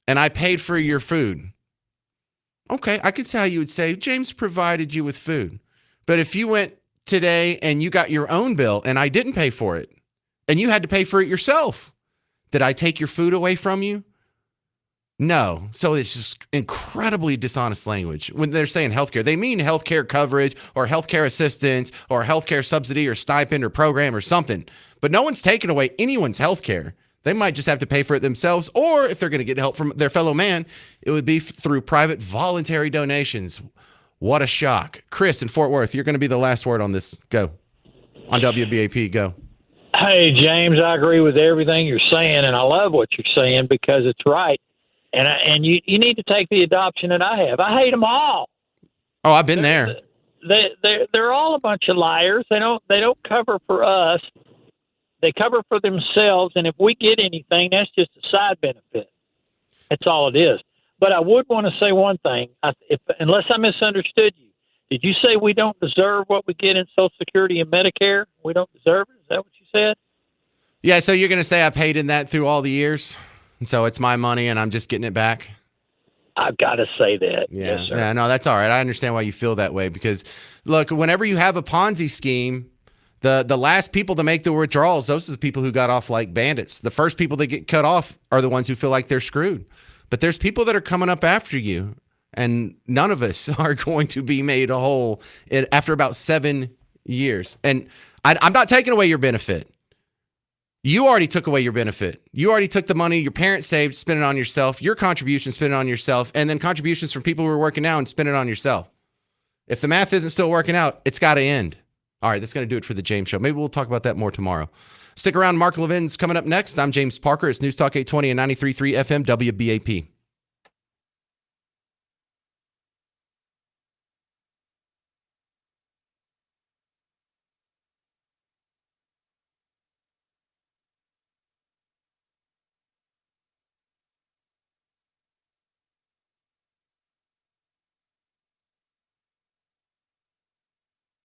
and I paid for your food, okay, I could see how you would say, James provided you with food. But if you went today and you got your own bill and I didn't pay for it and you had to pay for it yourself, did I take your food away from you? No. So it's just incredibly dishonest language. When they're saying healthcare, they mean healthcare coverage or healthcare assistance or healthcare subsidy or stipend or program or something. But no one's taking away anyone's healthcare. They might just have to pay for it themselves, or if they're going to get help from their fellow man, it would be through private voluntary donations. What a shock. Chris in Fort Worth, you're going to be the last word on this. Go. On WBAP, go. Hey, James, I agree with everything you're saying, and I love what you're saying because it's right. And you need to take the adoption that I have. I hate them all. Oh, I've been there. They're all a bunch of liars. They don't cover for us. They cover for themselves, and if we get anything, that's just a side benefit. That's all it is. But I would want to say one thing, unless I misunderstood you. Did you say we don't deserve what we get in Social Security and Medicare? We don't deserve it? Is that what you said? Yeah, so you're going to say I paid in that through all the years? And so it's my money and I'm just getting it back? I've got to say that. Yeah. Yes, sir. Yeah, no, that's all right. I understand why you feel that way because, look, whenever you have a Ponzi scheme, the last people to make the withdrawals, those are the people who got off like bandits. The first people that get cut off are the ones who feel like they're screwed. But there's people that are coming up after you, and none of us are going to be made whole after about 7 years. And I'm not taking away your benefit. You already took away your benefit. You already took the money your parents saved, spent it on yourself, your contribution, spent it on yourself, and then contributions from people who are working now and spend it on yourself. If the math isn't still working out, it's got to end. All right, that's going to do it for the James Show. Maybe we'll talk about that more tomorrow. Stick around. Mark Levin's coming up next. I'm James Parker. It's News Talk 820 and 93.3 FM WBAP.